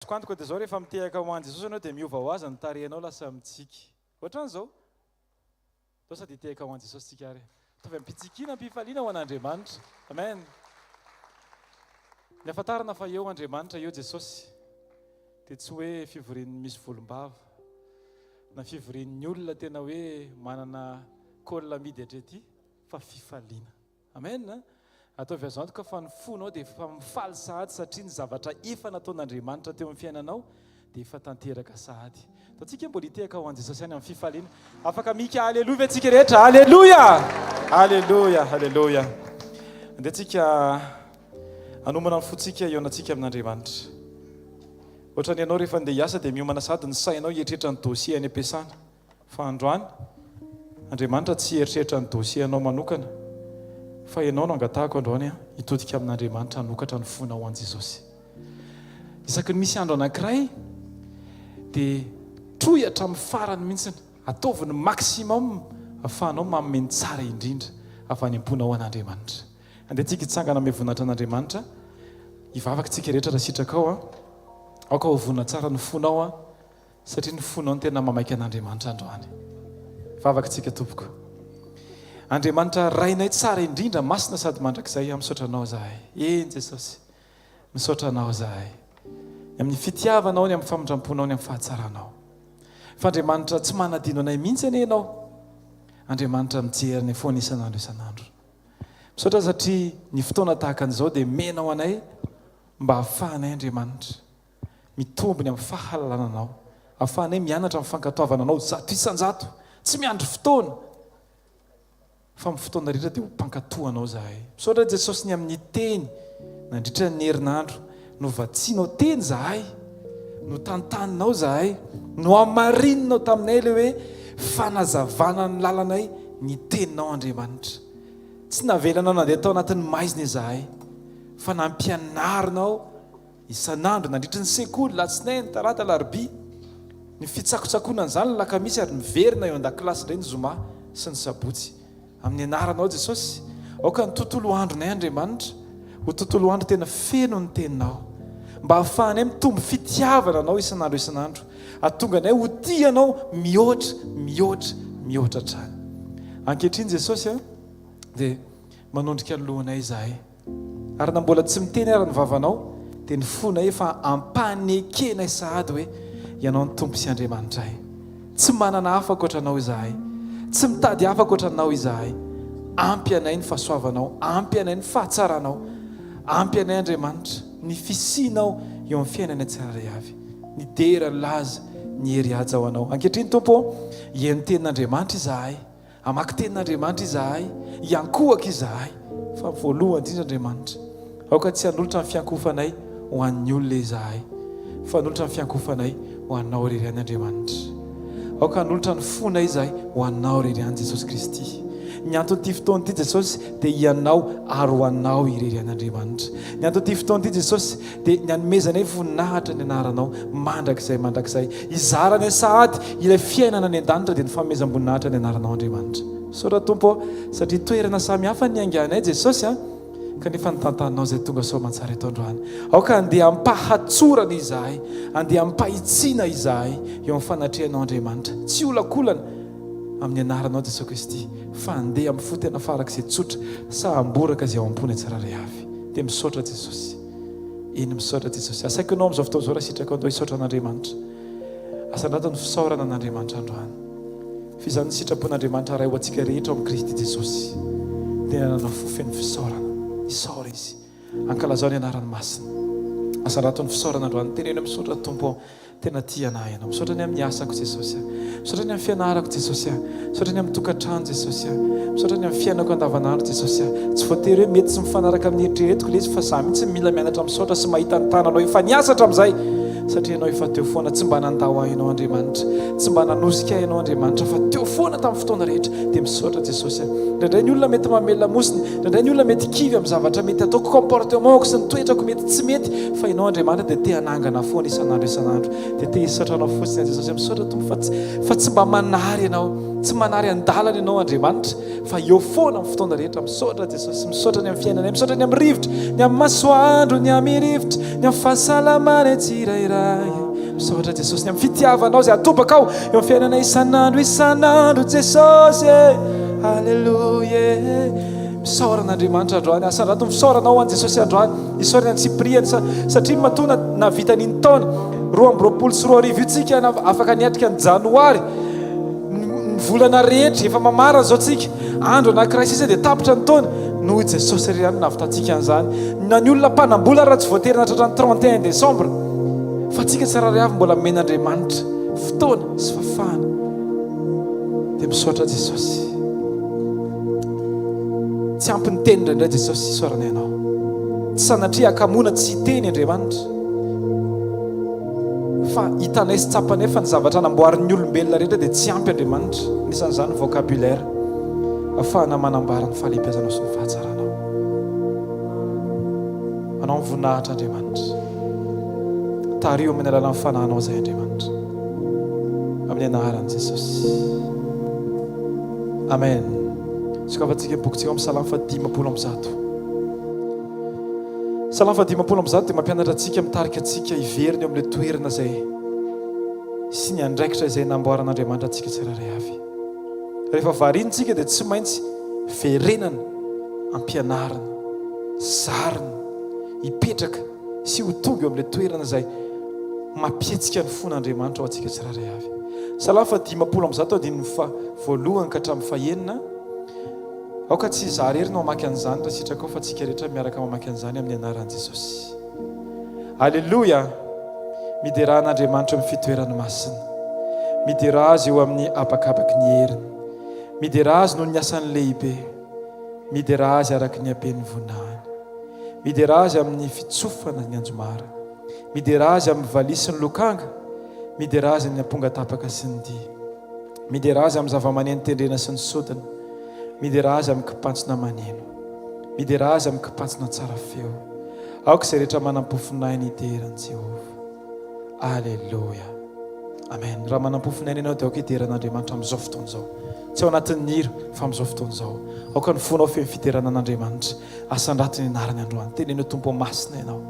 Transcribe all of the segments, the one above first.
Quanto dia zao rehefa mitehaka ho an'i Jesosy ianao dia miova ho azy ny tarehinao lasa mitsiky. Ohatran'izao. Tao sady hitehaka ho an'i Jesosy tsika ary. Tovy ampitsikiana am-pifaliana ho an'Andriamanitra. Amen. Ny ahafantarana fa eo Andriamanitra eo Jesosy dia tsy hoe fivorian'ny misy volombava na fivorian'ny olona tena hoe manana kôla midy hatrety fa fifaliana. Amen. Ataovy azo antoka fa ny fonao dia efa mifaly sahady satria ny zavatra efa nataon'Andriamanitra teo amin'ny fiainanao dia efa tanteraka sahady. Taontsika mbola hitehaka ho an'i Jesosy any amin'ny fifaliana. Afaka mika aleluia antsika rehetra. Aleluia! Aleluia! Aleluia! Andeha tsika hanomana ny fotsika ionantsika amin'Andriamanitra. Ohatrany ianao rehefa andeha hiasa dia miomana sady ny sainao hieritreritra ny dosie any ampiasana. Fa androany Andriamanitra tsy hieritreritra ny dosie anao manokana. Fa ianao no angatahako androany hitodika amin'Andriamanitra hanokatra ny fonao an Jesosy. Isaky ny misy andro anankiray dia trohatra amin'ny farany mihitsy ataovy ny maximum ahafahanao manome ny tsara indrindra hafanemponao an'Andriamanitra. Andehantsika hitsangana amin'ny voninahitra an'Andriamanitra. Hivavaka tsika rehetra raha sitraka ao aoka ho vonina tsara ny fonao satria ny fonao no tena mamaika an'Andriamanitra androany. Vavaka tsika tompoko. Andriamanitra rainay tsara indrindra masina sady mandrakizay misaotra anao zahay. Eny Jesosy, misaotra anao zahay. Amin'ny fitiavanao ny amin'ny famindramponao ny amin'ny fahatsaranao. Fa Andriamanitra tsy manadino anay mihitsy ane ianao. Andriamanitra mijery ny foana isan'andro isan'andro. Misaotra satria ny fotoana tahaka an'izao dia menao anay mba hahafahanay Andriamanitra mitombony amin'ny fahalalananao. Hahafahanay mianatra amin'ny fankatoavana anao zato isan-jato. Tsy miandry fotoana. Fa amin'ny fotoana rehetra dia ho mpankatoanao zahay. Misaotra Jesosy ny amin'ny teny nandritra ny herinandro no vatsianao teny zahay, no tantaninao zahay, no amarinanao taminay ilay hoe fanazavana ny lalanay ny teninao Andriamanitra. Tsy navelanao nandeha tao anatin'ny maizina zahay, fa nampianarinao isan'andro nandritra ny sekoly latsinainy talata alarobia, ny fitsakotsakoana an'izany ny lakamisy ary miverina eo an-dakilasy indray ny zoma sy ny sabotsy. Amin'ny anaranao Jesosy, aoka ny tontolo andronay Andriamanitra, ho tontolo andro tena feno ny teninao, mba hahafahanay mitombo fitiavana anao isan'andro isan'andro, ahatonga anay ho tianao mihoatra hatrany. Ankehitriny Jesosy dia manondrika ny lohanay zahay, ary na mbola tsy miteny ary ny vavanao dia ny fonay efa ampanekenay sahady hoe ianao ny tompo sy Andriamanitra ay. Tsy manana hafa ankoatranao izahay, tsy mitady hafa ankoatranao izahay. Ampy anay ny fahasoavanao, ampy anay ny fahatsaranao, ampy anay Andriamanitra ny fisianao eo amin'ny fiainana tsirairay avy, ny dera ny laza ny hery haja ho anao. Ankehitriny Tompo, hihaino tenin'Andriamanitra izahay, hamaky tenin'Andriamanitra izahay, hiankohaka izahay. Fa voalohany indrindra Andriamanitra, aoka tsy hanolotra ny fiankofanay ho an'ny olona izahay, fa hanolotra ny fiankofanay ho anao irery any Andriamanitra. Aoka hanolotra ny fonay izahay ho anao irery any Jesosy Kristy. Ny anton'ity fotoana ity Jesosy dia ianao ary ho anao irery any Andriamanitra. Ny anton'ity fotoana ity Jesosy dia ny hanomezanay voninahitra ny anaranao mandrakizay. Izarany sahady ilay fiainana any an-danitra dia ny fanomezam-boninahitra ny anaranao Andriamanitra. Misaotra Tompo satria toerana samihafa ny anganay Jesosy kanefa ny tantaninao izay tonga soamantsara eto androany. Aoka andeha ampahatsorana izahay, andeha ampahitsiana izahay eo amin'ny fanatrehanao Andriamanitra. Tsy olakolana amin'ny anaranao Jesosy Kristy, fa andeha amin'ny fo tena farak'izay tsotra sahamboraka izay ao am-pony tsirairay avy. Dia misaotra Jesosy. Eny misaotra Jesosy. Asaiko ianao amin'izao fotoana izao raha sitraka andao hisaotra an'Andriamanitra. Asandrato ny fisaorana an'Andriamanitra androany. Fizany ny sitrapon'Andriamanitra ray ho antsika rehetra ao amin'ny Kristy Jesosy. Dia nanana fofeny fisaorana. Isaora izy. Ankalazao ny anarany masina. Asandrato ny fisaorana androany. Teneno misaotra Tompo. Tena tianahy ianao. Misaotra ny amin'ny asako Jesosy. Misaotra ny amin'ny fianarako Jesosy. Misaotra ny amin'ny tokantrano Jesosy. Misaotra ny amin'ny fiainako andavanandro Jesosy. Tsy voatery hoe mety tsy mifanaraka amin'ny eritreretiko ilay izy, fa za mihitsy mila mianatra misaotra sy mahita ny tananao efa niasa hatramin'izay. Satria ianao efa teo foana tsy mba nandao ahy ianao Andriamanitra, tsy mba nanosika ahy ianao Andriamanitra, fa teo foana tamin'ny fotoana rehetra. Dia misaotra Jesosy. Indraindray ny olona mety mamelona mosiny, indraindray ny olona mety kivy amin'ny zavatra mety ataoko comportementko sy ny toetrako mety tsy mety, fa ianao Andriamanitra dia te hanangana foana isan'andro. Dia te hisaotra anao fotsiny Jesosy. Misaotra Tompo fa tsy mba manary ianao tsy manary andalana ianao Andriamanitra fa eo foana amin'ny fotoana rehetra misaotra Jesosy, misaotra ny amin'ny fiainana, misaotra ny amin'ny rivotra, ny amin'ny masoandro, ny amin'ny rivotra, ny amin'ny fahasalamana tsirairay. Misaotra Jesosy ny amin'ny fitiavanao izay atobaka ao eo amin'ny fiainana isan'andro Jesosy. Halleluja. Misaorana Andriamanitra androany, asandrato misaoranao ho an'i Jesosy androany, isaorana ny Sipriany satria matona navita n'iny taona 2024 tsika afaka niatrika ny Janoary, ny volana rehetra efa mamara zao tsika, andro anankiray sisa dia tapitra ny taona noho Jesosy riany navitantsika an'izany. Na ny olona mpanambola raha tsy voatery natratra ny 31 décembre, fa tsika tsirairay avy mbola men'Andriamanitra fotoana sy fafana. Dia misaotra Jesosy, tsy ampy ny teny indray Jesosy isaorana ianao, tsy sanatria akamoana tsy hiteny Andriamanitra, fa hitanay sy tsapanay fa ny zavatra namboarin'ny olombelona rehetra dia tsy ampy Andriamanitra. Nisan'izany vocabulaire ahafahana manambara ny fahalehibiazanao sy ny fahatsaranao. Anao ny voninahitra Andriamanitra, tario amin'ny alalan'ny fanahinao izay Andriamanitra, amin'ny anaran'i Jesosy, amen. Sokafantsika bokintsika amin'ny Salamo 5:10. Salamo 5:10 dia mampianatra antsika, mitarika antsika hiverina eo amin'ilay toerana izay sy ny andraikitra izay namboaran'Andriamanitra antsika tsirairay avy. Rehefa varintsika dia tsy maintsy verenana, ampianarana, zarina, hipetraka sy ho tonga eo amin'ilay toerana izay mampietsika ny fon'Andriamanitra ao antsika tsirairay avy. Salamo 5:10 andininy voalohany ka hatramin'ny fahaenina. Aoka tsy za rery no mamaky an'izany raha sitraka ao fa tsika rehetra miaraka mamaky an'izany amin'ny anaran'i Jesosy. Alleluia. Mideran'Andriamanitra amin'ny fitoerany masina, midera azy eo amin'ny abakabaky ny heriny, midera azy noho ny asany lehibe, midera azy araka ny haben'ny vonahany, midera azy amin'ny fitsofana ny anjomara, midera azy amin'ny valisy ny lokanga, midera azy ny amponga tapaka sy ny dia, midera azy amin'ny zava-maneno tendrena sy ny sodina, midera azy amin'ny kipantsina maneno, midera azy amin'ny kipantsina tsara feo. Aoka izay rehetra manam-pofinahy ny hiderany Jehovah. Alleluia. Amen. Raha manam-pofinahy ianao dia aoka hideran'Andriamanitra amin'izao fotoana izao, tsy ao anatin'ny hiro fa amin'izao fotoana izao. Aoka ny fonao feo fiderana an'Andriamanitra. Asan-drato ny anarany androany, tenenao Tompo masina ianao,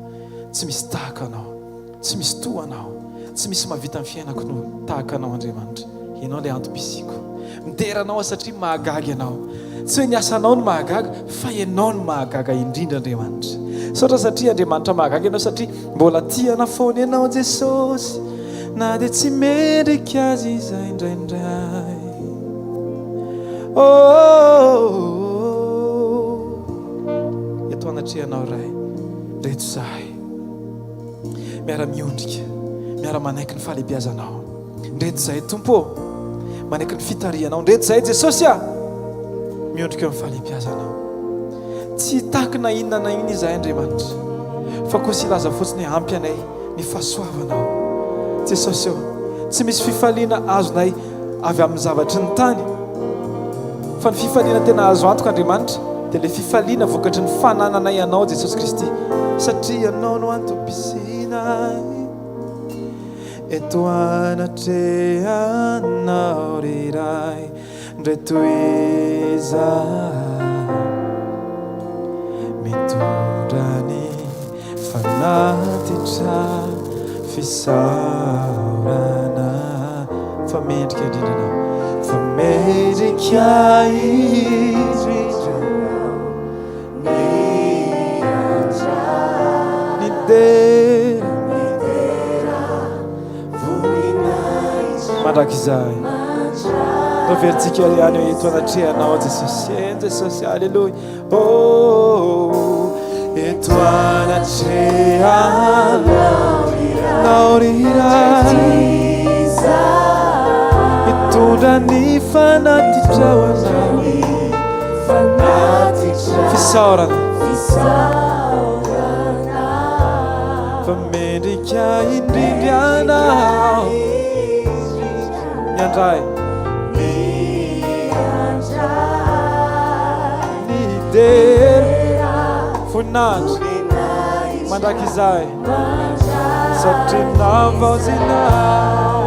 tsy misy tahaka anao, tsy misy toa anao, tsy misy mahavita ny fiainako no tahaka anao Andriamanitra. Ianao ilay antom-pisiko, mideranao satria mahagaga ianao, tsy hoe ny asanao no mahagaga fa ianao no mahagaga indrindra Andriamanitra. Saotra satria Andriamanitra mahagaga ianao satria mbola tiana foana ianao Jesosy, na dia tsy mendrika azy izay indraindray. Eto anatrehanao ray reto zahay, miara-miondrika, miara-manaiky ny fahalehibiazanao. Ndreto zahay Tompo, manaiky ny fitarianao. Ndreto zahay Jesosy miondrika amin'ny fahalehibiazanao. Tsy tahaka na inona na inona izahay Andriamanitra, fa koa sy ilaza fotsiny ampy anay ny fahasoavanao Jesosy. Tsy misy fifaliana azonay avy amin'ny zavatry ny tany, fa ny fifaliana tena azo antoka Andriamanitra dia ilay fifaliana vokatry ny fanananay anao Jesosy Kristy, satria anao no antom-pisinay. Eto anatrehanao riray ndreto izahay, mitondra ny fanatitra fisaorana. Fa mendrika indrindra anao, fa mendrika indrindra ny dera mandraka izahay. Noverentsika ihany eto anatrehanao Jesosy, Jesosy. Alleluia. Eto anatrehanao riray, mitondra ny fanatitra ho anao, fisaorana, fa mendrika indrindra anao, miandray ny dera voninahitra mandraka izahay, satria navaozinao,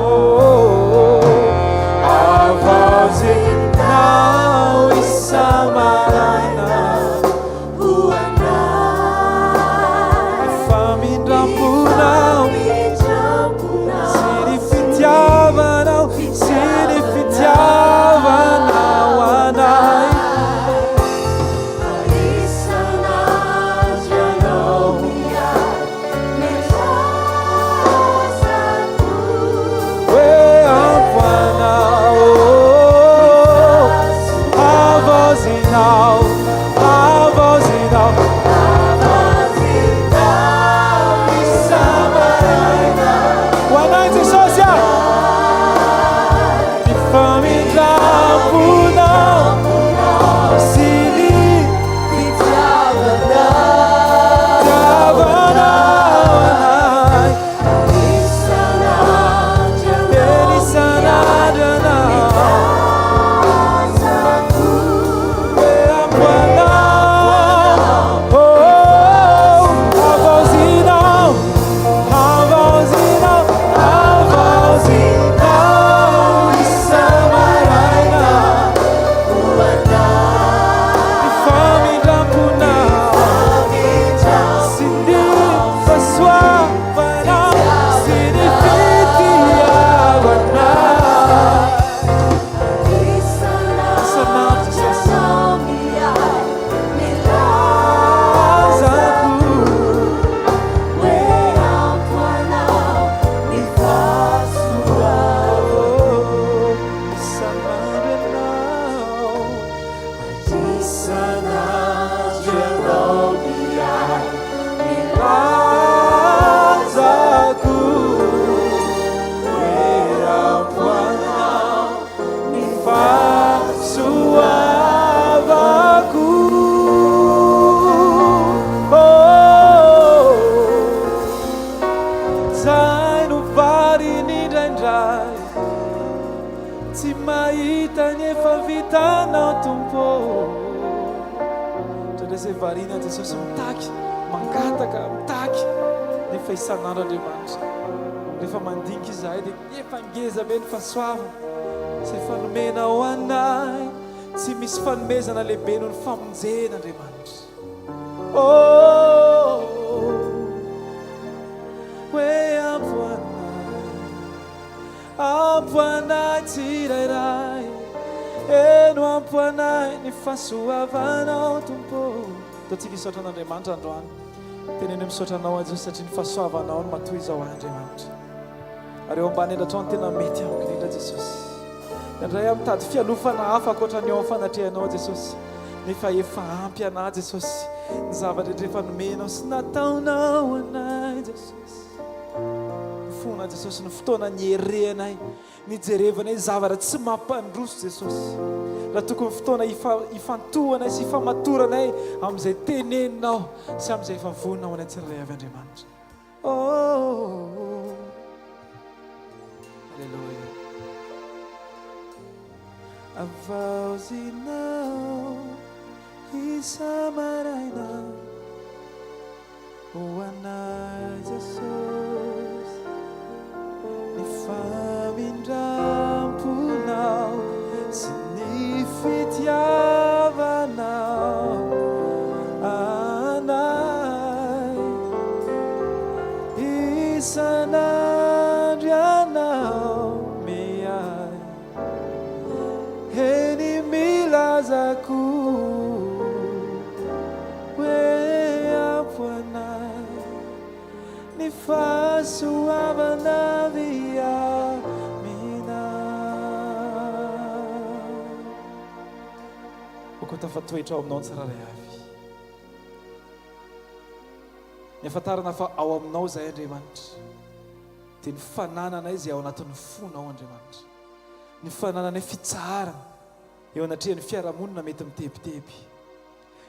Zay variana Jesosy mitaky mangataka mitaky nefa isan'androandriamanitra rehefa mandinika izahay dia efa ngeza be ny fahasoavana sy fanomena ho anay tsy misy fanomezana lehibe noho ny famonjen'Andriamanitra hoe ampo anay tsirairay eno ampo anay ny fahasoavanao tompo toatsika hisaotra an'Andriamanitra androany teneny misaotra anao a Jesosy satria ny fahasoavanao no matoy izao Andriamanitra ary eo ambany endratrano tena mety amiko indrindra Jesosy indray aho mitady fialofana hafa ankoatra ny eo amin'ny fanatrehanao Jesosy nefa efa ampy anah Jesosy ny zavatra rehefa nomenao sy nataonao anay Jesosy fona Jesosy ny fotoana nierenay nijerevanay zavatra tsy mampandroso Jesosy raha tokony fotoana ifantohanay sy ifamatoranay amin'izay teneninao sy amin'izay efa voninao any tsirairay avy Andriamanitra Alleluia avaozinao isamaraina ho anay Jesosy ny famindramponao sy ny fitiavanao anay isan'andro ianao miay eny milazako hoe ampo anay ny fahasoavana tafatoetra ao aminao ny tsiraray avy ny afantarana fa ao aminao izay Andriamanitra dia ny fananana izy ao anatin'ny fonao Andriamanitra ny fananana fitsarana eo anatrehan'ny fiarahamonina mety mitebiteby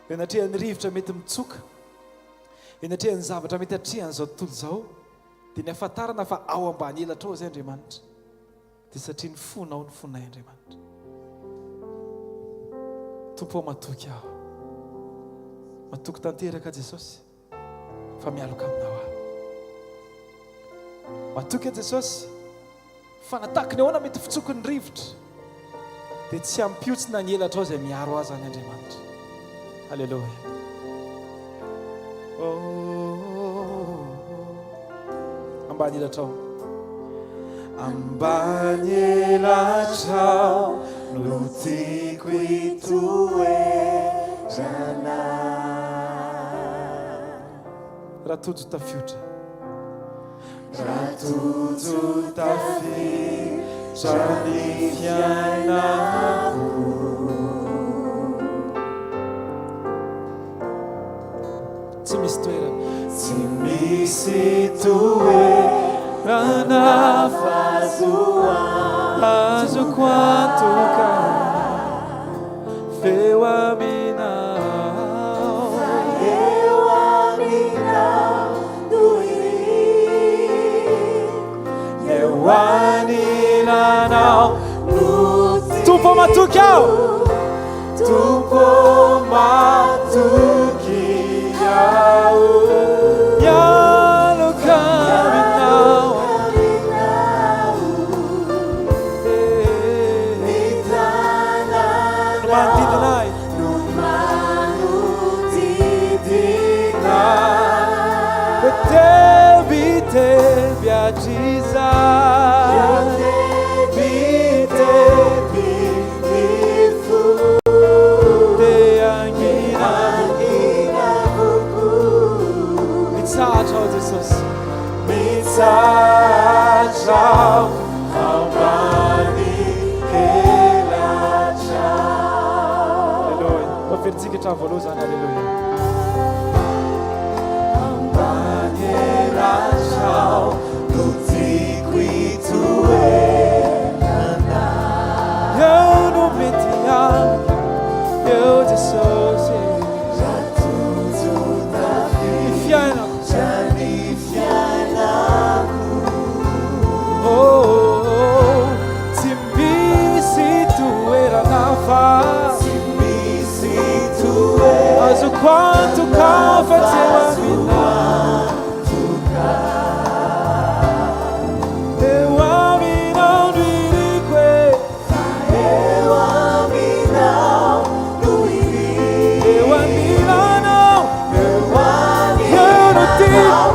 eo anatrehan'ny rivotra mety mitsoka eo anatrehan'ny zavatra mety atrehan'izao tontolo izao dia ny afantarana fa ao ambany elatra ao izay Andriamanitra dia satria ny fonao ny fonay Andriamanitra tompo matoky aho matoky tanteraka Jesosy fa mialoka aminao aho matoky Jesosy fa nataky ny ahoana mety fitsokony rivotra dia tsy ampiotsina ny elatra ao izay miaro azy any Andriamanitra. Halleloja. Ambany elatra ao. Ambany elatra ao no tiako itoerana. Raha tojo tafiotra. Raha tojo tafiotra ny fiainako. Tsy misy toerana. Tsy misy toerana azoko antoka feo aminao. Feo aminao no iriko. Eo anilanao no Tumpo matoky ao. Tumpo matoky ao. Mialoka aminao. Manodidinay. No manodidinay. Tebiteby atrizay. Tebiteby ifo. Teangina vuku. Mitsahatra ao Jesosy. Mitsahatra ao ambany elatra. Alleluia. Oferitsika hatramin'ny voaloha zany. Alleluia. Ambany elatra ao no tiako itoerana. Eu no mety amiko. Eu Jesosy. Já tudo tá bem. Fiainako. Já ni fiainako. Tsy misy toerana fa. Tsy misy toerana. Azoko antoka fa tsy eo aminao. Eo aminao no iriko e. Eo aminao no iriko. Eo anilanao. Eo anilanao.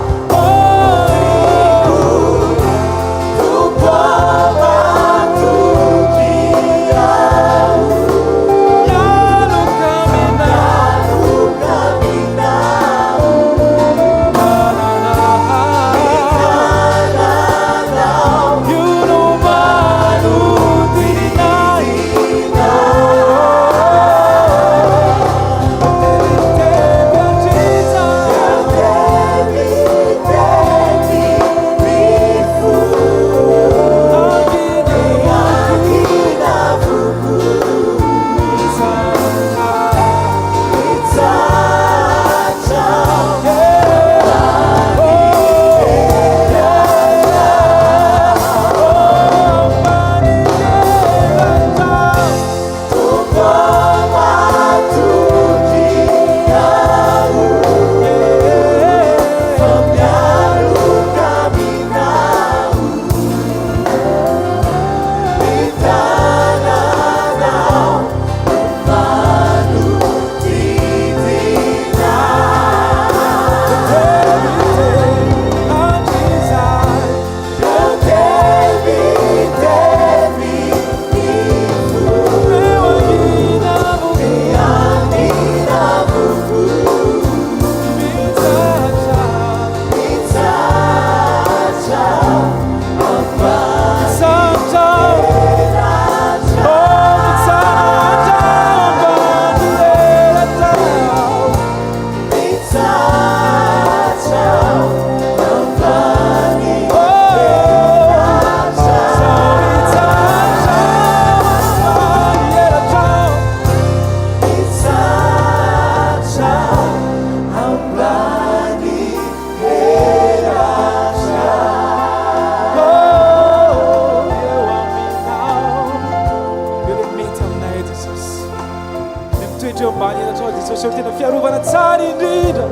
Jesosy tena fiarovana tsara indrindra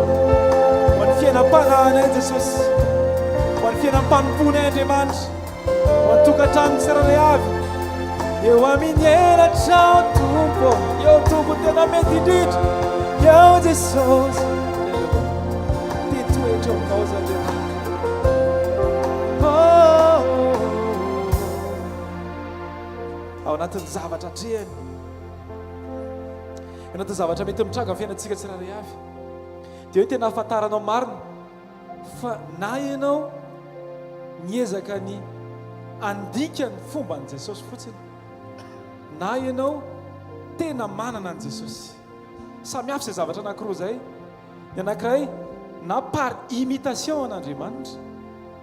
ho an'ny fiainam-pananay Jesosy, ho an'ny fiainam-panomponay Andriamanitra, ho an'ny tokantrano tsirairay avy eo amin'ny elatrao tompo eo tompo tena mety indrindra eo Jesosy ty toetra aminao ao anatin'ny zavatra trehany anatin'ny zavatra mety mitranga ny fiainantsika tsiraray avy dia hoe tena ahafantaranao marina fa na ianao niezaka ny andika ny fomba an' Jesosy fotsiny na ianao tena manana an' Jesosy samy hafa izay zavatra anankiroa zay ny anankiray na par imitation an'Andriamanitra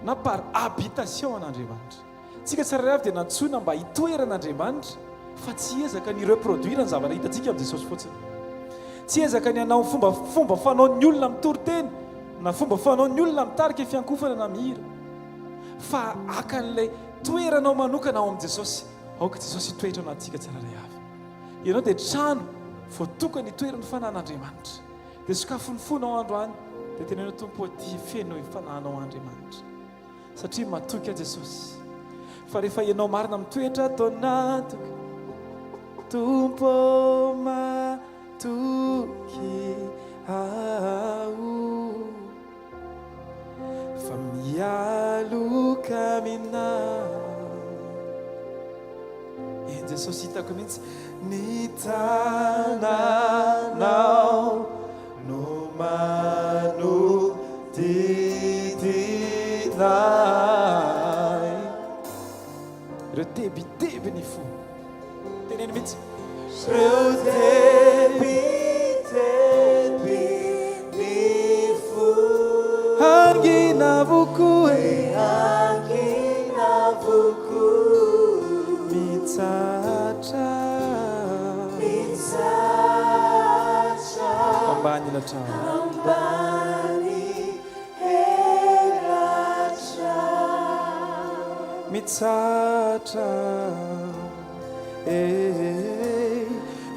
na par habitation an'Andriamanitra tsika tsiraray avy dia nantsoina mba hitoeran'Andriamanitra fa tsy ezaka ny reproduire ny zavatra hitantsika amin'i Jesosy fotsiny tsy ezaka ny anao fomba fanaon'ny olona mitoriteny na fomba fanaon'ny olona mitarika fiankofana na mihira fa akan'ilay toeranao manokana ao amin'i Jesosy aoka Jesosy hitoetra ao anatintsika tsiraray avy ianao dia trano voatokany hitoeran'ny fanan'Andriamanitra dia sokafony fonao androany dia tena ianao tompo ty feno ifanahanao Andriamanitra satria matoky a Jesosy fa rehefa ianao marina mitoetra taonatoka tompo matoky ao fa mialoka aminao en Jesosy hitako mihitsy ny tananao no manodidinay ireo tebitebiny fo teneny mihitsy ireo tebitebiny fo hanginavoko mitsatra ambany elatra mitsatra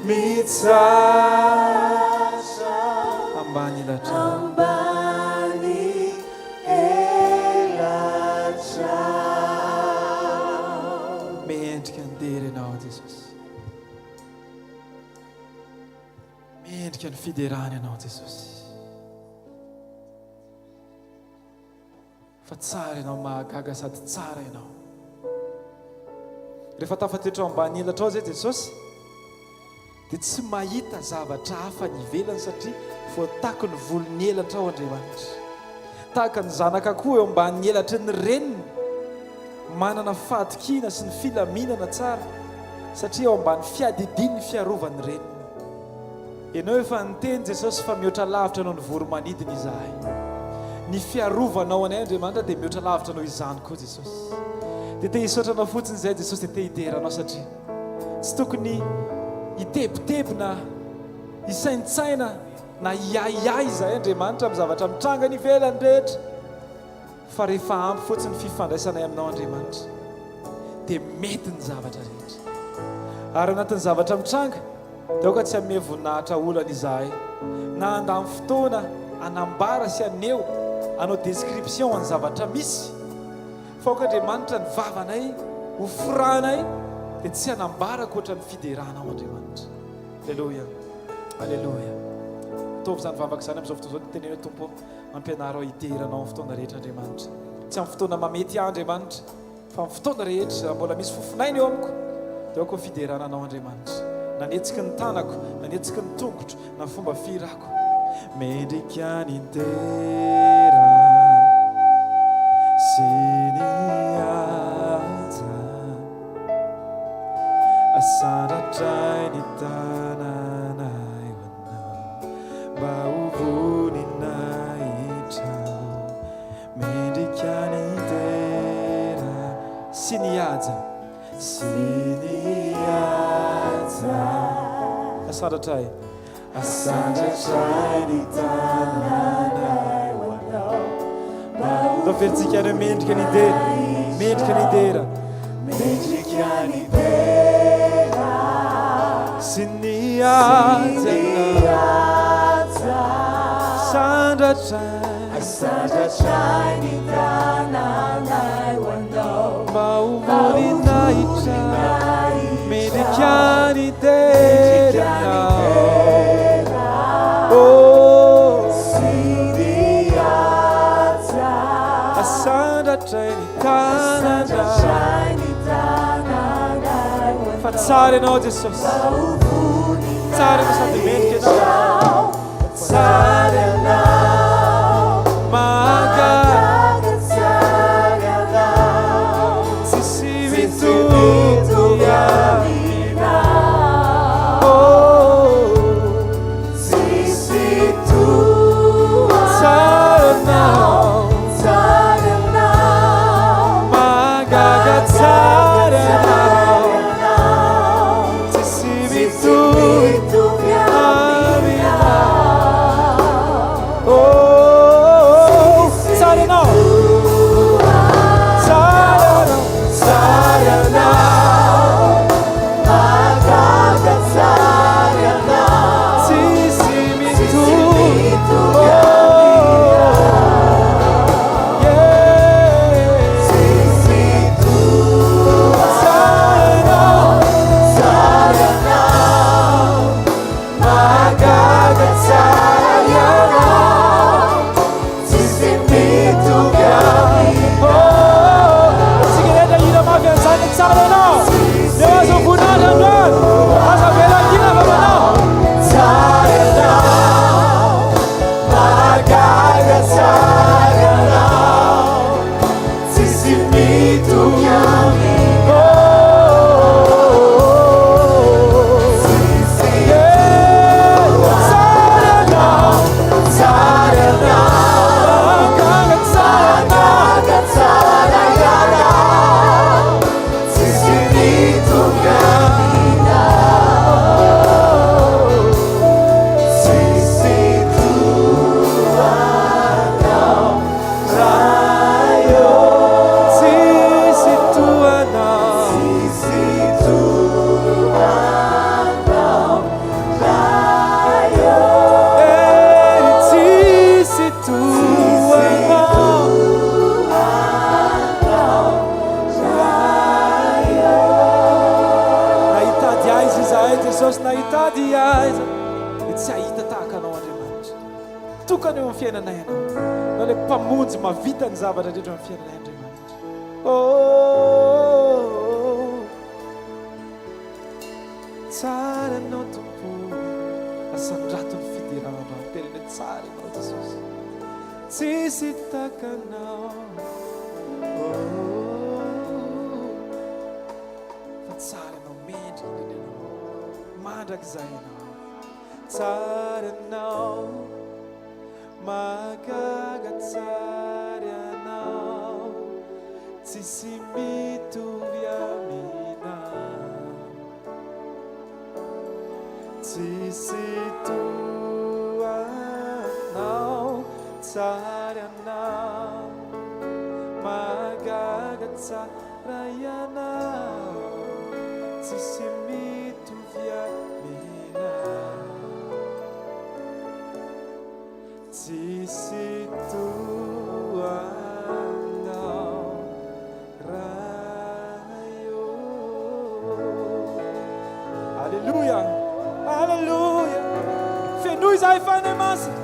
mitsatra ambany elatra mendrika andery ianao Jesosy mendrika ny fiderany ianao Jesosy fa tsara ianao mahagaga sady tsara ianao rehefa tafatetra ao ambany elatra ao zay Jesosy dia tsy mahita zavatra hafa ny ivelany satria voatako ny volony elatra ao Andriamanitra tahaka ny zanaka koa eo ambany elatra ny reniny manana fahatokiana sy ny filaminana tsara satria ao ambany fiadidiny ny fiarovany reniny ianao efa niteny Jesosy fa mihoatra lavitra anao ny voromanidina izahay ny fiarovanao anay Andriamanitra dia mihoatra lavitra anao izany koa Jesosy dia te hisaotranao fotsiny izay Jesosy dia te hideranao satria tsy tokony hitebitebina hisaintsaina na hiahiahy izahay Andriamanitra amin'ny zavatra mitranga ny ivelany rehetra fa rehefa ampy fotsiny fifandraisanay aminao Andriamanitra dia mety ny zavatra rehetra ary anatin'ny zavatra mitranga dia aoka tsy hameha voninahitra olana izahay na andamy fotoana anambara sy aneo anao description any zavatra misy fa aoka Andriamanitra ny vavanay hoforanay dia tsy hanambarako oatra ny fideranao Andriamanitra alleluia alleluia tovy zany vavaka zany amin'izao fotoana izao tenena tompo ampianarao hideranao amin'ny fotoana rehetra Andriamanitra tsy amin'ny fotoana mamety Andriamanitra fa amin'ny fotoana rehetra mbola misy fofinainy eo amiko dia aoko fiderananao Andriamanitra nanetsika ny tanako nanetsika ny tongotro na fomba firako mendrika ny dera sy ny aja asandratray ny tananay hoanao mba hovoninahitra mendrika ny dera sy ny aja sy ny aja asandratray ny tananay hoanao mba veritsika any mendrika ny dera mendrika ny dera mendrika ny dera sy ny aja asandratray ny tananay hoanao mba hovoninahitra fa tsara ianao Jesosy, tsara ianao sady mendrika ianao, tsara ianao, mahagaga tsara ianao, tsisy mitovy aminao, tsisy toa tsara ianao, tsara ianao, mahagaga tsara ianao, tsisy mitovy aminao, tsara ianao, tsara ianao, tsara ianao, mahagaga tsara ianao, tsisy mitovy Jesosy nahitady aiza dia tsy hahita tahaka anao Andriamanitra. Tokany eo amin'ny fiainanay ianao, nao ilay mpamonjy mavita ny zavatra rehetra amin'ny fiainanay Andriamanitra. Tsara ianao Tompo, asandrato ny fidiranao, tenenay tsara ianao Jesosy, tsisy tahaka anao. Fa tsara ianao mendrika indrindra ianao, mandrakizay ianao, tsara ianao, mahagaga tsara ianao, tsisy mitovy aminao, tsisy toa anao, tsara ianao, mahagaga tsara ianao, tsisy mitovy aminao, tsisy toa anao, raio. Alleluia, alleluia, fenoy izahay fanay masina,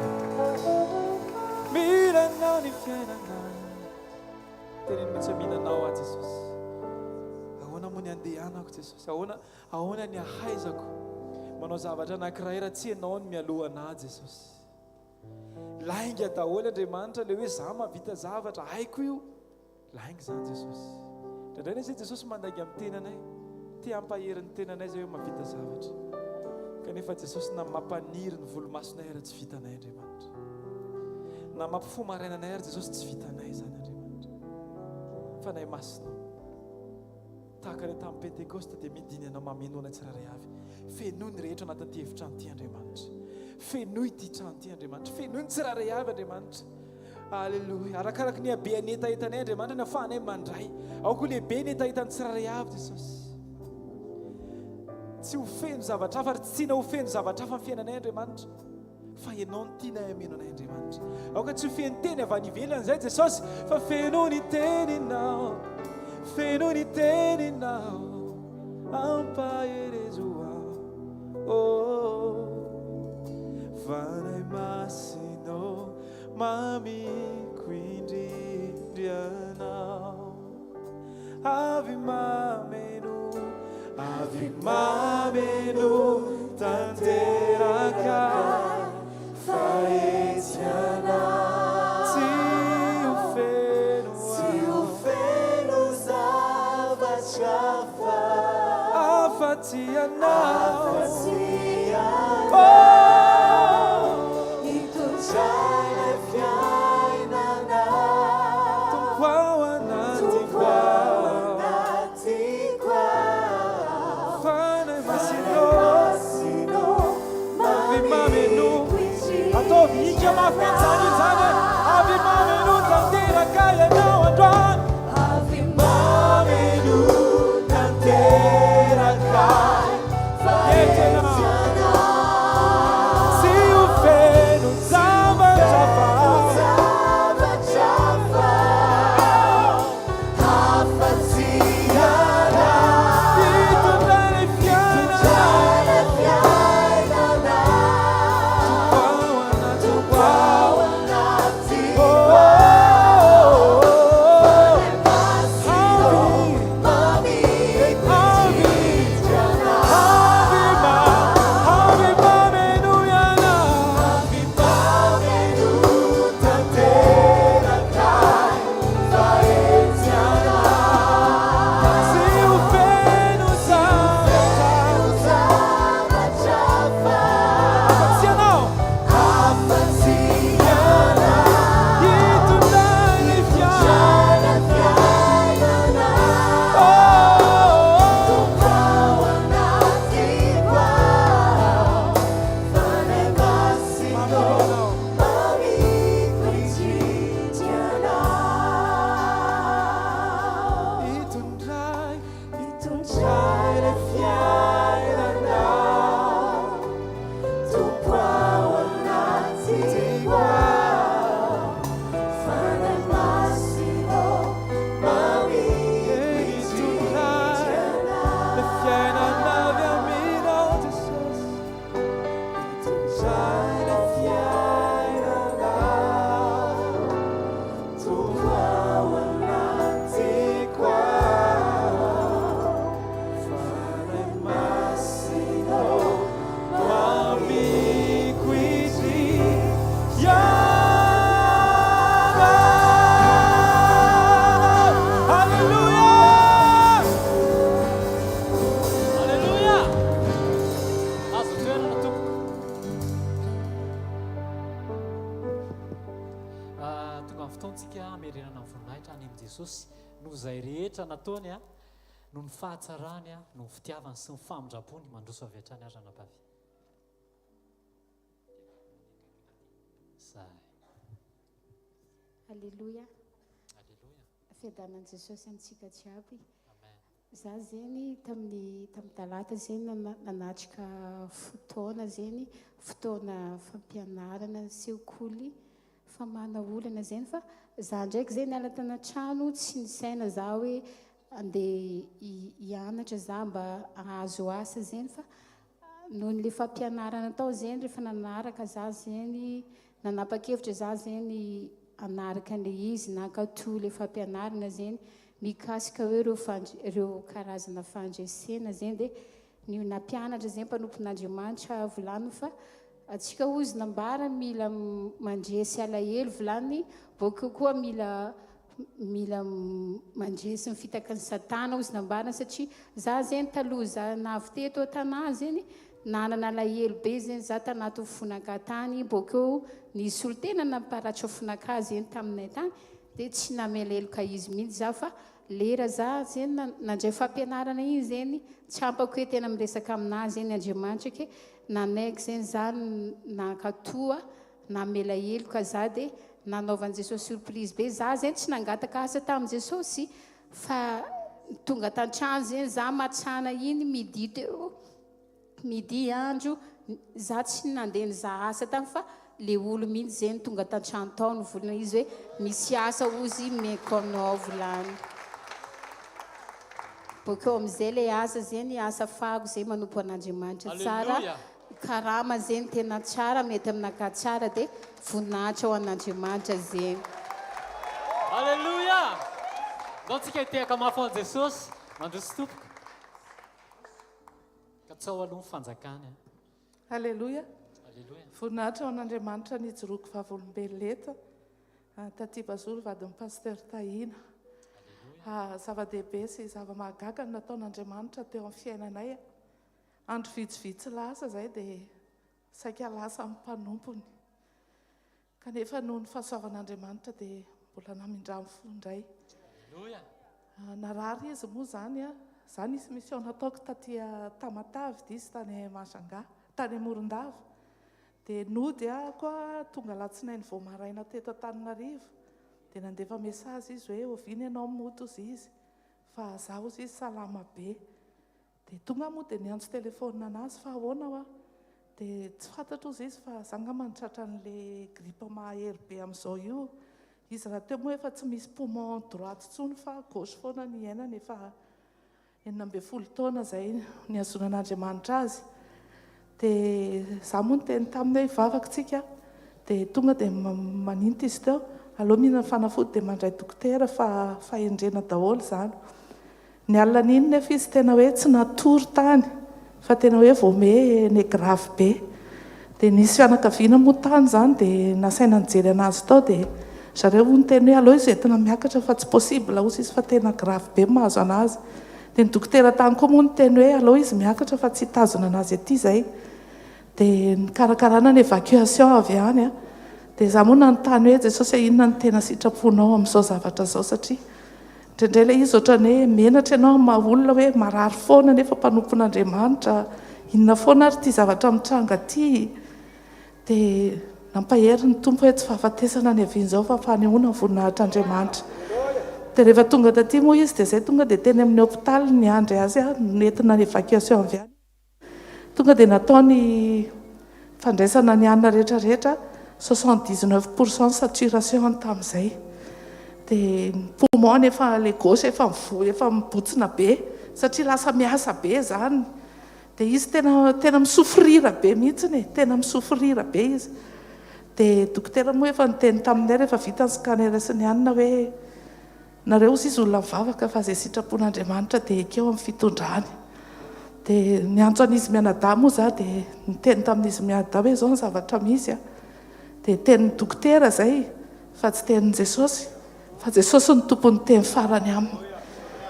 mihinanao ny fiainanay, teneny mitsy mihinanao aho Jesosy. Ahoana moa ny andehanako Jesosy, ahoana ny ahaizako manao zavatra anankiray raha tsy ianao ny mialoha anahy Jesosy. Lainga daholo Andriamanitra, le hoe za mavita zavatra haiko io, lainga zany Jesosy. Indraindray zay Jesosy mandainga amin'ny tenanay, te hampaherin'ny tenanay zay hoe mavita zavatra, kanefa Jesosy na mampaniry ny volomasonay ary tsy vitanay Andriamanitra, na mampifomarainanay ary Jesosy tsy vitanay zany Andriamanitra. Fa nay masinao tahaka ny tamin'ny Pentekosta dia midiny anao mamenoana tsiraray avy, fenoy ny rehetra anatin'ity efitrano ity Andriamanitra, fenoy ity trano ity Andriamanitra, fenoy ny tsiraray avy Andriamanitra. Alleluia, arakaraky ny habe ny etahitanay Andriamanitra, ny afahanay mandray ao koa lehibe ny etahitan'ny tsiraray avy Jesosy. Tsy hofeno zavatra hafa, ary tsy tiana hofeno zavatra hafa amin'ny fiainanay Andriamanitra, fa ianao ny tianay hameno anay Andriamanitra. Aoka tsy hofeno teny avy any ivelany izay Jesosy, fa feno ny teninao, feno ny teninao, ampaherezo aho, fanay masinao, mamiko indrindry anao, avy mameno avy mameno tanteraka fahetsiana tsy ho feno zavatra afa-tsy anao hitondray le fiainana tompo ao anatyko fanay masino avy mameno ataovy ika mafentsany zany avy mameno tanteraka ianao androany avy mameno tanteraka fahetsiana tsy ho feno zavatra afa-tsy anao hitondray le fiainana tompo ao anatyko Jesosy no zay rehetra nataony a no ny fahatsarany a no ny fitiavany sy ny famondrapony mandroso avy hatrany ary ranabavy zay Alleluia. Alleluia. Fiadanan'i Jesosy amintsika jiaby. Amen. Za zeny tamin'ny talata zeny nanatrika fotoana zeny fotoana fampianarana sekoly famana olana zeny fa za ndraiky zeny niala tanatrano tsy nisaina za hoe andeha hianatra za mba ahazo asa zeny fa noho ny le fampianarana tao zeny rehefa nanaraka za zeny nanapa-kevitra za zeny anaraka le izy nankatoy le fampianarana zeny mikasika hoe ireo karazana fandresena zeny dia ny nampianatra zeny mpanompon'Andriamanitra volany fa atsika ozy nambara mila mandresy alahelo volany bôkeo koa mila mandresy ny fitaka ny satana ozy nambara satria za zeny taloha za navy teto an-tanà zeny nanana alahelo be zeny za tanaty fonaka tany bôkeo nisy olo tena namparatra fonaka zeny taminay tany dia tsy namelaloka izy mihitsy za fa lera za zeny nandray fampianarana iny zeny tsy ampako hoe tena miresaka aminazy zeny Andriamanitra ke nanaiky zeny za nankatoa namela heloka za dia nanaovan'i Jesosy surprise be za zeny tsy nangataka asa tamin'i Jesosy fa tonga tan-trano zeny za matsana iny midi teo midi andro za tsy nandeha nizaha asa tany fa le olo mihitsy zeny tonga tan-trano tao nivolana izy hoe misy asa ozy mekonao volany bôkeo amin'izay le asa zeny asa fago zay manompo an'Andriamanitra tsara karama zeny tena tsara mety aminaka tsara dia voninahitra ao an'Andriamanitra zeny. Alleluia! Ndao tsika hitehaka mafy an'i Jesosy mandroso tompoko. fatsao aloha ny fanjakany. Alleluia. Alleluia. Voninahitra ho an'Andriamanitra ny joroako vavolombelona eto. Taty Bazolo vadin'ny pasteur Tahina. Zava-dehibe sy zava-mahagaga no nataon'Andriamanitra teo amin'ny fiainanay. Andro vitsivitsy lasa izay dia saika lasa amin'ny mpanompony. Kanefa noho ny fahasoavan'Andriamanitra dia mbola namindraminy fo indray. Alleluia. Narary izy moa zany zany izy mission nataoko taty Tamatavy dizy tany Masanga, tany Morondava. Dia nody koa tonga alatsinainy vao maraina teto Antananarivo. Dia nandefa mesazy izy hoe oviana ianao moto izy izy fa zaho izy salama be. Dia tonga moa dia niantso telefonina anazy fa ahoana ho dia tsy fantatro izy izy fa zanga manitratra an'ilay grippe mahery be amin'izao io. Izy raha teo moa efa tsy misy poumon droite intsony fa gauche foana ny iainany efa 40 taona izay niazonan'Andriamanitra azy. Dia za moa niteny taminy hoe hivavaka dia tonga dia maninta izy teo aloha mihinana fanafody dia mandray dokotera fa fahendrena daholo izany. Ny alina n'iny nefa izy tena hoe tsy natory tany fa tena hoe voame ny grave be. Dia nisy fianakaviana moa tany izany dia nasaina nijery anazy tao dia zareo niteny hoe aloha izy entina miakatra fa tsy possible ozy izy fa tena grave be mahazo anazy. Dia ny dokotera tany koa moa niteny hoe aloha izy miakatra fa tsy hitazona anazy aty izay. Dia nikarakarana ny évacuation avy any dia za moa nanontany hoe Jesosy inona ny tena sitraponao amin'izao zavatra izao satria indraindray ilay izy ohatrany hoe menatra ianao maha-olona hoe marary foana nefa mpanompon'Andriamanitra, inona foana ary ity zavatra mitranga ty. Dia nampahery ny tompo hoe tsy fahafatesana ny avian'izao fa fanehoana ny voninahitr'Andriamanitra. Dia rehefa tonga taty moa izy dia zay tonga dia teny amin'ny hôpitaly ny andry azy nentina ny évacuation avy any. Tonga dia nataony fandraisana ny anina rehetrarehetra 79% saturation tamin'izay. Dia ny poumon efa le gauche efa mibotsina be satria lasa miasa be zany. Dia izy tena misofrira be mihitsy tena misofrira be izy. Dia dokotera moa efa niteny taminay rehefa vita ny scanner sy ny anina hoe nareo izy olona mivavaka fa izay sitrapon'Andriamanitra dia ekeo amin'ny fitondrany. Dia niantso an'izy mianadahy moa za dia niteny tamin'izy mianadahy hoe izao ny zavatra misy dia tenin'ny dokotera izay fa tsy tenin'i Jesosy fa Jesosy ny tompony teny farany aminy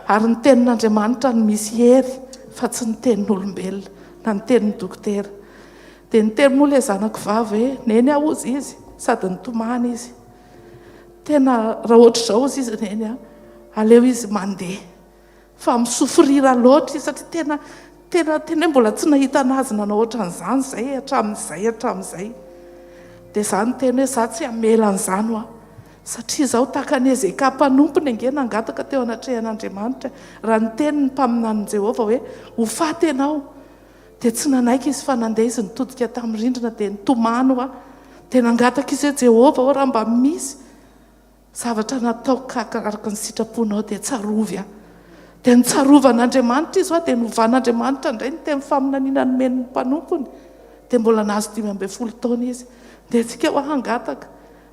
ary ny tenin'Andriamanitra no misy hery fa tsy ny tenin'olombelona na ny tenin'ny dokotera. Dia niteny moa ilay zanako vavy hoe neny aho ozy izy sady nitomany izy tena raha ohatra izao izy neny aleo izy mandeha fa misofrira loatra izy satria tena hoe mbola tsy nahita anazy nanao ohatran'izany izay hatramin'izay. Dia za niteny hoe za tsy hamela an'izany satria zaho tahaka ny ezeka mpanompony ange nangataka teo anatrehan'Andriamanitra. Raha niteny ny mpaminan'i Jehovah hoe ho faty ianao dia tsy nanaiky izy fa nandeha izy nitodika tamin'ny rindrina dia nitomany dia nangataka izy hoe Jehovah raha mba misy zavatra nataoko araka ny sitraponao dia tsarovy dia nitsarovana izy dia novan'Andriamanitra indray ny teny faminaniana nomeny ny mpanompony dia mbola nahazo 12 taona izy. Dia tsika hangataka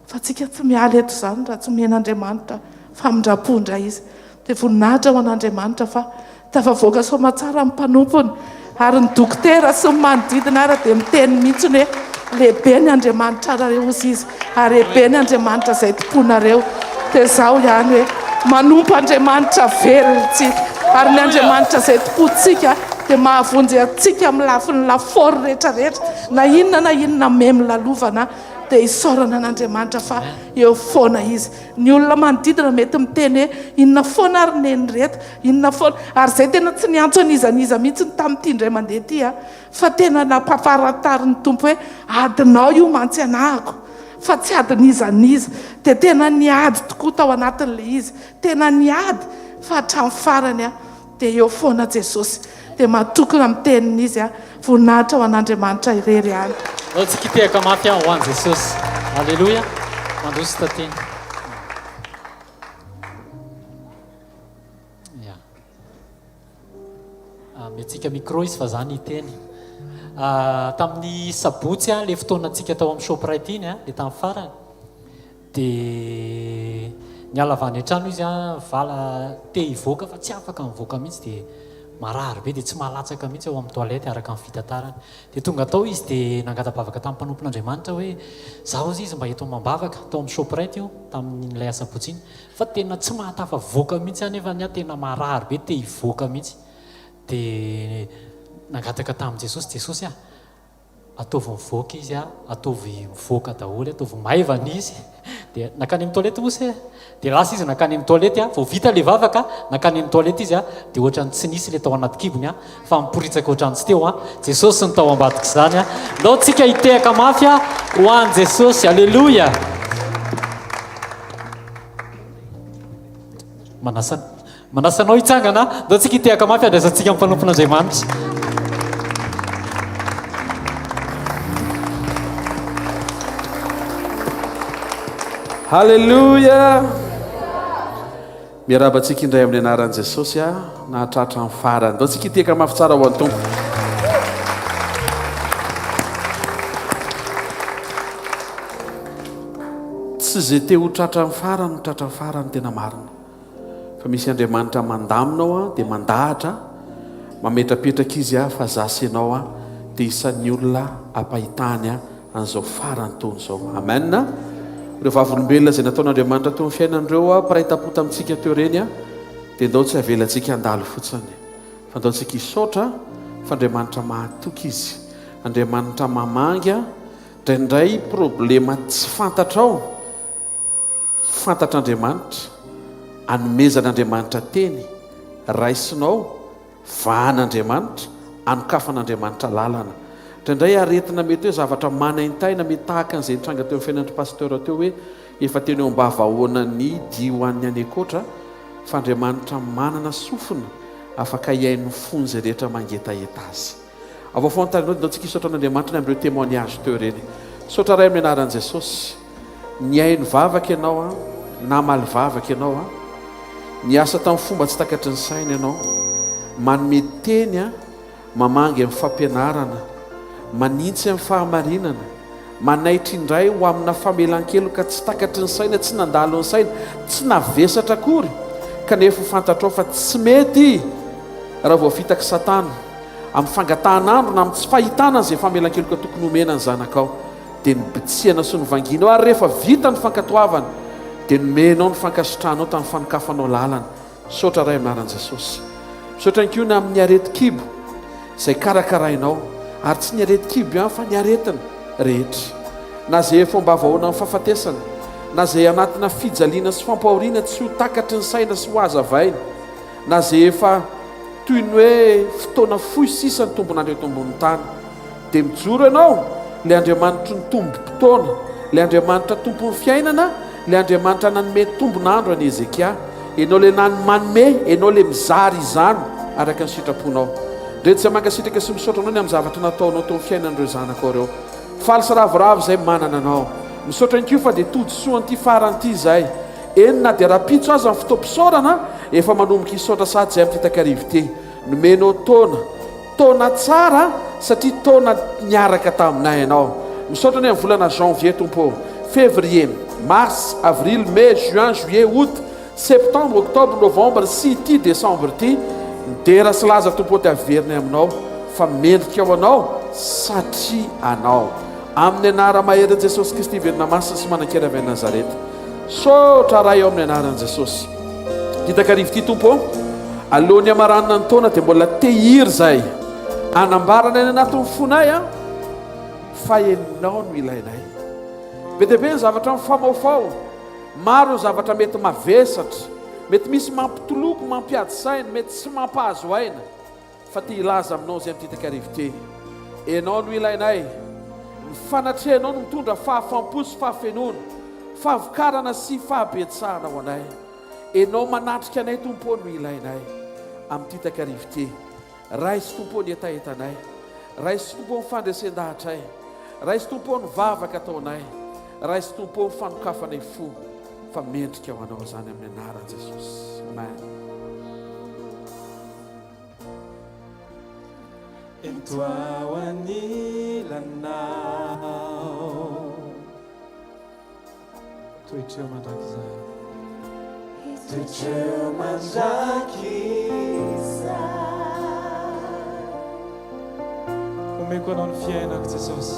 fa tsika tsy mialy eto izany raha tsy men'Andriamanitra famindram-pondra izy. Dia voninahitra ho an'Andriamanitra fa tafavoaka soamatsara amin'ny mpanompony ary ny dokotera sy ny manodidina ara dia miteny mihitsy hoe lehibe ny Andriamanitra arareo izy ary lehibe ny Andriamanitra izay tomponareo. Dia zaho ihany hoe manompo Andriamanitra velontsika ary ny Andriamanitra izay tompontsika dia mahavonjy atsika amin'ny lafin'ny lafaoro rehetrarehetra na inona memy lalovana dia isaorana an'Andriamanitra fa eo foana izy. Ny olona manodidina mety miteny hoe inona foana ary neny reto inona foana ary izay tena tsy niantso an'izaniza mihitsy ny tamin'ity indray mandeha ity fa tena nampafaratary ny tompo hoe adinao io mantsy anahako fa tsy adin'izaniza. Dia tena niady tokoa tao anatin'ilay izy tena niady fa hatramin'ny farany dia eo foana Jesosy dia matokana amin'ny tenin'izy voninahitra ho an'Andriamanitra irery any. Tsika mafy ho an'i Jesosy. Alleluia. Mandroso tateny. Metsika micro izy fa zany hiteny. Tamin'ny sabotsy ilay fotoanantsika tao amin'ny shoprite iny dia tamin'ny farany dia niala avy any an-trano izy vala te hivoaka fa tsy afaka mivoaka mihitsy dia marary be dia tsy mahalatsaka mihitsy ao amin'ny toalety araka amin'ny fitantarany dia tonga tao izy dia nangatabavaka tamin'ny mpanompon'Andriamanitra hoe zaho izy mba eto mambavaka tao amin'ny shoprite io tamin'ilay asabotsiny fa tena tsy mahatafa voaka mihitsy anefa ny tena marary be te hivoaka mihitsy dia nangataka tamin'i Jesosy ataovy mivoaka izy ataovy mivoaka daholo ataovy maivana izy dia nakany amin'ny toalety mosy dia lasa izy nakany amin'ny toalety vao vita le vavaka nakany amin'ny toalety izy dia ohatrany tsy nisy le tao anaty kibony fa miporitsaka ohatrany tsy teo Jesosy ny tao ambadika izany ndao tsika hitehaka mafy ho an'i Jesosy. Alleloia. Manasanao hitsangana ndao tsika hitehaka mafy andraisantsika amin'ny mpanompon'Andriamanitra. Halleluja. Miarabantsika indray amin'ny anaran'i Jesosy nahatratra ny farany. Ndao tsika hiteka mafy tsara ho an'ny Tompo. Tsy izay te ho tratra ny farany no tratra ny farany tena marina. Fa misy Andriamanitra mandaminao dia mandahatra mametrapetraka izy fa zasy ianao dia isan'ny olona ampahitany an'izao farany toy izao. Amen. Ireo vavolombelona izay nataon'Andriamanitra teo amin'ny fiainan'ireo paraitam-po tamintsika teo reny dia ndao tsy avelantsika handalo fotsiny fa ndao tsika hisaotra fa Andriamanitra mahatoky izy, Andriamanitra mamangy indraindray problema tsy fantatrao fantatr'Andriamanitra anomezan'Andriamanitra teny raisinao vahan'Andriamanitra anokafan'Andriamanitra lalana. Indraindray aretina mety hoe zavatra manaintaina mety tahaka an'izay nitranga teo amin'ny fiainan'ny pasteur teo hoe efa teny eo am-bavahoana ny dia ho an'ny any akoatra fa Andriamanitra manana sofina afaka hiain'ny fony izay rehetra mangetaheta azy. Avao foana tarinao ndao tsika hisaotra an'Andriamanitra ny amin'ireo témoignage teo reny. Saotra ray amin'ny anaran'i Jesosy. Ny hainy vavaka ianao na maly vavaka ianao niasa tamin'ny fomba tsy takatry ny saina ianao manome teny mamangy amin'ny fampianarana manintsy amin'ny fahamarinana manaitra indray ho amina famelan-keloka tsy takatry ny saina tsy nandalo ny saina tsy navesatra akory kanefa fantatrao fa tsy mety raha vao fitaka Satana amin'ny fangatanandro na amin'ny tsy fahitana izay famelan-keloka tokony homena ny zanakao dia nibitsihana sy nivangina ary rehefa vita ny fankatoavana dia nomenao ny fankasitranao tamin'ny fanokafanao lalana. Saotra ray amin'ny anaran'i Jesosy. Saotra ny kiona amin'ny areti-kibo izay karakarainao ary tsy ny areti-kibo fa ny aretina rehetra na izay fomba vahoana amin'ny fahafatesana na izay anatina fijaliana sy fampahoriana tsy ho takatry ny saina sy ho hazavaina na izay efa toy ny hoe fotoana fohy sisa ny tombon'andro eto ambony tany dia mijoro ianao ilay Andriamanitra ny tombo-potoana, ilay Andriamanitra tompon'ny fiainana, ilay Andriamanitra nanome tombon'andro an'i Ezekia. Ianao ilay manome, ianao ilay mizary izany araka ny sitraponao. Rehetra tsy mankasitraka sy misaotra anao ny amin'ny zavatra nataonao teo amin'ny fiainan'ireo zanakao ireo. Faly sy ravoravo izay manana anao. Misaotra ny kio fa dia todi-soan'ity faran'ity izay. Enina dia rapitso azy amin'ny fotoam-pisaorana efa manomboka hisaotra sady izay amin'ny fitakarivo ity. Nomenao taona tsara satria taona niaraka taminay ianao. Misaotra ny amin'ny volana janvier tompo, février, mars, avril, mai, juin, juillet, août, septembre, octobre, novembre sy ity décembre ity midera sy laza tompo ty averina aminao fa mendrika ao anao satria anao amin'ny anara mahery Jesosy Kristy verina masina sy manan-kera avy any Nazareta. Saotra raha eo amin'ny anaran'i Jesosy. Hitakarivo ity tompo alohan'ny amaranina ny taona dia mbola tehiry zay anambarana ny anatin'ny fonay fa ianao no ilainay. Be dia be ny zavatra mifamaofao, maro ny zavatra mety mavesatra, mety misy mampitoloko, mampiady saina, mety tsy mampahazo aina fa ty ilaza aminao izay amin'ny hitakarivo ity. Ianao no ilainay, ny fanatrehanao no mitondra fahafam-po sy fahafenoana, fahavokarana sy fahabetsahana ho anay. Ianao manatrika anay tompo no ilainay amin'ny hitakarivo ity. Raisy tompo ny etaetanay, raisy tompo ny fandresen-dahatray, raisy tompo ny vavaka ataonay, raisy tompo ny fanokafanay fo fa mendrika ho anao zany amin'ny anaran'i Jesosy. Amen. Etoa anilanao toetreo mandrakizay, toetreo mandrakizay omeko anao ny fiainako Jesosy.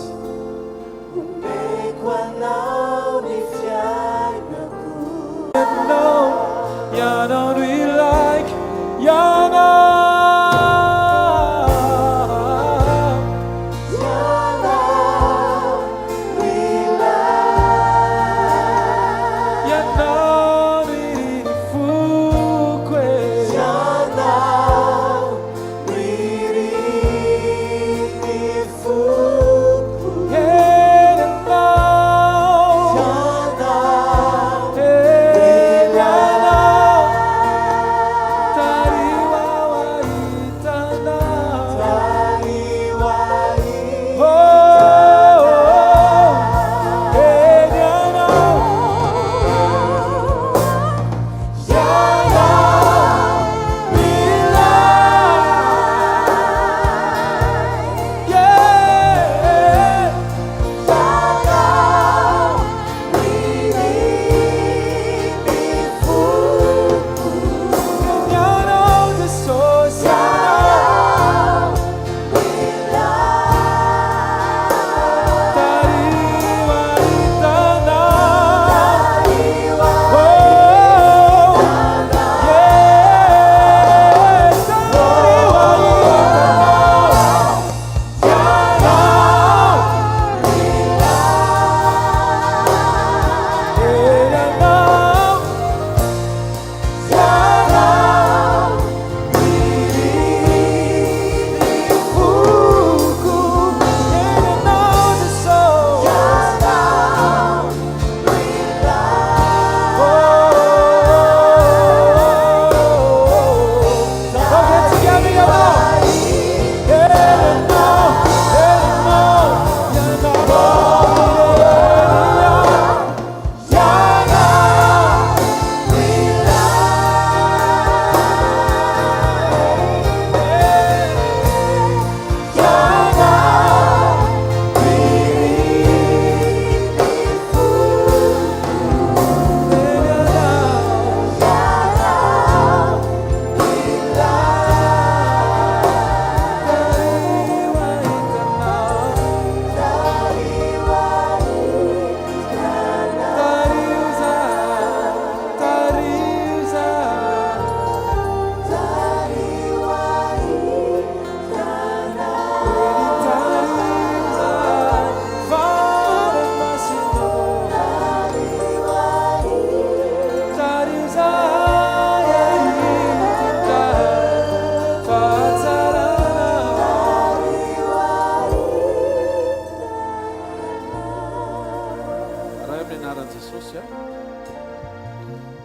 Omeko anao ny fiainako. Ianao no ilaiko, ianao.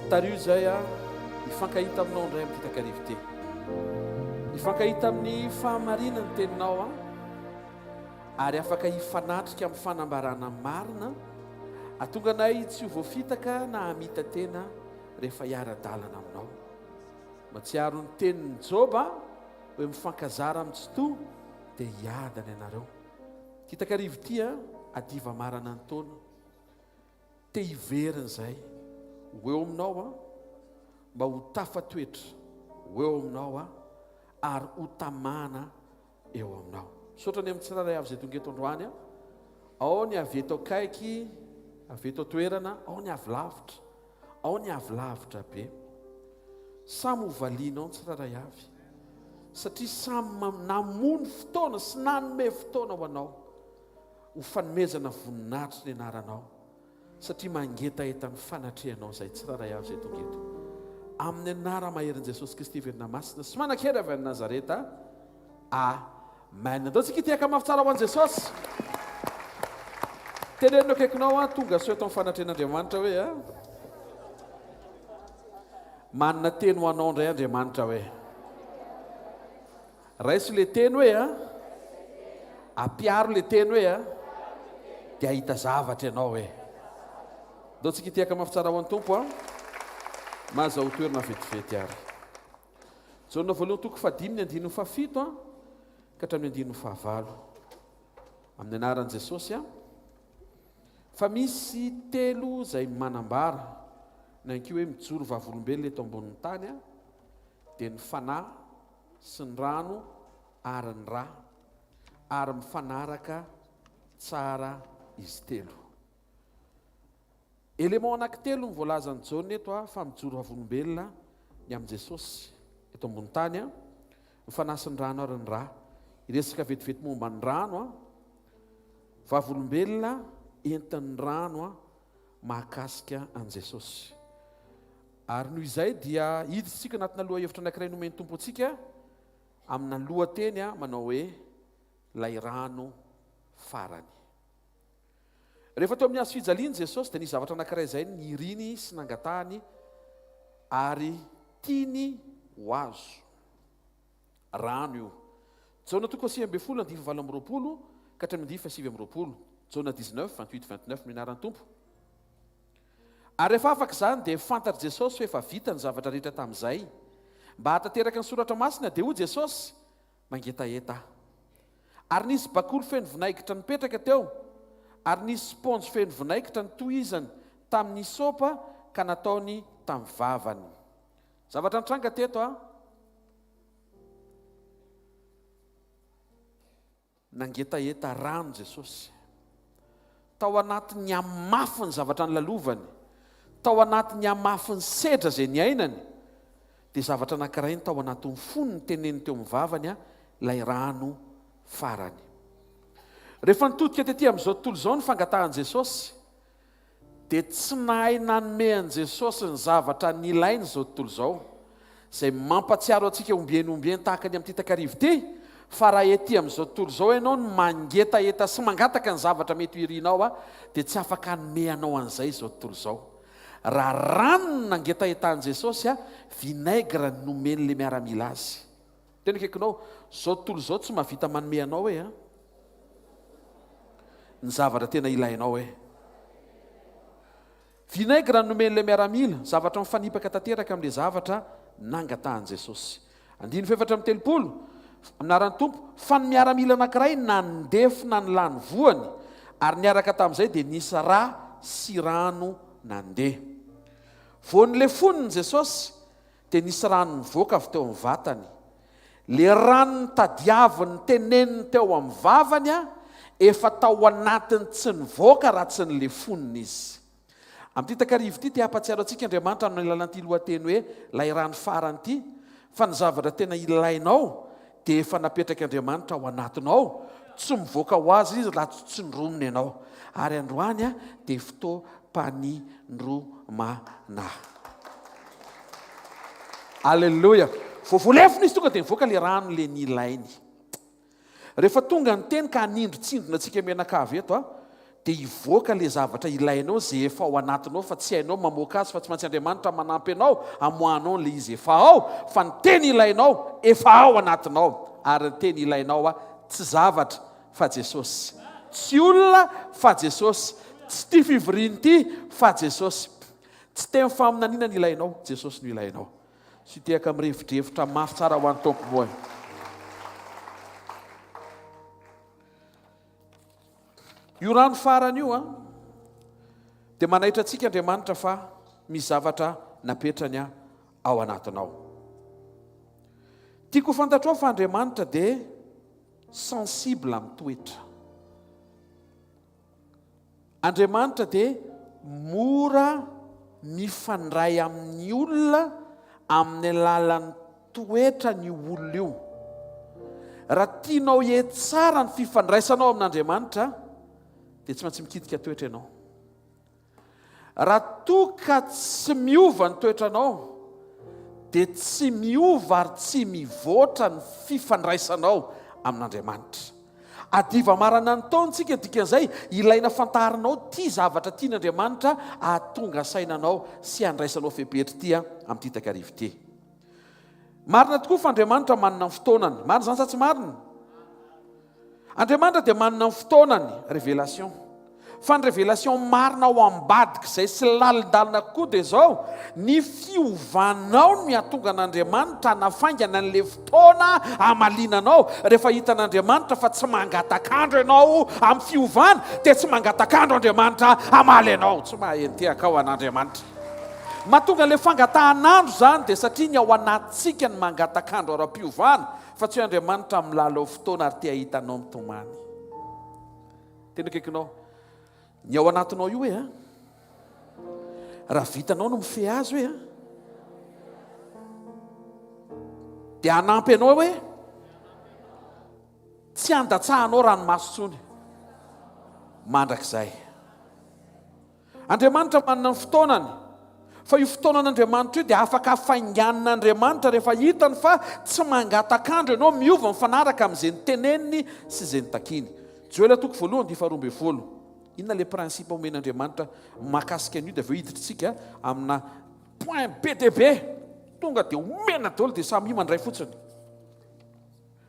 Tario zay ifankahita aminao ndray amin'ny kitakarivo te. Ifankahita amin'ny fahamarinana ny teninao ary afaka hifanatrika amin'ny fanambarana marina atonga anay tsy ho voafitaka na hamita tena rehefa hiara-dalana aminao. Matsiaro ny tenin'ny Joba hoe mifankazara amin'ny tsotoa dia hiadana ianareo. Kitakarivo ty adiva marana ny taona te hiverina zay ho eo aminao mba ho tafatoetra ho eo aminao ary ho tamana eo aminao. Sotrany amin'ny tsiraray avy izay tonga eto androany ao ny avy eto akaiky, avy eto toerana, ao ny avy lavitra, ao ny avy lavitra be. Samy ho valianao ny tsiraray avy satria samy namony fotoana sy nanome fotoana ho anao ho fanomezana voninahitra ny anaranao satria mangetaeta ny fanatrehanao zay tsiraray avy izay tonga eto. Amin'ny anara maherin' Jesosy Kristy verina masina sy manan-kera avy any Nazareta. Amen. Andao tsika tiaka mafy tsara ho an'i Jesosy. Tenenino akaikinao tonga soa eto amin'ny fanatrehan'Andriamanitra hoe manana teny ho anao indray Andriamanitra hoe raiso le teny hoe ampiaro le teny hoe dia hita zavatra ianao hoe. Andao tsika tiaka mafy tsara ho an'ny Tompo mahazaho toerana vetivety ary. Jaona voalohany toko 5:7 ka hatramin'ny 9:9. Amin'ny anaran'i Jesosy fa misy telo izay manambara na inky hoe mijoro vavolombelona eto ambonin'ny tany dia ny fanahy sy ny rano ary ny rà ary mifanaraka tsara izy telo. Élément anankitelo ny voalazany Jaune eto fa mijoro avolombelona ny amin'i Jesosy eto ambony tany mifanasiny rano ary ny rà. Iresaka vetivety momba ny rano vavolombelona entin'ny rano mahakasika an Jesosy. Ary noho izay dia hiditsika anatina lohahevitra anankiray nomeny tompo antsika amina lohateny manao hoe ilay rano farany. Rehefa teo amin'ny azo fijaliany Jesosy dia nisy zavatra anankiray izay niriny sy nangatahany ary tiany ho azo. Rano io. Jauna 2:20 ka hatramin'ny 9:20. Jauna 19:28-29 minaran'ny tompo. Ary rehefa afaka izany dia fantatr' Jesosy hoe efa vita ny zavatra rehetra tamin'izay. Mba hatateraka ny soratra masina dia hoy Jesosy mangetaheta. Ary nisy bakoly feno vinaigitra nipetraka teo, ary nisy sponjy feno vinaigitra nitohizany tamin'ny sopa ka nataony tamin'ny vavany. Zavatra nitranga teto nangetaheta rano Jesosy. Tao anatin'ny hamafy ny zavatra nilalovany, tao anatin'ny hamafy ny sedra izay niainany, dia zavatra anankiray ny tao anatin'ny fony ny teneny teo amin'ny vavany ilay rano farany. Rehefa nitodika tetỳ amin'izao tontolo izao ny fangatahan Jesosy, dia tsy nahay nanome an Jesosy ny zavatra nilainy izao tontolo izao, izay mampatsiaro antsika ombieny tahaka ny amin'ity takarivo ity, fa raha etỳ amin'izao tontolo izao ianao no mangetaheta sy mangataka ny zavatra mety ho irinao dia tsy afaka hanome anao an'izay izao tontolo izao. Raha rano nangetahetahan Jesosy vinaigra ny nomeny le miaramila azy. Tena akaikinao, izao tontolo izao tsy mahavita manome anao hoe ny zavatra tena ilainao hoe. Vinaigra ny nomeny le miaramila, zavatra mifanipaka tanteraka amin'ilay zavatra nangatahan Jesosy. 9:7 aminaran'ny tompo, fa ny miaramila anankiray nandefina ny lany voany, ary niaraka tamin'izay dia nisy rà sy rano nandeha. Voan'le foniny Jesosy dia nisy rano nivoaka avy teo amin'ny vatany. Le rano nitadiaviny teneniny teo amin'ny vavany efa tao anatiny tsy nivoaka raha tsy n'le foniny izy. Amin'ity takarivo ity dia hampatsiaro antsika Andriamanitra amin'ny alalan'ity lohateny hoe ilay rano farany ity, fa ny zavatra tena ilainao dia efa napetraka Andriamanitra ao anatinao, tsy mivoaka ho azy izy raha tsy niromony ianao. Ary androany dia fotoam-panindromana. Alleluia. Voavolefona izy tonga dia mivoaka le rano le nilainy. Rehefa tonga ny teny ka hanindrotsindrona antsika mianakavy eto dia hivoaka le zavatra ilainao izay efa ao anatinao, fa tsy hainao mamoaka azy, fa tsy maintsy Andriamanitra manampy anao hamoanao le izy efa ao, fa ny teny ilainao efa ao anatinao. Ary ny teny ilainao tsy zavatra fa Jesosy, tsy olona fa Jesosy, tsy ty fivoriany ity fa Jesosy, tsy teny faminaniana ny ilainao, Jesosy no ilainao. Sy tehaka mirevidrevitra mafy tsara ho an'ny tompo moa. Io rano farany io dia manaitra antsika Andriamanitra fa misy zavatra napetrany ao anatinao. Tiako fantatrao fa Andriamanitra dia sensible amin'ny toetra. Andriamanitra dia mora mifandray amin'ny olona amin'ny alalan'ny toetra ny olona io. Raha tianao tsara ny fifandraisanao amin'Andriamanitra dia tsy maintsy mikitika toetra ianao. Raha toa ka tsy miova ny toetranao dia tsy miova ary tsy mivoatra ny fifandraisanao amin'Andriamanitra. Adiva marana ny taontsika dikan'izay ilaina fantarinao ty zavatra tian'Andriamanitra ahatonga sainanao sy handraisanao fepetra ity amin'ity takarivo ity. Marina tokoa fa Andriamanitra manana ny fotoanany. Marina zany sa tsy marina? Andriamanitra dia manana ny fotoanany, révélation. Fa ny révélation marina ao ambadika izay sy lalindalina koa dia izao, ny fiovanao no mihatonga an'Andriamanitra hanafaingana an'ilay fotoana hamalinanao. Rehefa hitan'Andriamanitra fa tsy mangatakandro ianao amin'ny fiovana dia tsy mangatakandro Andriamanitra hamaly ianao. Tsy mahentehaka ao an'Andriamanitra. mahatonga le fangatahan'andro zany dia satria ny ao anatsika ny mangatakandro ara-piovana fa tsy hoe Andriamanitra milala fotoana ary tia hitanao mitomany. Tena kaikinao ny ao anatinao io hoe raha vitanao no mifehy azy hoe dia hanampy anao hoe tsy andatsahanao ranomaso intsony mandrakizay. Andriamanitra manana ny fotoanany, fa io fotoanan'Andriamanitra io dia afaka hafainganan'Andriamanitra rehefa hitany fa tsy mangatakandro ianao miova mifanaraka amin'izay niteneniny sy izay nitakiny. Joël toko voalohany 12. Inona le prinsipa omen'Andriamanitra mahakasika an'io dia aveo hidintsika amina point be dia be tonga dia omena daholo dia samy mandray fotsiny.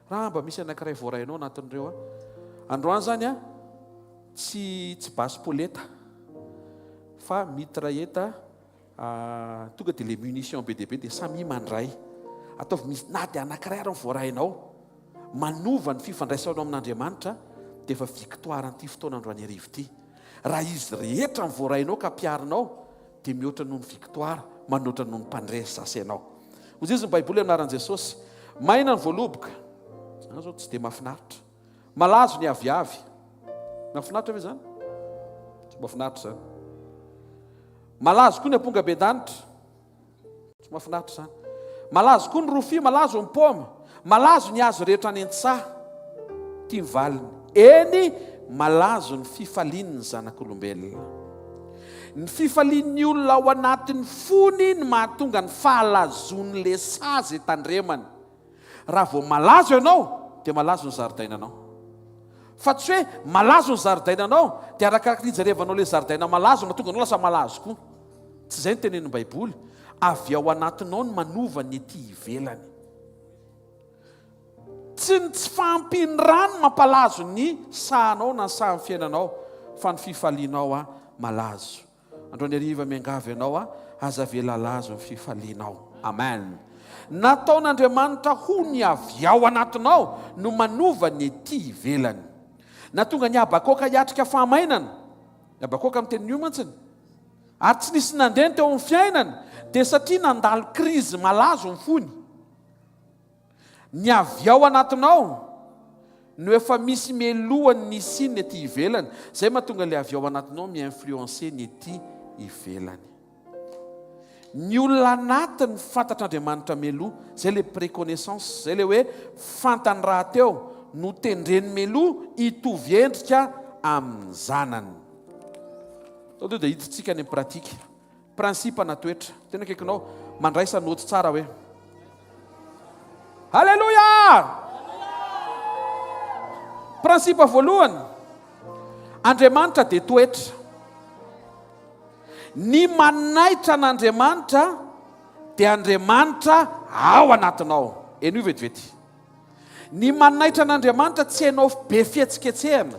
Raha mba misy anankiray voarainao anatin'ireo androany zany tsy basy poleta fa mitraillette tonga dia le munition be dia be dia samy mandray. Ataovy misy na dia anankiray ary voarainao manova ny fifandraisanao amin'Andriamanitra dia efa victoire an'ity fotoana androany arivo ity. Raha izy rehetra ny voarainao ka piarinao dia mihoatra noho ny victoire, manoatra noho ny mpandresy zasy ianao. Hoy izy ny Baiboly anaran'i Jesosy, maina ny voaloboka. Zany zao tsy dia mahafinaritra. Malazo ny aviavy. Mahafinaritra ve zany? Tsy mahafinaritra zany. Malazo koa ny amponga be-danitra. Tsy mahafinaritra zany. Malazo koa ny rofia, malazo ny paoma, malazo ny hazo rehetra any an-tsaha. Tia mivaliny. Eny malazo ny fifalian'ny zanak'olombelona. Ny fifalian'ny olona ao anatin'ny fony ny mahatonga ny fahalazon'le sazy tandremany. Raha vao malazo ianao dia malazo ny zaridainanao. Fa tsy hoe malazo ny zaridainanao dia arakaraka ny ijerevanao le zaridaina malazo mahatonga anao lasa malazo koa. Tsy izay ny tenenin'ny Baiboly. Avy ao anatinao ny manova ny ety ivelany. Tsy fampiny rano mampalazo ny sahanao na ny sahan'ny fiainanao fa ny fifalianao malazo. Androany ariva miangavy ianao aza vela lazo ny fifalianao. Amen. Nataon'Andriamanitra ho ny avy ao anatinao no manova ny ety ivelany. Natonga ny Habakoka hiatrika fahamainana. Ny Habakoka amin'ny tenin'io mantsiny. Ary tsy nisy nandeny teo amin'ny fiainany dia satria nandalo krizy malazo ny fony. Ny avy ao anatinao no efa misy melohany ny siny ety ivelany. Zay mahatonga le avy ao anatinao mi-influencer ny ety ivelany. Ny olona anatiny fantatr'Andriamanitra meloha, zay le préconnaissance, zay le hoe fantany raha teo no tendreny meloha hitovy endrika amin'ny zanany. Tao dia hitintsika ny pratika. Prinsipa na toetra. Tena kaikinao mandraisa noty tsara hoe. Halleluja! Prinsipa voalohany, Andriamanitra dia toetra. Ny manaitra an'Andriamanitra dia Andriamanitra ao anatinao. Eny io vetivety. Ny manaitra an'Andriamanitra tsy hainao be fihetsiketsehana,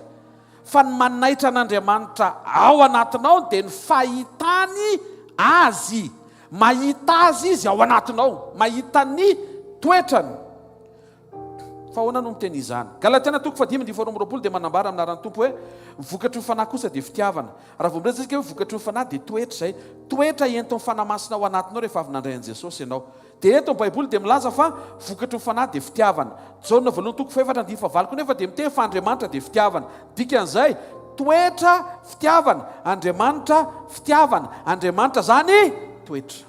fa ny manaitra an'Andriamanitra ao anatinao dia ny fahitany azy. Mahita azy izy ao anatinao. Mahita ny toetrany. Fa ahoana no miteny izany? Galatiana toko 5:20 dia manambara amin'ny anaran'ny Tompo hoe vokatry ny fanahy kosa dia fitiavana. Raha vao miresaka hoe vokatry ny fanahy dia toetra izay. Toetra ento ny fanahy-masina ao anatinao rehefa avy nandray an'i Jesosy ianao. Dia eto ny Baiboly dia milaza fa vokatry ny fanahy dia fitiavana. Jaona voalohany toko 4:9 nefa dia miteny fa Andriamanitra dia fitiavana. Dikan'izay toetra fitiavana, Andriamanitra fitiavana. Andriamanitra zany toetra.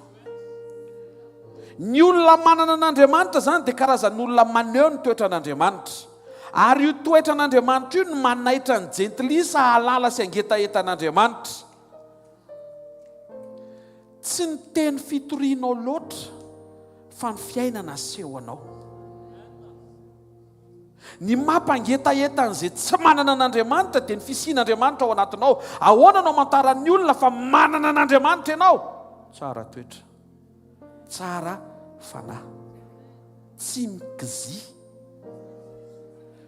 Ny olona manana an'Andriamanitra zany dia karazan'olona maneho ny toetra an'Andriamanitra. Ary io toetra an'Andriamanitra io no manaitra ny jentilisa halala sy angetaeta an'Andriamanitra. Tsy ny teny fitorianao loatra fa ny fiainana aseho anao. Ny mampangetaeta an'izay tsy manana an'Andriamanitra dia ny fisian'Andriamanitra ao anatinao. Ahoana anao mantara ny olona fa manana an'Andriamanitra ianao? Tsara toetra, tsara fanahy, tsy mikizy.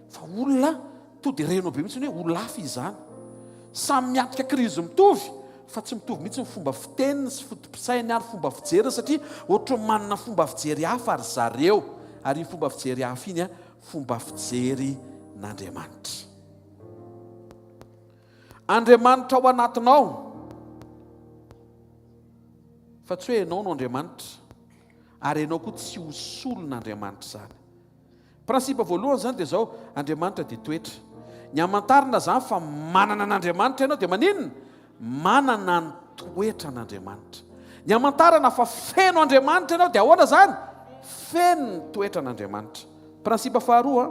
Fa olona to dia renao be mihitsy hoe olona hafa izany. Samy miatrika krizy mitovy, fa tsy mitovy mihitsy ny fomba fiteniny sy fotom-pisainy ary fomba fijeriny satria ohatra manana fomba fijery hafa ary zareo. Ary iny fomba fijery hafa iny fomba fijery n'Andriamanitra. Andriamanitra ao anatinao fa tsy hoe ianao no Andriamanitra ary ianao koa tsy hosolon'Andriamanitra zany. Prinsipa voalohany zany dia zao, Andriamanitra dia toetra. Ny hamantarana zany fa manana an'Andriamanitra ianao dia maninona? Manana ny toetra an'Andriamanitra. Ny hamantarana fa feno Andriamanitra ianao dia ahoana zany? Feno ny toetra an'Andriamanitra. Prinsipa faharoa,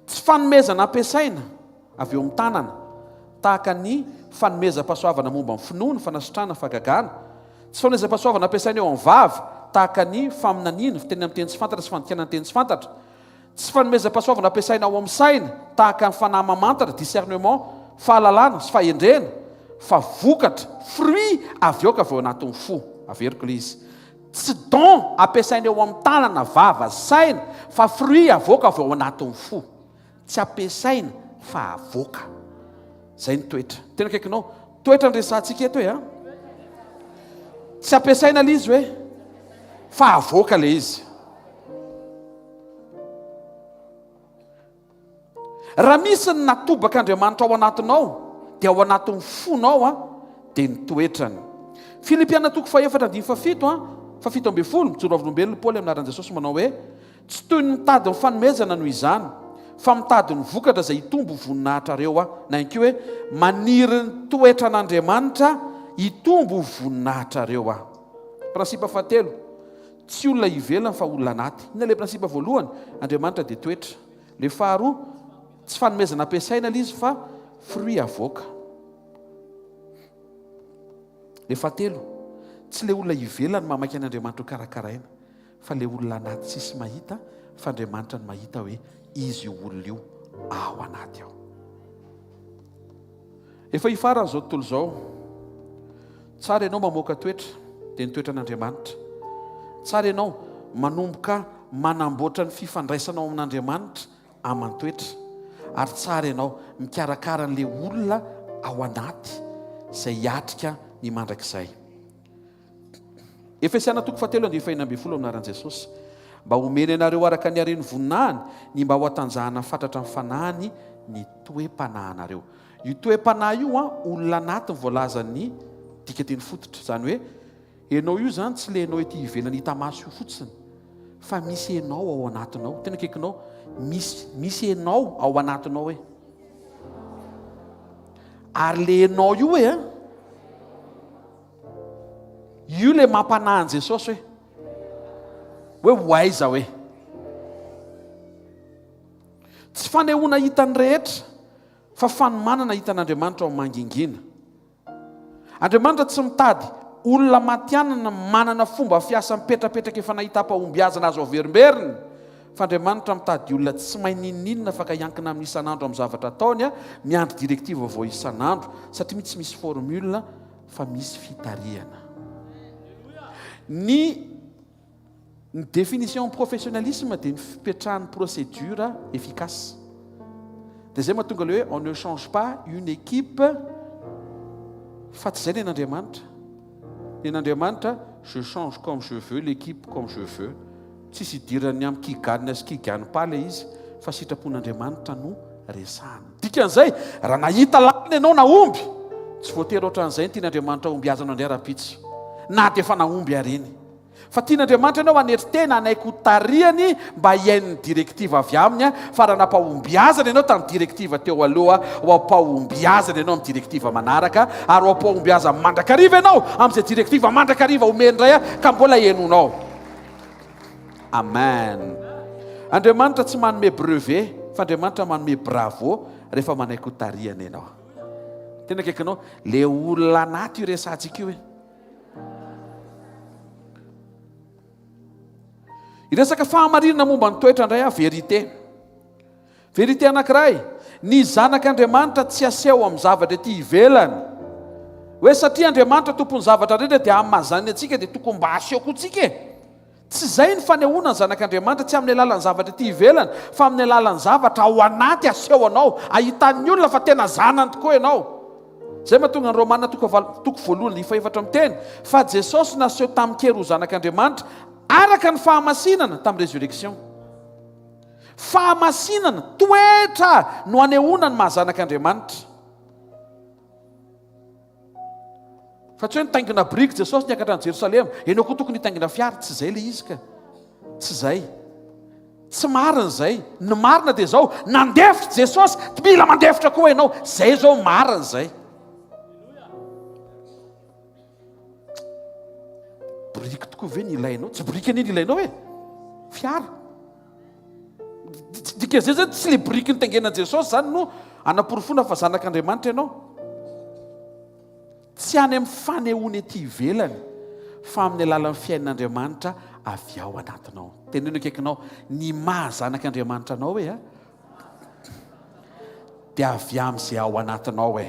tsy fanomezana ampiasaina avy eo amin'ny tanana tahaka ny fanomezam-pahasoavana momba amin'ny finoana, fanasitrana, fagagana. Tsy fanomezam-pahasoavana ampiasaina eo amin'ny vavy tahaka ny faminaniana, fitenena amin'ny teny tsy fantatra, sy fandikana ny teny tsy fantatra. Tsy fanomezam-pahasoavana ampiasaina ao amin'ny saina tahaka ny fanahy mamantatra, discernement, fahalalana sy fahendrena, fa vokatra, fruit avyoka avy eo anatin'ny fo. Averiko ilay izy. Tsy don ampiasaina eo amin'ny tanana, vava, saina, fa fruit avoaka avy eo anatin'ny fo. Tsy ampiasaina fa avoaka. Zay ny toetra. Tena kaikinao, toetra ndresantsika eto hoe tsy ampiasaina ilay izy hoe fa avoaka ilay izy. Raha misy ny natobak'Andriamanitra ao anatinao dia ao anatin'ny fonao dia ny toetrany. Filipiana toko faefatra andimy fafito ambin'ny folo, mijoro avolom-belona Paoly amin'ny anaran'i Jesosy manao hoe tsy toy ny mitady ny fanomezana noho izany, fa mitady ny vokatra izay hitombo voninahitra na ihany koa hoe maniry ny toetra an'Andriamanitra hitombo voninahitra Prinsipa fahatelo, tsy olona ivelany fa olona anaty. Ina ilay prinsipa voalohany? Andriamanitra dia toetra. Ilay faharoa, tsy fanomezana ampiasaina ilay izy fa fruit avoaka. Ilay fahatelo, tsy ilay olona ivelany mamaky an'Andriamanitra ho karakaraina, fa ilay olona anaty tsisy mahita, fa Andriamanitra ny mahita hoe izy io olona io ao anaty ao. Efa hifaran'izao tontolo izao, tsara ianao mamoaka toetra dia ny toetra an'Andriamanitra. Tsara ianao manomboka manamboatra ny fifandraisanao amin'Andriamanitra aman-toetra, ary tsara ianao mikarakara n'ilay olona ao anaty izay hiatrika ny mandrakizay. Efesiana toko fahatelo andiny fahina ambin'ny folo amin'ny anaran'i Jesosy, mba homeny anareo araka ny hareny voninahiny ny mba ho atanjahana fantatra amin'ny fanahiny ny toe-panahinareo. Io toe-panahy io olona anaty ny voalazan'ny dikateny fototra, zany hoe ianao io zany tsy ilay ianao ety ivelany hita maso io fotsiny, fa misy ianao ao anatinao. Tena kaikinao, misy ianao ao anatinao hoe, ary le ianao io io le mampanahin Jesosy hoe hoaiza hoe tsy fanehoana hitany rehetra, fa fanomanana hitan'Andriamanitra ao mangingina. Andriamanitra tsy mitady olona matianana manana fomba fiasa mipetrapetraka efa nahitam-pahombiazana azo averimberiny, fa Andriamanitra mitady olona tsy mahay ninninina fa ka hiankina amin'ny isan'andro amin'ny zavatra ataony, miandry direktiva vao isan'andro, satria tsy misy formule fa misy fitarihana. Ny définition professionnalisme dia ny fipetrahan'ny procédure efficace. Dia zay mahatonga ilay hoe on ne change pas une équipe, fa tsy zay ny an'Andriamanitra. Ny an'Andriamanitra, je change comme je veux, l'équipe comme je veux. Tsisy idirany amin'ny kiganina sy kigany pa ilay izy, fa sitrapon'Andriamanitra no resahana. Dikan'izay, raha nahita lalina ianao na omby, tsy voatery ohatran'izay ny tian'Andriamanitra ombiazana indray raha-pitsy, na dia efa naomby areny. Fa tian'Andriamanitra ianao aneritena anaiky ho tarihany mba hiain'ny direktiva avy aminy, fa raha nampahombiazana ianao tamin'ny direktiva teo aloha, ho ampahombiazana ianao amin'ny direktiva manaraka, ary ho ampahombiazana mandrakariva ianao amin'izay direktiva mandrakariva omeny indray ka mbola henonao. Amen. Andriamanitra tsy manome brevet, fa Andriamanitra manome bravo rehefa manaiky ho tarihana ianao. Tena kaikinao, le olona anaty io resantsika io iresaka fahamarinana momba ny toetra indray verité anankiray, ny zanak'Andriamanitra tsy aseho amin'ny zavatra ety ivelany hoe satria Andriamanitra tompony zavatra rehetra dia amin'ny mahazanany antsika dia tokony mba asehoko antsika. Tsy zay ny fanehoana ny zanak'Andriamanitra, tsy amin'ny alalan'ny zavatra ety ivelany, fa amin'ny alalan'ny zavatra ao anaty aseho anao, ahitan'ny olona fa tena zanany tokoa ianao. Zay mahatonga ny Romana toko voalohany ny faefatra miteny fa Jesosy naseho tamin'ny kely ho zanak'Andriamanitra araka ny fahamasinana tamin'ny résurrection. Fahamasinana, toetra no anehoana ny mahazanak'Andriamanitra. fa tsy hoe nitaingina briky jesosy niakatra any jerosalema ianao koa tokony hitaingina fiara tsy zay le izy ka tsy zay tsy marina zay ny marina dia zao nandefitra jesosy mila mandefitra koa ianao zay zao marina zay briky tokoa ve ny ilainao tsy briky aniny ilainao e fiara dika zay zany tsy le briky nitaingenan jesosy zany no anaporofona fa zanak'Andriamanitra ianao tsy any amin'ny fanehoany ety ivelany fa amin'ny alalan'ny fiainan'Andriamanitra avy ao anatinao teneno akaikinao ny mahazanak'Andriamanitra anao e dia avy amin'izay ao anatinao e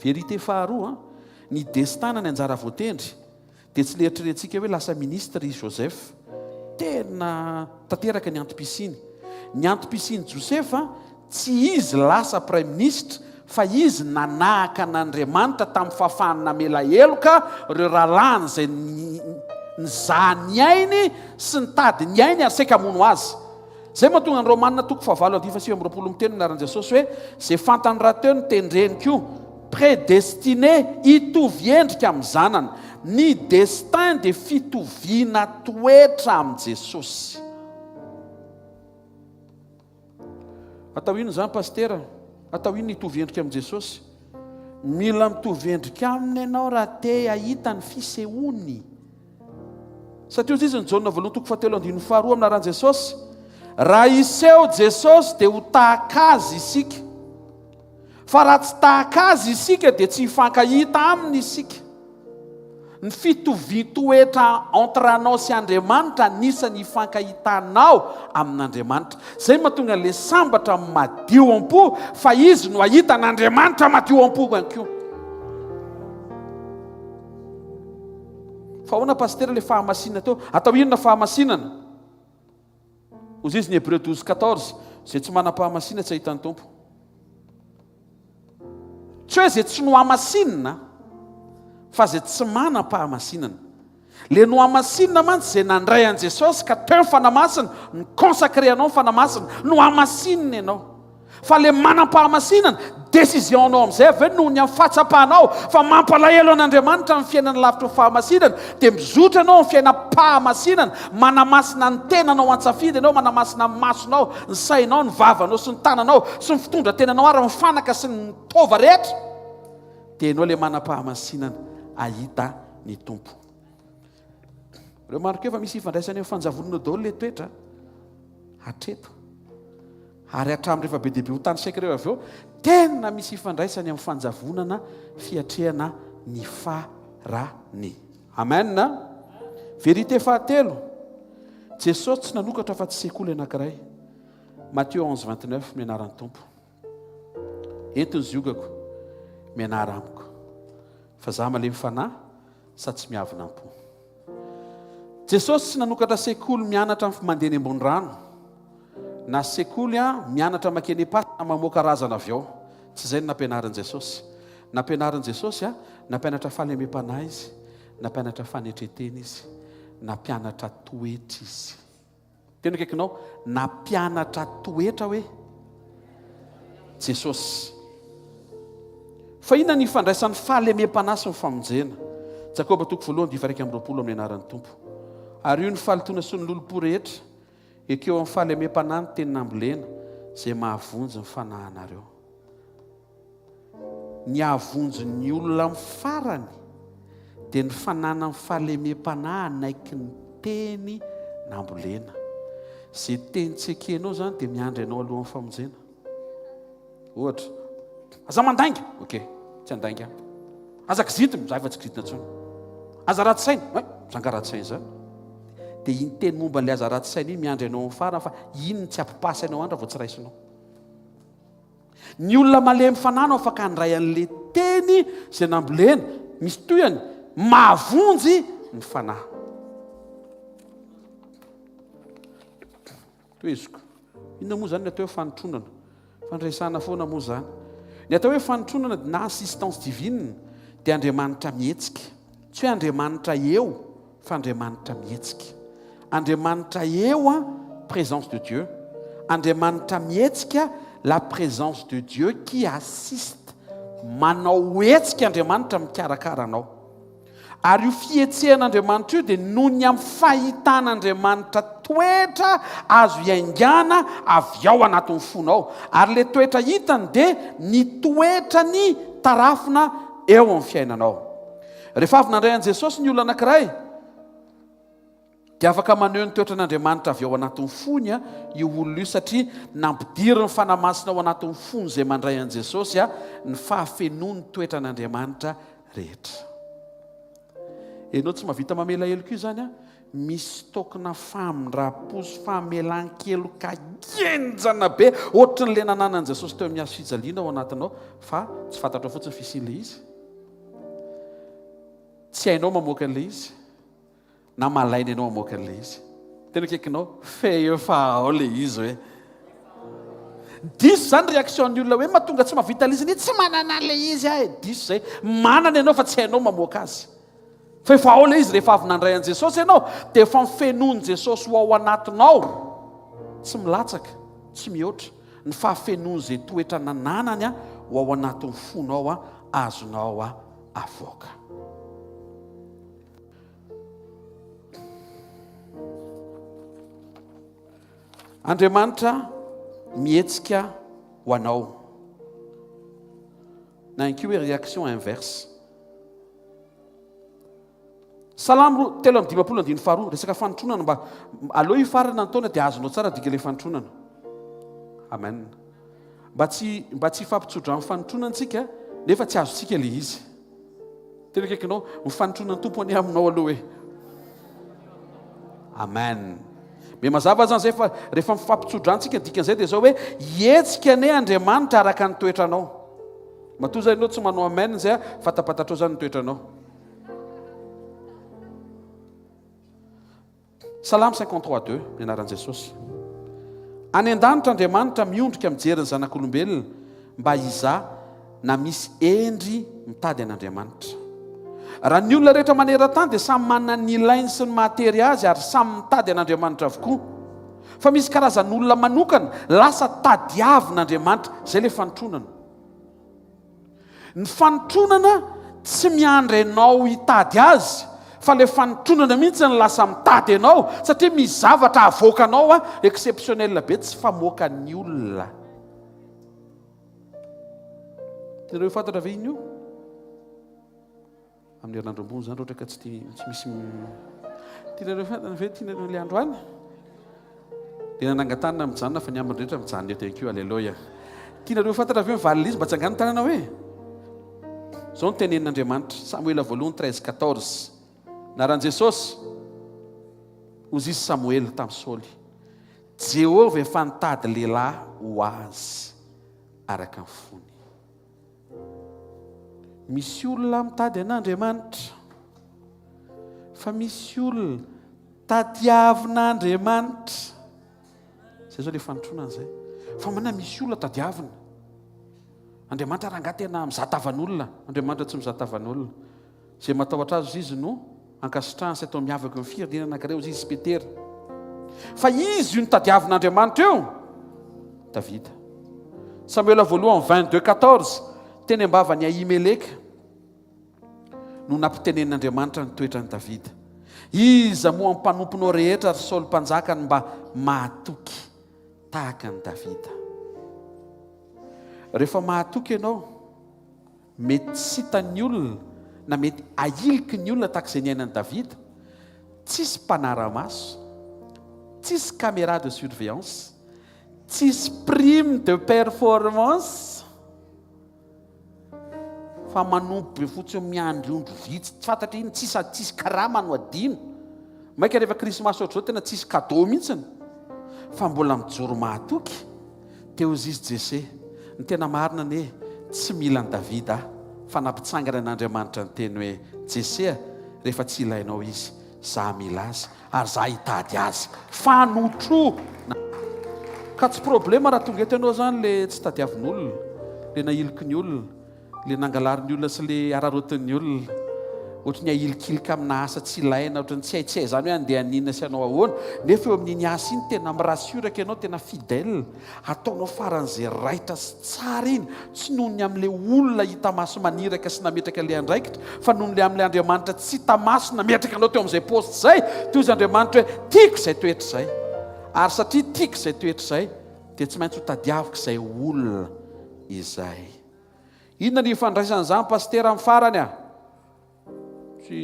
verité faharoa ny destin ny anjara voatendry dia tsy leritrerentsika hoe lasa ministra izy Joseph tena tanteraka ny antom-pisiny ny antom-pisiny Josefa tsy izy lasa prime ministre fa izy nanahaka n'Andriamanitra tamin'ny fahafahany namela heloka ireo rahalahy izay nizaha ny ainy sy nitady ny ainy ary saika hamono azy zay mahatonga ny Romanina toko fahavalo andiny fahasivy amby roapolo miteny anaran'i Jesosy hoe zay fantany raha teo ny tendreniko prédestiné hitovy endrika amin'ny zanany ny destin dia fitoviana toetra amin'i Jesosy atao ino zany pastera atao ino hitovy endrika amin'i Jesosy mila mitovy endrika aminy ianao raha te hahita ny fisehoany satria izy ny Jaona voalohany toko fahatelo andiny faharoa amin'ny anaran'i Jesosy raha iseho Jesosy dia ho tahaka azy isika fa raha tsy tahaka azy isika dia tsy hifankahita aminy isika ny fitovitoetra entre anao sy Andriamanitra anisany hifankahitanao amin'Andriamanitra zay mahatonga le sambatra madio am-po fa izy no ahita n'Andriamanitra madio am-po ihany koa fa hoana pastera le fahamasinana teo atao inona fahamasinana ozy izy ny Hébreu 12:14 zay tsy manam-pahamasina tsy ahitany tompo tsy hoe zay tsy no hamasinina fa zay tsy manam-pahamasinana le no hamasinina mantsy zay nandray an Jesosy ka teo ny fanamasina ny consacré anao ny fanamasina no hamasinina ianao fa le manam-pahamasinana décision anao amin'izay avy noho ny amin'ny fatsapahanao fa mampalahelo an'Andriamanitra ny fiainana lavitra ny fahamasinana dia mizotra anao ny fiainam-pahamasinana manamasina ny tenanao an-tsafidy ianao manamasina ny masonao ny sainao ny vavanao sy ny tananao sy ny fitondra tenanao ary mifanaka sy ny tova rehetra dia ianao le manam-pahamasinana ahita ny tompo reo mariko efa misy ifandraisany amin'ny fanjavonana daholo le toetra hatreto ary hatramin'ny rehefa be dehibe ho tany saika ireo avy eo tena misy ifandraisany amin'ny fanjavonana fiatrehana ny farany amen verité fahatelo Jesosy tsy nanokatra fa tsy sekoly anankiray Matthieu 11:29 mianaran'ny tompo entiny ziogako mianara amiko fa za malemy fanahy sa tsy miavina am-po Jesosy tsy nanokatra sekoly mianatra mandeha ny ambony rano na sekoly mianatra makeny pasina mamoaka razana avy ao tsy zay ny nampianarin' Jesosy nampianarin' Jesosy nampianatra fahalemem-panahy izy nampianatra fanetretena izy nampianatra toetra izy tena akaikinao nampianatra toetra hoe Jesosy fa inona ny ifandraisan'ny fahalemem-panahy sy ny famonjena Jakoba toko voalohany dia varaiky amin'ny roapolo amin'ny anaran'ny tompo ary io ny fahalitoana sy ny lolo-po rehetra ekeo amin'ny fahalemem-panahy ny teny nambolena zay mahavonjy ny fanahinareo ny ahavonjy ny olona amin'ny farany dia ny fanana ny fahalemem-panahy anaiky ny teny nambolena zay teny tsekenao zany dia miandry ianao alohan'ny famonjena ohatra aza mandainga ok tsy andainga aza kizitina za efa tsy kizitina tsony aza ratsy saina zanga ratsy saina zany dia iny teny momba n'ilay aza ratsy saina iny miandry ianao amin'ny farany fa iny ny tsy ampipasy ianao andra vao tsy raisinao ny olona malemy fanano afaka handray an'le teny zay nambolena misy toyany mahavonjy ny fanahy toeziko inona moa zany ny atao hoe fanotronana fandraisana foana moa zany ny atao hoe fanotronana na assistance divine dia Andriamanitra mihetsika tsy hoe Andriamanitra eo fa Andriamanitra mihetsika Andriamanitra eo présence de Dieu Andriamanitra mihetsika la présence de Dieu qui assiste manao hetsika Andriamanitra mikarakara anao. Ary io fihetsehan'Andriamanitra io dia noho ny amin'ny fahitan'Andriamanitra toetra azo iaingana avy ao anatin'ny fonao. Ary le toetra hitany dia ny toetra ny tarafina eo amin'ny fiainanao. Rehefa avy nandray an' Jesosy ny olona anankiray, dia afaka maneho ny toetran'Andriamanitra avy ao anatin'ny fony io olona io, satria nampidiry ny fanamasina ao anatin'ny fony izay mandray an' Jesosy ny fahafenoan'ny toetran'Andriamanitra rehetra. Ianao tsy mahavita mamela elo koa izany misy tokona famindra-poso famelan-kelo kagenjana be ohatry ny le nananan'i Jesosy teo amin'ny hazo fijaliana ao anatinao, fa tsy fantatrao fotsiny fisian'ilay izy. Tsy hainao mamoaka an'ilay izy, na malaina ianao mamoaka an'ilay izy. Tena kekinao efa ao ilay izy hoe. Diso zany réaction ny olona hoe mahatonga tsy mahavita ilay izy, tsy manana an'ilay izy diso zay. Manana ianao fa tsy hainao mamoaka azy. Fa efa ao ilay izy rehefa avy nandray an' Jesosy ianao, dia efa mifenoan'i Jesosy ho ao anatinao, tsy milatsaka, tsy mihoatra. Ny fahafenoan'izay toetra nananany ho ao anatin'ny fonao azonao avoaka. Andriamanitra mihetsika ho anao. Na inky hoe réaction inverse. Salamo 3:5 resaka fanotronana, mba aloha io farana ny taona dia azonao tsara dika ilay fanotronana. Amen. Mba tsy hifampitsodra amin'ny fanotronantsika nefa tsy azontsika ilay izy. Tena kekinao mifanotrona ny tompony aminao aloha hoe. Amen. Me mazava zany zay fa rehefa mifampitsodrantsika dikan'izay dia zao hoe hetsika ane Andriamanitra araka ny toetranao. Matoa zay ianao tsy manao amen zay fatapatatrao zany ny toetranao. Salamo 53:2 ny anaran'i Jesosy. Any an-danitra Andriamanitra miondrika mijery ny zanak'olombelona mba hizaha na misy endry mitady an'Andriamanitra. Raha ny olona rehetra maneran-tany dia samy manana ny ilainy sy ny mahatery azy ary samy mitady an'Andriamanitra avokoa. Fa misy karazan'olona manokana lasa tadiavin'Andriamanitra, izay ilay fanotronana. Ny fanotronana tsy miandry ianao hitady azy, fa ilay fanotronana mihitsy ny lasa mitady ianao, satria misy zavatra avoakanao exceptionnel be tsy famoaka ny olona. Tianareo fantatra ve iny io? Amin'ny herinandro ambony zany ohatra ka tsy misy tianareo fantatra ve tianareo ilay andro any? Dia nanangan-tanana mijanona fa ny aminy rehetra mijanona eo thank you, alleloia. Tianareo fantatra ve mivaly izy mba tsy hangano tanana hoe? Zao ny tenenin'Andriamanitra, Samuela 13:14. Naran'i Jesosy hozy izy Samuel tamin'ny Saoly, Jehovah efa nitady lehilahy ho azy araka ny fony. Misy olona mitady an'Andriamanitra, fa misy olona tadiavin'Andriamanitra. Zay zao ilay fanotronana zay. Fa manana misy olona tadiavina. Andriamanitra rangaha tena mizatavan'olona. Andriamanitra tsy mizatavan'olona. Izay matahotra azy izy no ankasitrahany sy atao miavaka ny firenena anankiray izy Spetera. Fa izy io ny tadiavin'Andriamanitra io, Davida. Samuela 22:14 teny ambavany Ahimeleka no nampitenenin'Andriamanitra ny toetrany Davida. Iza moa mpanomponao rehetra ary Saoly mpanjakany mba mahatoky tahaka ny Davida. Rehefa mahatoky ianao, mety tsy hitan'ny olona na mety ahiliky ny olona tahaka izay niainan'i Davida, tsisy mpanara-maso, tsisy caméra de surveillance, tsisy prime de performance, fa manompo be fotsiny miandriondro vitsy, tsy fantatra iny tsisy karama no adino. Maika rehefa krismasy ohatr'izao tena tsisy cadeau mihitsiny, fa mbola mijoro mahatoky teo izy Jese. Ny tena marina ny tsy mila ny Davida fa nampitsangana an'Andriamanitra ny teny hoe Jese rehefa tsy ilainao izy, za mila azy ary za hitady azy fanotro. Ka tsy problema raha tonga eto ianao zany le tsy tadiavin'olona, le nahiliky ny olona, le nangalary ny olona sy le ararotin'ny olona. ohatry ny ahilikilika amina asa tsy ilaina ohatrany tsy haitsy zany hoe andeha ninona sy anao ahoana nefa eo amin'iny asa iny tena mirasioraka ianao tena fidèle ataonao faran'izay raitra sy tsara iny tsy noho ny amin'ilay olona hita maso maniraka sy nametraka le andraikitra fa noho nyle amin'ilay Andriamanitra tsy hita maso nametraka anao teo amin'izay poste zay toy izy Andriamanitra hoe tiako izay toetra izay ary satria tiako izay toetra izay dia tsy maintsy ho tadiaviko izay olona izay. Inona ny ifandraisan'izany pastera amin'ny farany a?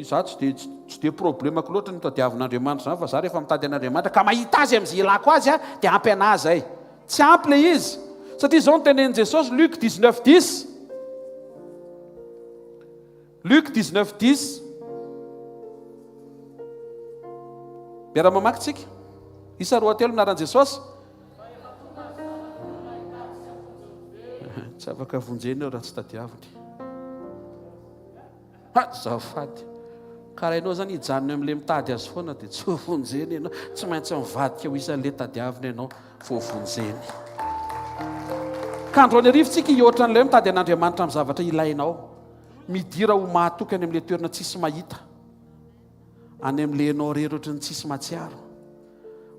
Za tsy dia problemako loatra ny tadiavin'Andriamanitra zany fa za rehefa mitady an'Andriamanitra ka mahita azy amin'izay ilako azy a dia ampy anazy ay. Tsy ampy le izy satria izao notenenin Jesosy Luc 19:10. Luc 19:10. Miara mamaky tsika. Isa 2 minaran Jesosy. Tsy afaka vonjeny eo raha tsy tadiaviny. Zafady. Karaha ianao zany hijanona amin'ilay mitady azy foana dia tsy vonjeny ianao, tsy maintsy mivadika ho isan'ilay tadiaviny ianao vao vonjeny. Ka androany arivotsika hihoatra an'ilay mitady an'Andriamanitra amin'ny zavatra ilainao. Midira ho mahatoky any amin'ilay toerana tsisy mahita. Any amin'ilay ianao rery ohatrany tsisy matsiaro.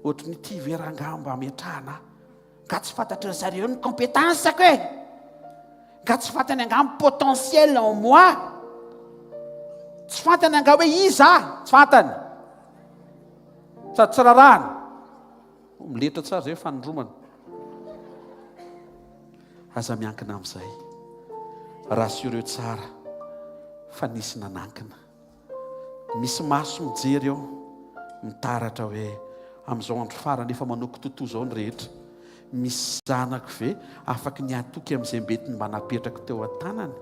Ohatrany ity verangamba ametrahana. Ka tsy fantatra zareo ny compétensako e. Ka tsy fantany angamba potentiel en moi. Tsy fantany anga hoe iza, tsy fantany. Sady tsy rarahany. Miletra tsara zay fanondromana. Aza miankina amin'izay. Rassureo tsara fa nisy nanankina. Misy maso mijery eo mitaratra hoe amin'izao andro farany efa manoko totoa izao ny rehetra. Misy zanako ve afaka ny atoky amin'izay mbetiny mba napetraka teo an-tanany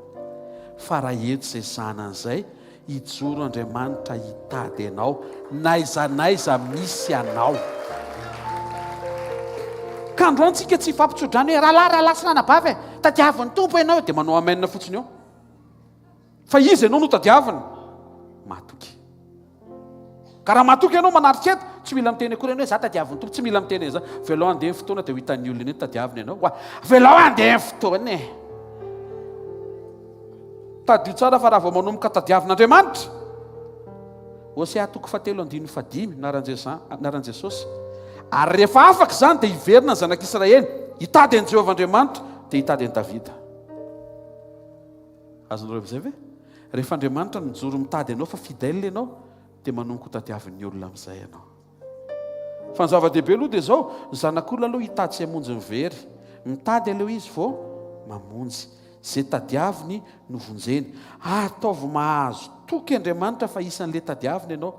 fa raha eto izay zanan'izay hijoro Andriamanitra hitady ianao naiza misy anao. Ka androany tsika tsy fampitsodrany hoe rahalahy sy nanabavy tadiavin'ny tompo ianao dia manao amenina fotsiny eo fa izy ianao no tadiaviny matoky. Ka raha matoky ianao manarika eto tsy mila miteny akory ianao hoe za tadiavin'ny tompo, tsy mila miteny za velao andeha ny fotoana dia ho hitan'ny olona eny tadiaviny ianao wa velao andeha ny fotoana e. Tadio tsara fa raha vao manomboka tadiavin'Andriamanitra Hosea 4:7-5 naran Jesosy. Ary rehefa afaka zany dia hiverina ny zanak'Israely hitady an'i Jehovah Andriamanitra dia hitady an'i Davida. Azonareo izay ve? Rehefa Andriamanitra mijoro mitady ianao fa fidèle ianao dia manomboka ho tadiavin'ny olona amin'izay ianao. Fa ny zava-dehibe aloha dia izao, ny zanak'olona aloha hitady sy hamonjy ny very. Mitady aloha izy vao mamonjy. Izay tadiaviny no vonjeny. Ataovy mahazo toky Andriamanitra fa isan'ilay tadiaviny ianao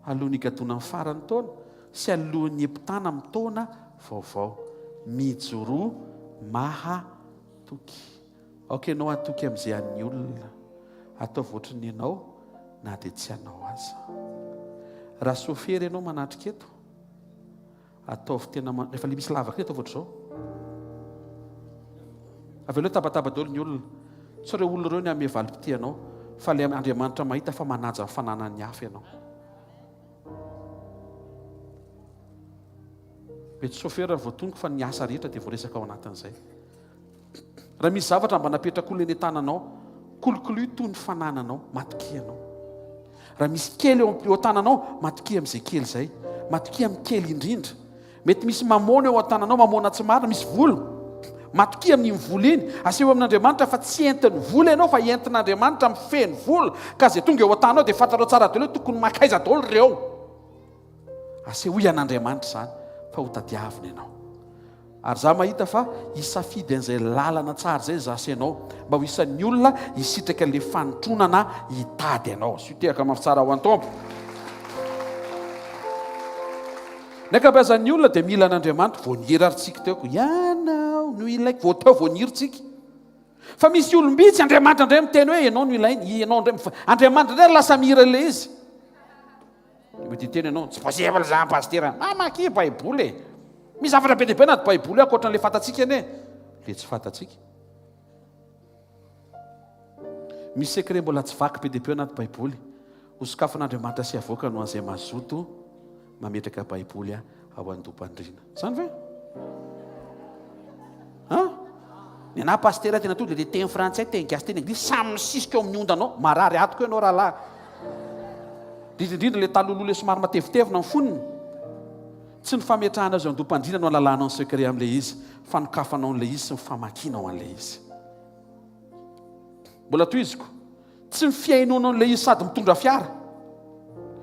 alohan'ny higadona amin'ny farany taona sy alohan'ny epitana amin'ny taona vaovao. Mijoro mahatoky. Aoka ianao hatoky amin'izay an'ny olona. Ataovy ohatrany ianao na dia tsy anao aza. Raha sofery ianao manatrika eto, ataovy tena rehefa le misy lavaka eto ohatr'izao. Avy eo tabataba daholo ny olona. Tsy ireo olona ireo ny ame valim-pity ianao fa le Andriamanitra mahita fa manaja ny fananan'ny hafa ianao. Mety sofera voatonoko fa ny asa rehetra dia voaresaka ao anatin'izay. Raha misy zavatra mba napetraka olona eny an-tananao, kolokoloy toy ny fanananao, matoky ianao. Raha misy kely eo an-tananao, matoky amin'izay kely izay. Matoky amin'ny kely indrindra. Mety misy mamona eo an-tananao, mamona tsy marina, misy vola. Matoky amin'iny vola iny, aseho amin'Andriamanitra fa tsy entiny vola ianao fa entin'Andriamanitra mifeny vola. Ka izay tonga eo an-tanao dia fantarao tsara daholo tokony makaiza daholo ireo. Aseho an'Andriamanitra zany fa ho tadiavina ianao. Ary za mahita fa hisafidy an'izay lalana tsara izay zasenao mba ho isan'ny olona hisitraka ilay fanotronana hitady ianao. Sy teraka mafitsara ho an-tompo. Ny ankabazan'ny olona dia mila an'Andriamanitra vao niherarintsika teoko. Ianao no ilaiko vao teo vao nihiritsika. Fa misy olombitsy Andriamanitra indray miteny hoe ianao no ilainy, ianao Andriamanitra indray lasa mihira ilay izy. Mety hiteny ianao tsy possible za pastera. Mamaky Baiboly e. Misy zavatra be dehibe anaty Baiboly ankoatran'ilay fantatsika ane. Le tsy fantatsika. Misy sekret mbola tsy vaky be dehibe anaty Baiboly. Ho sokafan'Andriamanitra sy avoaka no an'izay mazoto mametraka Baiboly ao an-dopandriana. Zany ve? Ny anahy pastera tena tonga dia teny frantsay, teny gasy, teny anglisy, samy misisika eo amin'ny ondanao. Marary atoko ianao rahalahy. indrindrindra le taloloha le somary matevitevina amin'ny foniny tsy ny fametrahana azy andompandrina no alalànao ny secret amin'ilay izy fa nokafanao n'ilay izy sy ny famakinao an'ilay izy. Mbola toiziko tsy ny fiainonao n'ilay izy sady mitondra fiara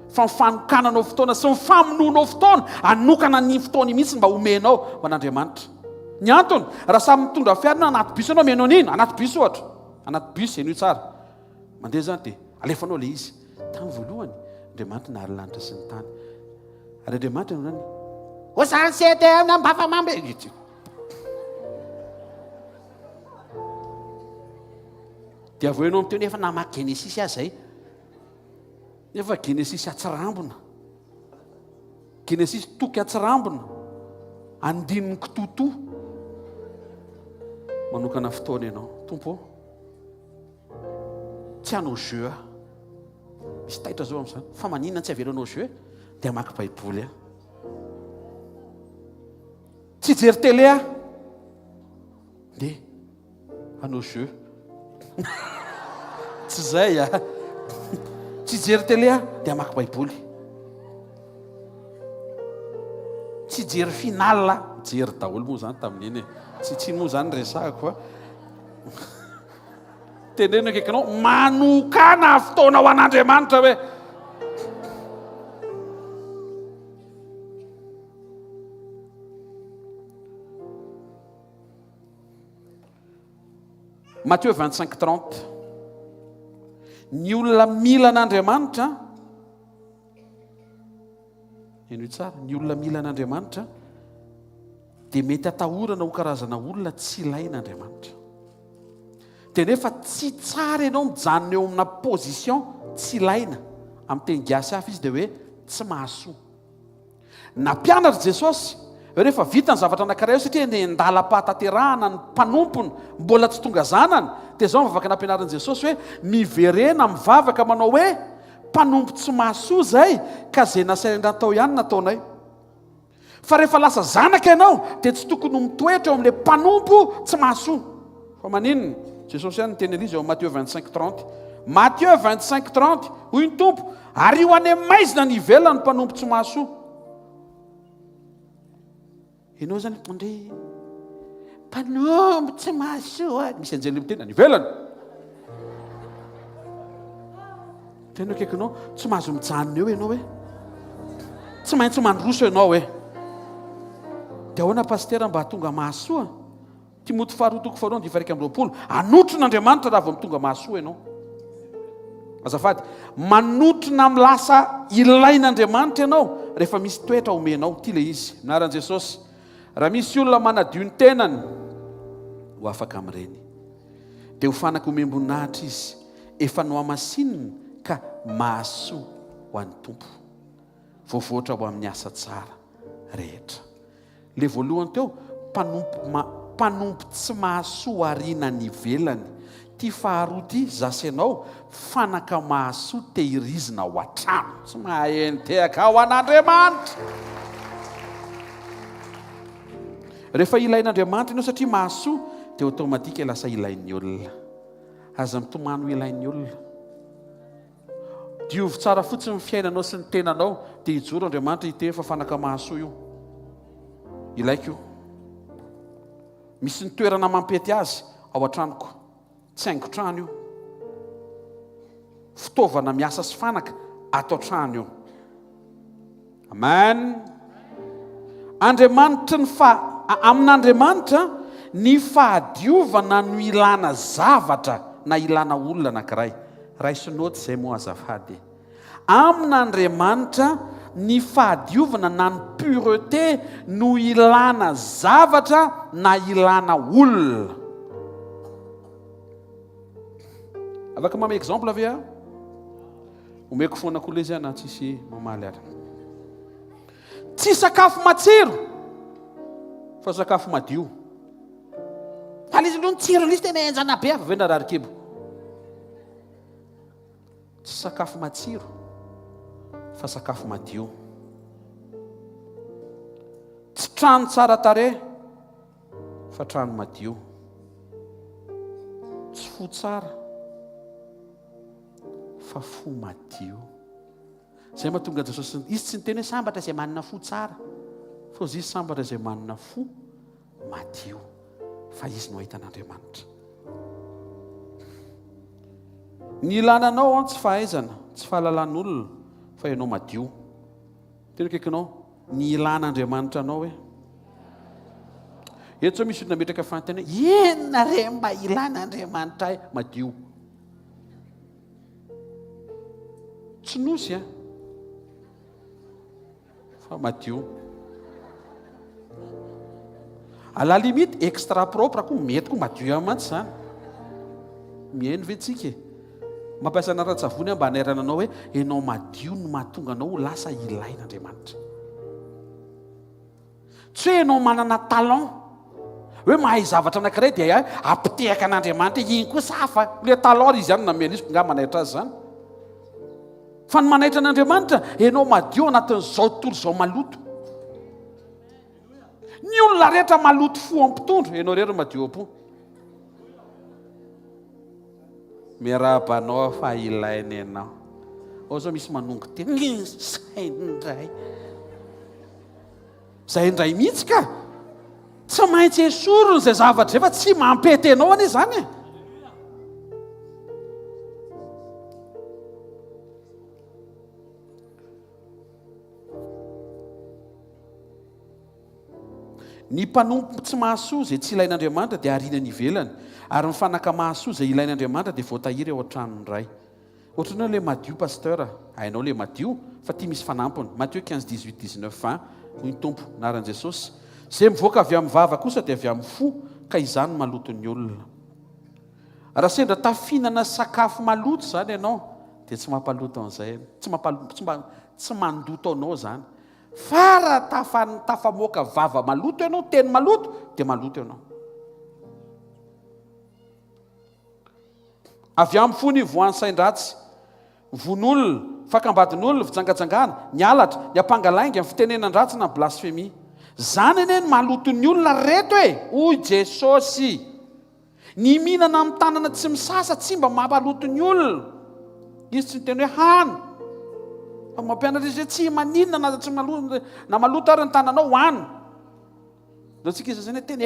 fa mifanokananao fotoana sy mifamononao fotoana anokana ny fotoany mihitsy mba homenao ho an'Andriamanitra. Ny antony raha samy mitondra fiara no anaty bus anao menao nino anaty bus ohatra anaty bus eny tsara mandeha zany dia alefanao ilay izy tamin'ny voalohany Andriamanitra nahary lanitra sy ny tany ary Andriamanitra nany osany sety ambafamambe dia voenao amin'ny teo nefa namaky Genesis azy zay nefa Genesis atsirambona Genesis toky atsirambona andininy kitoto manokana fotoana ianao tompo tsy hanao jeu misy taitra zao amin'izany fa maninona tsy avelanao jeu dia hamaky baiboly tsy jery télé dia hanao jeu tsy zay tsy jery télé dia hamaky baiboly tsy jery final jery daholo moa zany tamin'iny tsy tsiny moa zany resahako tenena akaikinao manokana fotoana ho an'Andriamanitra hoe Matthieu 25:30 ny olona mila an'Andriamanitra ino tsara ny olona mila an'Andriamanitra dia mety atahorana ho karazana olona tsy ilain'Andriamanitra dia nefa tsy tsara ianao mijanona eo amina position tsy ilaina amin'ny teny gasy hafa izy dia hoe tsy mahasoa nampianatra Jesosy rehefa vita ny zavatra anankiray satria nendalam-pahatanterahana ny mpanompony mbola tsy tonga zanany dia zao mivavaka nampianaran'i Jesosy hoe miverena mivavaka manao hoe mpanompo tsy mahasoa zay ka zay nasainatao ihany nataonay fa rehefa lasa zanaka ianao dia tsy tokony mitoetra eo amin'ilay mpanompo tsy mahasoa fa maninona Jesosy ihany niteny an'izy eo Matthieu 25:30 Matthieu 25:30 hoy ny tompo ary io any maizina ny ivelany mpanompo tsy mahasoa ianao zany andre mpanompo tsy mahasoa misy anjely miteny ny ivelany tena akaikinao tsy mahazo mijanona eo ianao hoe tsy maintsy mandroso ianao hoe dia ahoana pastera mba hatonga mahasoa Timoty 2:20 anotrona raha vao mitonga mahasoa ianao azafady manotrona amin'ny lasa ilain'Andriamanitra ianao rehefa misy toetra omenao ty le izy anaran'i Jesosy raha misy olona manadio ny tenany ho afaka amin'ireny dia ho fanaky homem-boninahitra izy efa no amasininy ka mahasoa ho an'ny tompo voavoatra ho amin'ny asa tsara rehetra le voalohany teo mpanompo tsy mahasoa ariana ny ivelany ty faharoa ty zasy ianao fanaka mahasoa tehirizina ho an-trano tsy mahaentehaka ho an'Andriamanitra rehefa ilain'Andriamanitra ianao satria mahasoa dia automatika lasa ilain'ny olona aza mitomany ho ilain'ny olona diovy tsara fotsiny ny fiainanao sy ny tenanao dia hijoro Andriamanitra hiteny fa fanaka mahasoa io ilaiko io misy ny toerana mampety azy ao an-tranoko tsy haingo-trano io fitaovana miasa sy fanaka atao trano io amen Andriamanitra amin'Andriamanitra ny fahadiovana no ilana zavatra na ilana olona anankiray raisinoty izay moa azafady amin'Andriamanitra ny fahadiovana na ny pureté no ilana zavatra na ilana olona afaka mame exemple ave omeko foana koa le zay na tsisy mamaly ary tsy sakafo matsiro fa sakafo madio fa izy aloha nitsiro izy tena enjana be avy vena rarikebo tsy sakafo matsiro fa sakafo madio tsy trano tsara tare fa trano madio tsy fo tsara fa fo madio zay mahatonga Jesosy izy tsy niteny hoe sambatra izay manana fo tsara fa izy sambatra izay manana fo madio fa izy no ahitan'Andriamanitra. Ny ilananao tsy fahaizana tsy fahalalan'olona fa ianao madio. Tena kaikinao ny ilan'Andriamanitra anao hoe eto zao misy olona metraka fantany hoe enina re mba ilan'Andriamanitra ahy madio. Tsy nosy fa madio. À la limite extra propre koa mety koa madio ihany mantsy zany. Mihaino ve tsika mampiasa anaran-tsavony mba hanairana anao hoe ianao madio no mahatonga anao lasa ilain'Andriamanitra. Tsy hoe ianao manana talent hoe mahay zavatra anankiray dia ampitehaka an'Andriamanitra iny koa safa le talent izy ihany namena izy nga manaitra azy zany. Fa ny manaitra an'Andriamanitra ianao madio anatin'izao tontolo izao maloto. Ny olona rehetra maloto fo ampitondro ianao rehetra madio am-po. Miarabanao fa ilainy ianao. Ao zao misy manongo tena zay indray mihitsy ka tsy maintsy esorony izay zavatra efa tsy mampety anao anie zany e. Ny mpanompo tsy mahasoa izay tsy ilain'Andriamanitra dia ariana ny ivelany, ary ny fanaka mahasoa izay ilain'Andriamanitra dia voatahiry ao an-tranony iray. Ohatranao le madio pasteur, hainao le madio fa tia misy fanampiny. Matthieu 15:18-19 hoy ny tompo naran'i Jesosy. Izay mivoaka avy amin'ny vava kosa dia avy amin'ny fo, ka izany maloto ny olona. Raha sendra tafihinana sakafo maloto zany ianao dia tsy mampaloto an'izay, tsy mandoto anao zany. Fa raha tafamoaka vava maloto ianao, teny maloto dia maloto ianao. Avy amin'ny fo ny voan'ny sain-dratsy, von'olona, fakambadin'olona, fijangajangana, ny halatra, ny ampangalainga, ny fitenenan-dratsy na blasfémie. Zany anie ny maloto ny olona reto e. Hoy Jesosy, ny mihinana amin'ny tanana tsy misasa tsy mba mampaloto ny olona. Izy tsy niteny hoe hany. Fa mampianatra izy tsy maninona na tsy maloto na maloto ary ny tananao hoany. Ndao tsika izy zany tena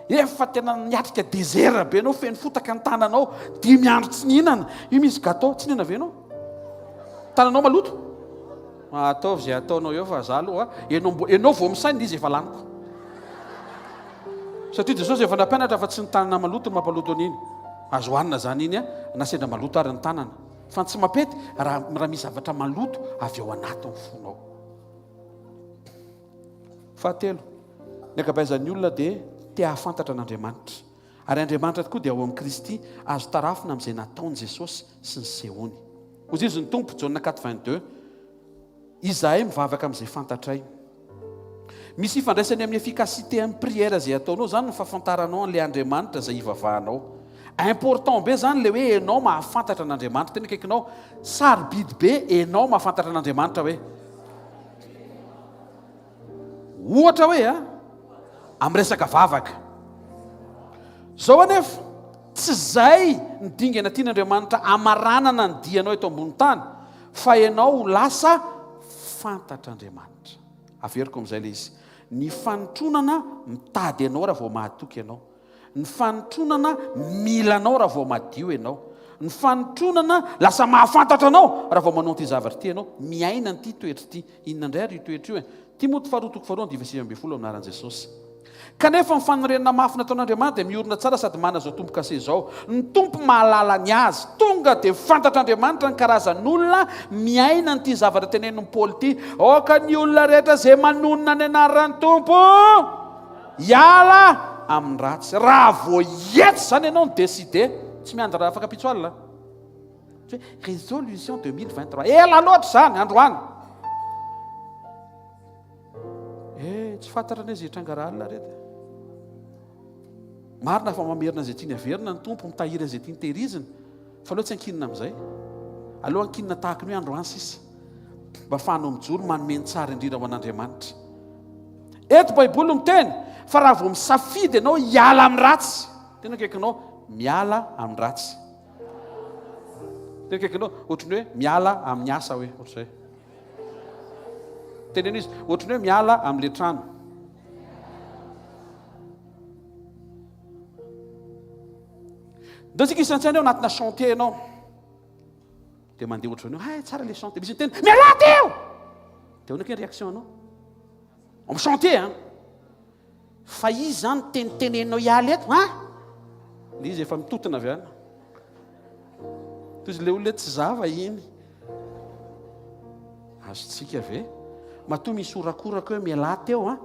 efa tena niatrika désert be anao feno fotaka ny tananao 5 andro tsy nihinana. Io misy gâteau tsy nihinana ve anao? Tananao maloto? Ataovy izay ataonao eo fa za aloha ianao vao misaina izy efa laniko. Satria Jesosy efa nampianatra fa tsy ny tanana maloto no mampaloto an'iny. Azo hohanina zany iny na sendra maloto ary ny tanana. Fa tsy mapety raha misy zavatra maloto avy ao anatin'ny fonao. Fahatelo, ny ankabeazan'ny olona dia te hahafantatra an'Andriamanitra. Ary Andriamanitra tokoa dia ao amin'ny Kristy azo tarafina amin'izay nataony Jesosy sy ny sehony. Hoy izy ny tompo Jaona 4:22, izahay mivavaka amin'izay fantatray. Misy ifandraisany amin'ny efficacité amin'ny prière izay ataonao zany no fahafantaranao an'ilay Andriamanitra izay hivavahanao. Important be zany le hoe enao mahafantatra an'Andriamanitra. Tena kaikinao sarobidy be enao mahafantatra an'Andriamanitra hoe ohatra hoe amin'ny resaka vavaka. Zao anefa tsy zay ny dingana tian'Andriamanitra amaranana ny dianao eto ambony tany, fa enao lasa fantatr'Andriamanitra. Averiko amin'izay le izy. Ny fanotronana mitady anao raha vao mahatoky ianao. Ny fanotronana mila anao raha vao madio ianao. Ny fanotronana lasa mahafantatra anao raha vao manao ty zavatra ty ianao. Miaina an'ity toetra ty. Inona indray ary io toetra io e? Timoty 4:9 anaran'i Jesosy. Kanefa ny fanorenana mafy nataon'Andriamanitra dia miorina tsara sady mana zao tompo kase zao. Ny tompo mahalala ny azy, tonga dia fantatr'Andriamanitra ny karazan'olona miaina n'ity zavatra tenenin'ny Paoly ity. Oka ny olona rehetra izay manonona ny anaran'ny tompo hiala amin'ny ratsy. Raha vao hietsy zany ianao ny décidé, tsy miandra raha afaka pitsoalina. Résolution 2023. Ela loatra zany androany. Tsy fantatra ny izay trangaralina rehetra. Marina fa mamerina izay tiany averina ny tompo, mitahiry izay tiany tehirizina. Fa aloha tsy ankinina amin'izay. Aloha ankinina tahaka ny hoe androany sisa. Mba afahanao mijoro manome tsara indrindra ho an'Andriamanitra. Eto Baiboly miteny fa raha vao misafidy ianao hiala amin'ny ratsy. Tena kaikinao miala amin'ny ratsy. Tena kaikinao ohatran'ny hoe miala amin'ny asa hoe ohatr'izay. tenena izy ohatrany hoe miala amin'le trano datsika isantsany eo anatina chantier anao dia mandeha ohatrany hay tsara le chantier misy tena miala teo dia onake réaction anao amin'ny chantier fa izy zany teniteneninao hialy eto le izy efa mitotona avy any toy izy le olona tsy zava iny azotsika ve matoa misy orakoraka hoe miala teo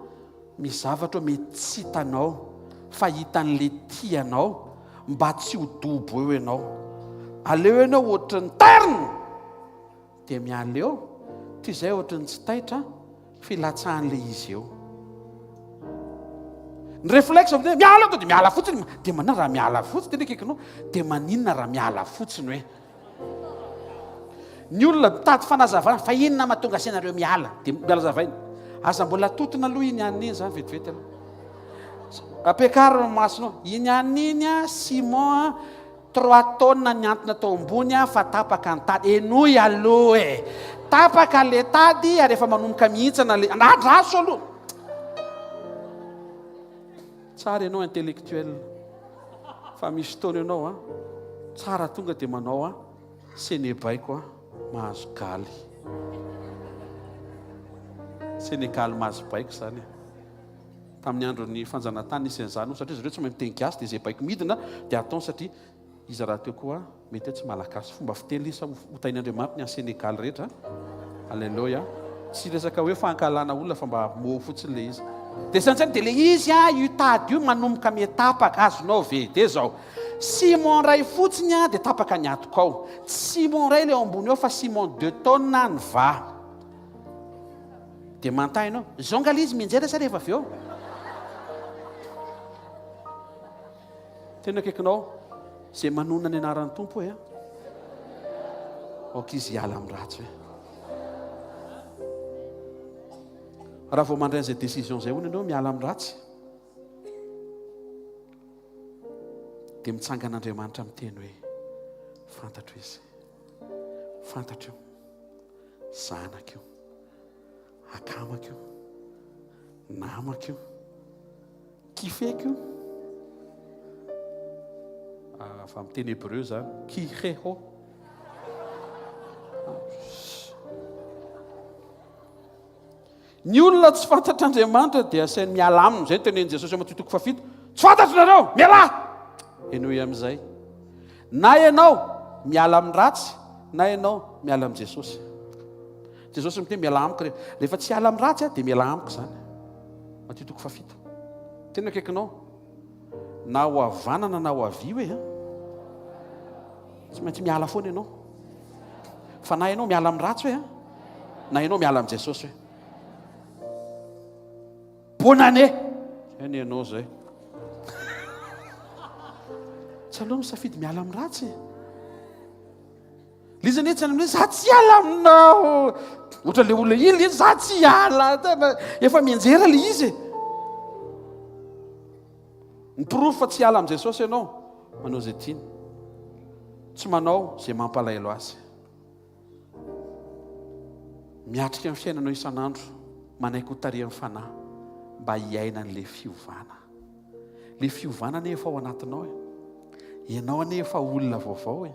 misy zavatra mety tsy hitanao fa hitan'le tianao mba tsy ho dobo eo ianao aleo ianao ohatry ny tarina dia miala eo toy izay ohatry ny tsy taitra filatsahan'le izy eo ny réflexe avy miala dia miala fotsiny dia manina raha miala fotsiny tena kekinao dia maninona raha miala fotsiny hoe ny olona mitady fanazavana fa inona mahatonga asianareo miala dia miala zavaina aza mbola totona aloha iny aniny iny zany vetivety aloha ampiakarina masonao iny aniny Simon 3 tonnes niantona tao ambony fa tapaka ny tady enoy aloha tapaka le tady ary efa manomboka mihitsana le andraso aloha tsara ianao intellectuel fa misy fotoana ianao tsara tonga dia manao senebaiko mahazo galy senekaly mahazo baiko zany tamin'ny andro ny fanjanatany isan'izany satria zareo tsy mahay miteny gasy dia izay baiko midina dia ataony satria izy raha teo koa mety hoe tsy malagasy fomba fiteny isa hotain'Andriamanitra ny any senekaly rehetra alleloia tsy resaka hoe fankalana olona fa mba mo fotsiny le izy dia santsany dia le izy io tady io manomboka metapaka azonao ve dia zao Simon ray fotsiny dia tapaka ny atoko ao Simon ray le ao ambony ao fa Simon 2 tonnes ny va dia mantahinao zao ngala izy minjera sa rehefa avy eo tena kekinao zay manona ny anaran'ny tompo hoe ok izy hiala amin'ny ratsy hoe raha vao mandray an'izay décision zay hono ianao miala amin'ny ratsy dia mitsangan'Andriamanitra miteny hoe fantatro izy fantatro zanakio akamakio namakio kifekio fa miteny hébreu zany kiheho ny olona tsy fantatr'Andriamanitra dia asainy miala aminy zay teneny Jesosy matotoko fafito tsy fantatro nareo miala enoy amin'izay na ianao miala amin'ny ratsy na ianao miala amin'ny Jesosy Jesosy miteny miala amiko rehefa tsy hiala amin'ny ratsy dia miala amiko zany matotoko fafito tena kekinao na ho havanana na ho avy hoe tsy maintsy miala foana ianao fa na ianao miala amin'ny ratsy hoe na ianao miala amin'ny Jesosy hoe bonane any ianao zay tsy aloha misafidy miala amin'ny ratsy lizany hoe tsy any za tsy hiala aminao ohatra le olona iny za tsy hiala efa mianjera le izy ny proof fa tsy hiala amin'ny Jesosy ianao manao zay tiany tsy manao zay mampalahelo azy miatrika amin'ny fiainanao isan'andro manaiky ho tarihan'ny fanahy mba hiaina n'le fiovana le fiovana nefa ao anatinao ianao anefa olona vaovao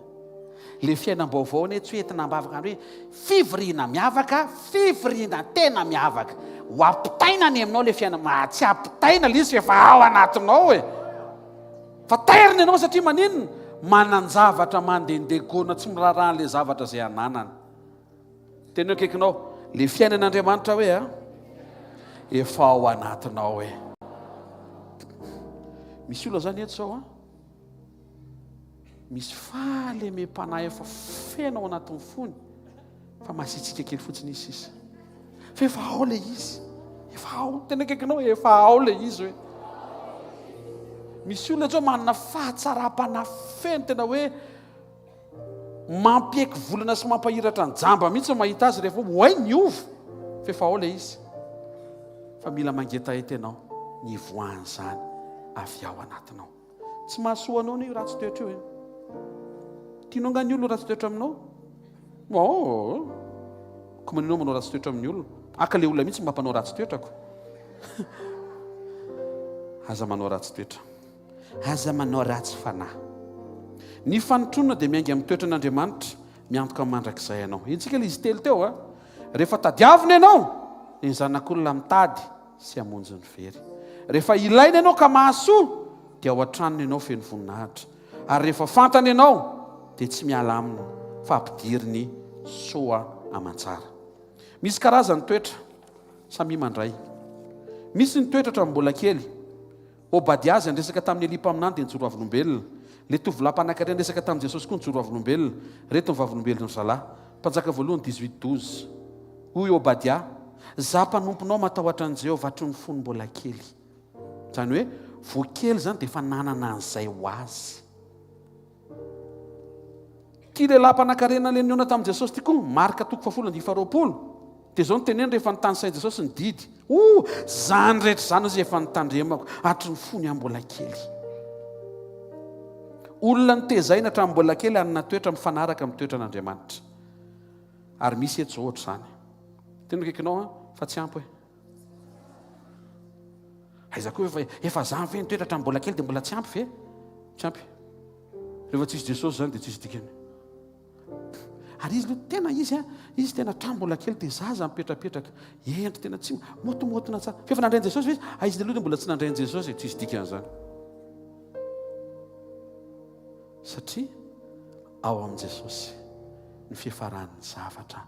le fiainam-baovao ane tsy hoentina ambavaka hoe fivoriana miavaka fivoriana tena miavaka ho ampitaina ny aminao le fiaina tsy ampitaina le izy efa ao anatinao fa tairiny ianao satria maninona manan-javatra mandendegona tsy mirarahan'le zavatra zay ananany tena kekinao le fiainan'Andriamanitra hoe efa ao anatinao misy olona zany eto zao misy fahalemem-panahy efa fenao anatin'ny fony fa masitsika kely fotsiny izy sisa fa efa ao le izy efa ao tena kekinao efa ao le izy hoe misy olona zao manana fahatsarapana feno tena hoe mampieky volana sy mampahiratra ny jamba mihitsy mahita azy rehefa hoay ny ovo fa efa ao le izy fa mila mangeta eto ianao ny voany zany avy ao anatinao tsy mahasoanao ny ratsy toetra io tianao ngany olona ratsy toetra aminao ko maninao manao ratsy toetra amin'ny olona aka le olona mihitsy mampanao ratsy toetrako aza manao ratsy toetra aza manao ratsy fanahy ny fanotronona dia miainga amin'ny toetran'Andriamanitra miantoka mandrakizay ianao intsika le izy telo teo rehefa tadiavina ianao ny zanak'olona mitady sy hamonjy ny very rehefa ilaina ianao ka mahasoa dia ao an-tranony ianao feno voninahitra ary rehefa fantany ianao dia tsy miala aminy fa ampidiry ny soa aman-tsara misy karazany toetra samy mandray misy ny toetra hatramin'ny mbola kely Obadiazy resaka tamin'ny Elipa aminany dia nijoro avolombelona le tovolahy-panan-karena resaka tamin'i Jesosy koa nijoro avolombelona reto ny vavolombelona ny zalahy mpanjaka voalohany 18:12 hoy Obadia za mpanomponao matahotra an' Jehovah hatry ny fony mbola kely zany hoe voakely zany dia efa nanana an'izay ho azy tia lehilahy mpanan-karena le niona tamin'i Jesosy ty koa marika 7:20 dia zao nyteneny rehefa nitany sain Jesosy ny didy zany rehetra zany izy efa nitandremako hatry ny fony ambola kely olona nitezaina hatramin'ny mbola kely anina toetra mifanaraka amin'ny toetran'Andriamanitra ary misy eto zao ohatra zany tena kaikinao fa tsy ampy aiza koa efa zany ve nitoetra hatramin'ny mbola kely dia mbola tsy ampy ve tsy ampy rehefa tsisy Jesosy zany dia tsisy dikany ary izy tena izy tena hatramin'ny mbola kely dia zaza mipetrapetraka endry tena tsy motomotona tsara fefa nandrainy Jesosy izy izy dia aloha dia mbola tsy nandrainy Jesosy tsisy dikan'izany satria ao amin'i Jesosy ny fiafaran'ny zavatra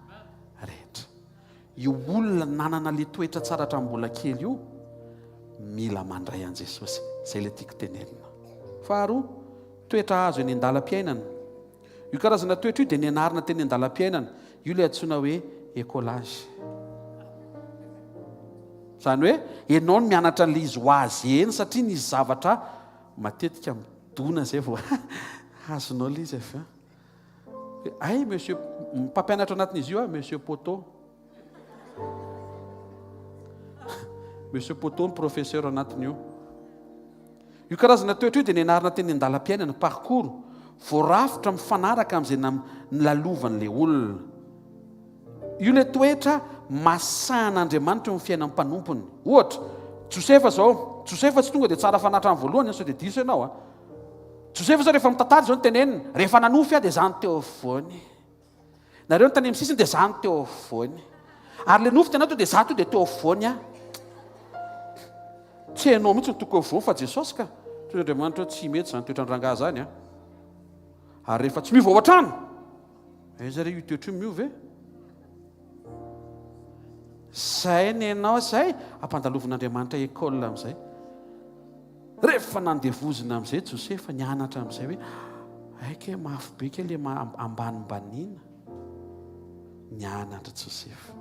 rehetra io olona nanana le toetra tsara hatramin'ny mbola kely io mila mandray an' Jesosy zay le tiako tenenina faharoa toetra azo eny an-dalam-piainana io karazana toetra io dia nianarina teny an-dalam-piainana io le antsoina hoe écolage zany hoe ianao no mianatra an'le izy ho azy eny satria ny zavatra matetika midona zay vao azonao le izy avy ay monsieur mpampianatra anatin'izy io monsieur Poto monsieur Poto ny professeur anatin'io io karazana toetra io dia nianarina teny an-dalam-piainana parcours voarafitra mifanaraka amin'izay nylalaovan'le olona io le toetra masahan'Andriamanitra amin'ny fiainan'ny mpanompony ohatra Josefa zao Josefa tsy tonga dia tsara fanatra amin'ny voalohany sao dia diso ianao Josefa zao rehefa mitantady zao ny tenenina rehefa nanofy dia zany teo afovoany nareo ny tany amin'ny sisiny dia zany teo afovoany ary le nofy tena to dia za to dia teo afovoany tsy hainao mihitsy ny toko afovoany fa Jesosy ka Andriamanitra tsy mety zany toetran-drangah zany ary rehefa tsy miova ao an-trano zareo io toetra io miova zay ny ianao zay ampandalovin'Andriamanitra école amin'izay rehefa nandevozina amin'izay Josefa nianatra amin'izay hoe aika mafy be ke le ambanimbaniana nianatra Josefa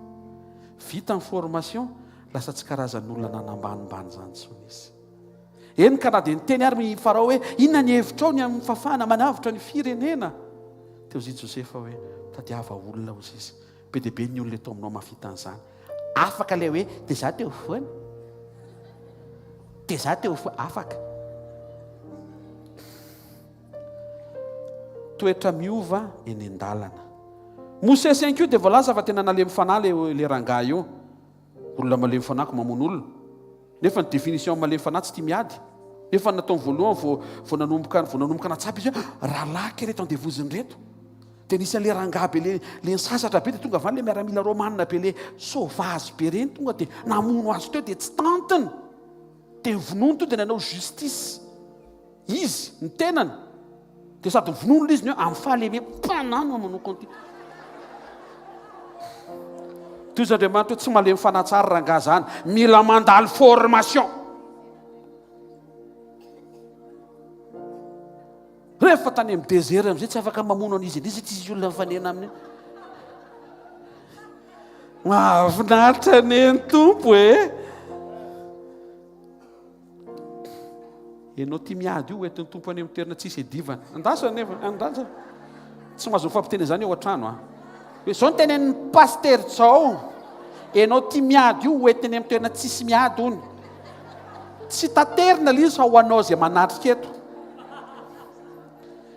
vita ny formation lasa tsy karazan'olona nanambanimbany zany tsony izy eny ka na dia niteny ary Farao hoe inona ny hevitrao ny amin'ny fafana manavitra ny firenena teo izy Josefa hoe tadiava olona ozy izy be dia be ny olona eto aminao mafita an'izany afaka le hoe dia za teo foany dia za teo foany afaka toetra miova eny an-dalana Mosesy ihany koa dia voalaza fa tena nalemy fanahy le rangahy io olona malemy fanahiko mamono olona nefa ny définition malemy fanahy tsy tia miady nefa natao voalohany vao nanomboka natsapy izy hoe rahalahy ke reto andevoziny reto dia nisy an'le rangahy be le nisasatra be dia tonga avany le miaramila romanina be le sauvage be reny tonga dia namono azy teo dia tsy tantiny dia nyvonono to dia nanao justice izy ny tenany dia sady nyvonono le izy ny hoe amin'ny fahalemena mpanano manao konty toy izy Andriamanitra tsy malemy fanatsara rangahy zany mila mandalo formation rehefa tany amin'ny désert amin'izay tsy afaka mamono an'izy izy tsisy olona mifanena aminy mahafinaritra neny tompo ianao tia miady io oentin'ny tompo any amin'ny toerana tsisy edivana andasa nefa andasa tsy mahazo mifampiteny zany ao an-trano hoe zao ny tenen'ny paster zao ianao tia miady io oentiny amin'ny toerana tsisy miady ony tsy taterina le izy fa ho anao zay manatrika eto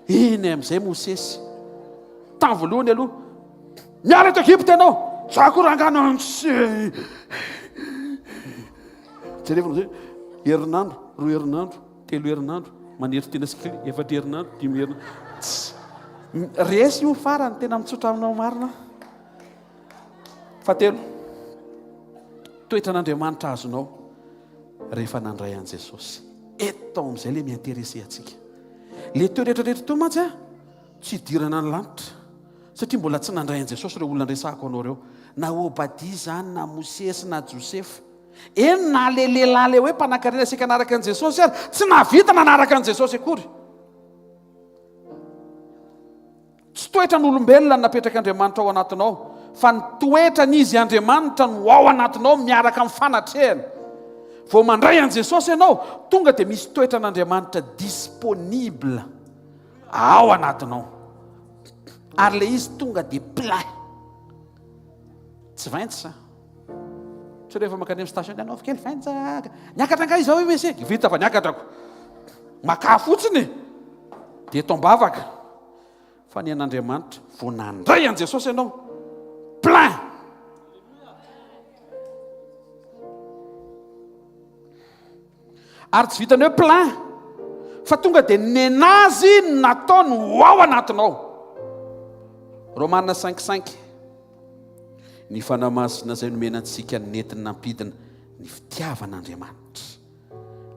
iny amin'izay Mosesy tany voalohany aloha miara eto Egypte ianao za ko rangano jerevana zay herinandro 2 herinandro 3 herinandro manery tena sikily 4 herinandro 5 herinandro resy io farany tena mitsotra aminao marina fahatelo toetra n'Andriamanitra azonao rehefa nandray an' Jesosy eto amin'izay le miinterese atsika le teo rehetrarehetra teo mantsy tsy hidirana ny lanitra satria mbola tsy nandray an' Jesosy ireo olona resahako anao reo na Obadi zany na Mosesy na Josefa eny na le lehilahy le hoe mpanankarena sika anaraka an' Jesosy ary tsy navita nanaraka an' Jesosy akory tsy toetra n'olombelona napetraka Andriamanitra ao anatinao fa ny toetra n'izy Andriamanitra no ao anatinao miaraka amin'ny fanatrehana vao mandray an' Jesosy ianao tonga dia misy toetra n'Andriamanitra disponible ao anatinao ary le izy tonga dia plein tsy vaintsy sa tsy rehefa makany amin'ny station anao kely vaintsy niakatra nga izao io esy vita fa niakatrako maka fotsiny dia tombavaka fa ny an'Andriamanitra vao nandray an' Jesosy ianao plein ary tsy vitany hoe plein fa tonga dia nenazy nataony ho ao anatinao Romaina 5:5 ny fanamasina izay nomenantsika ny netiny nampidina ny fitiavan'Andriamanitra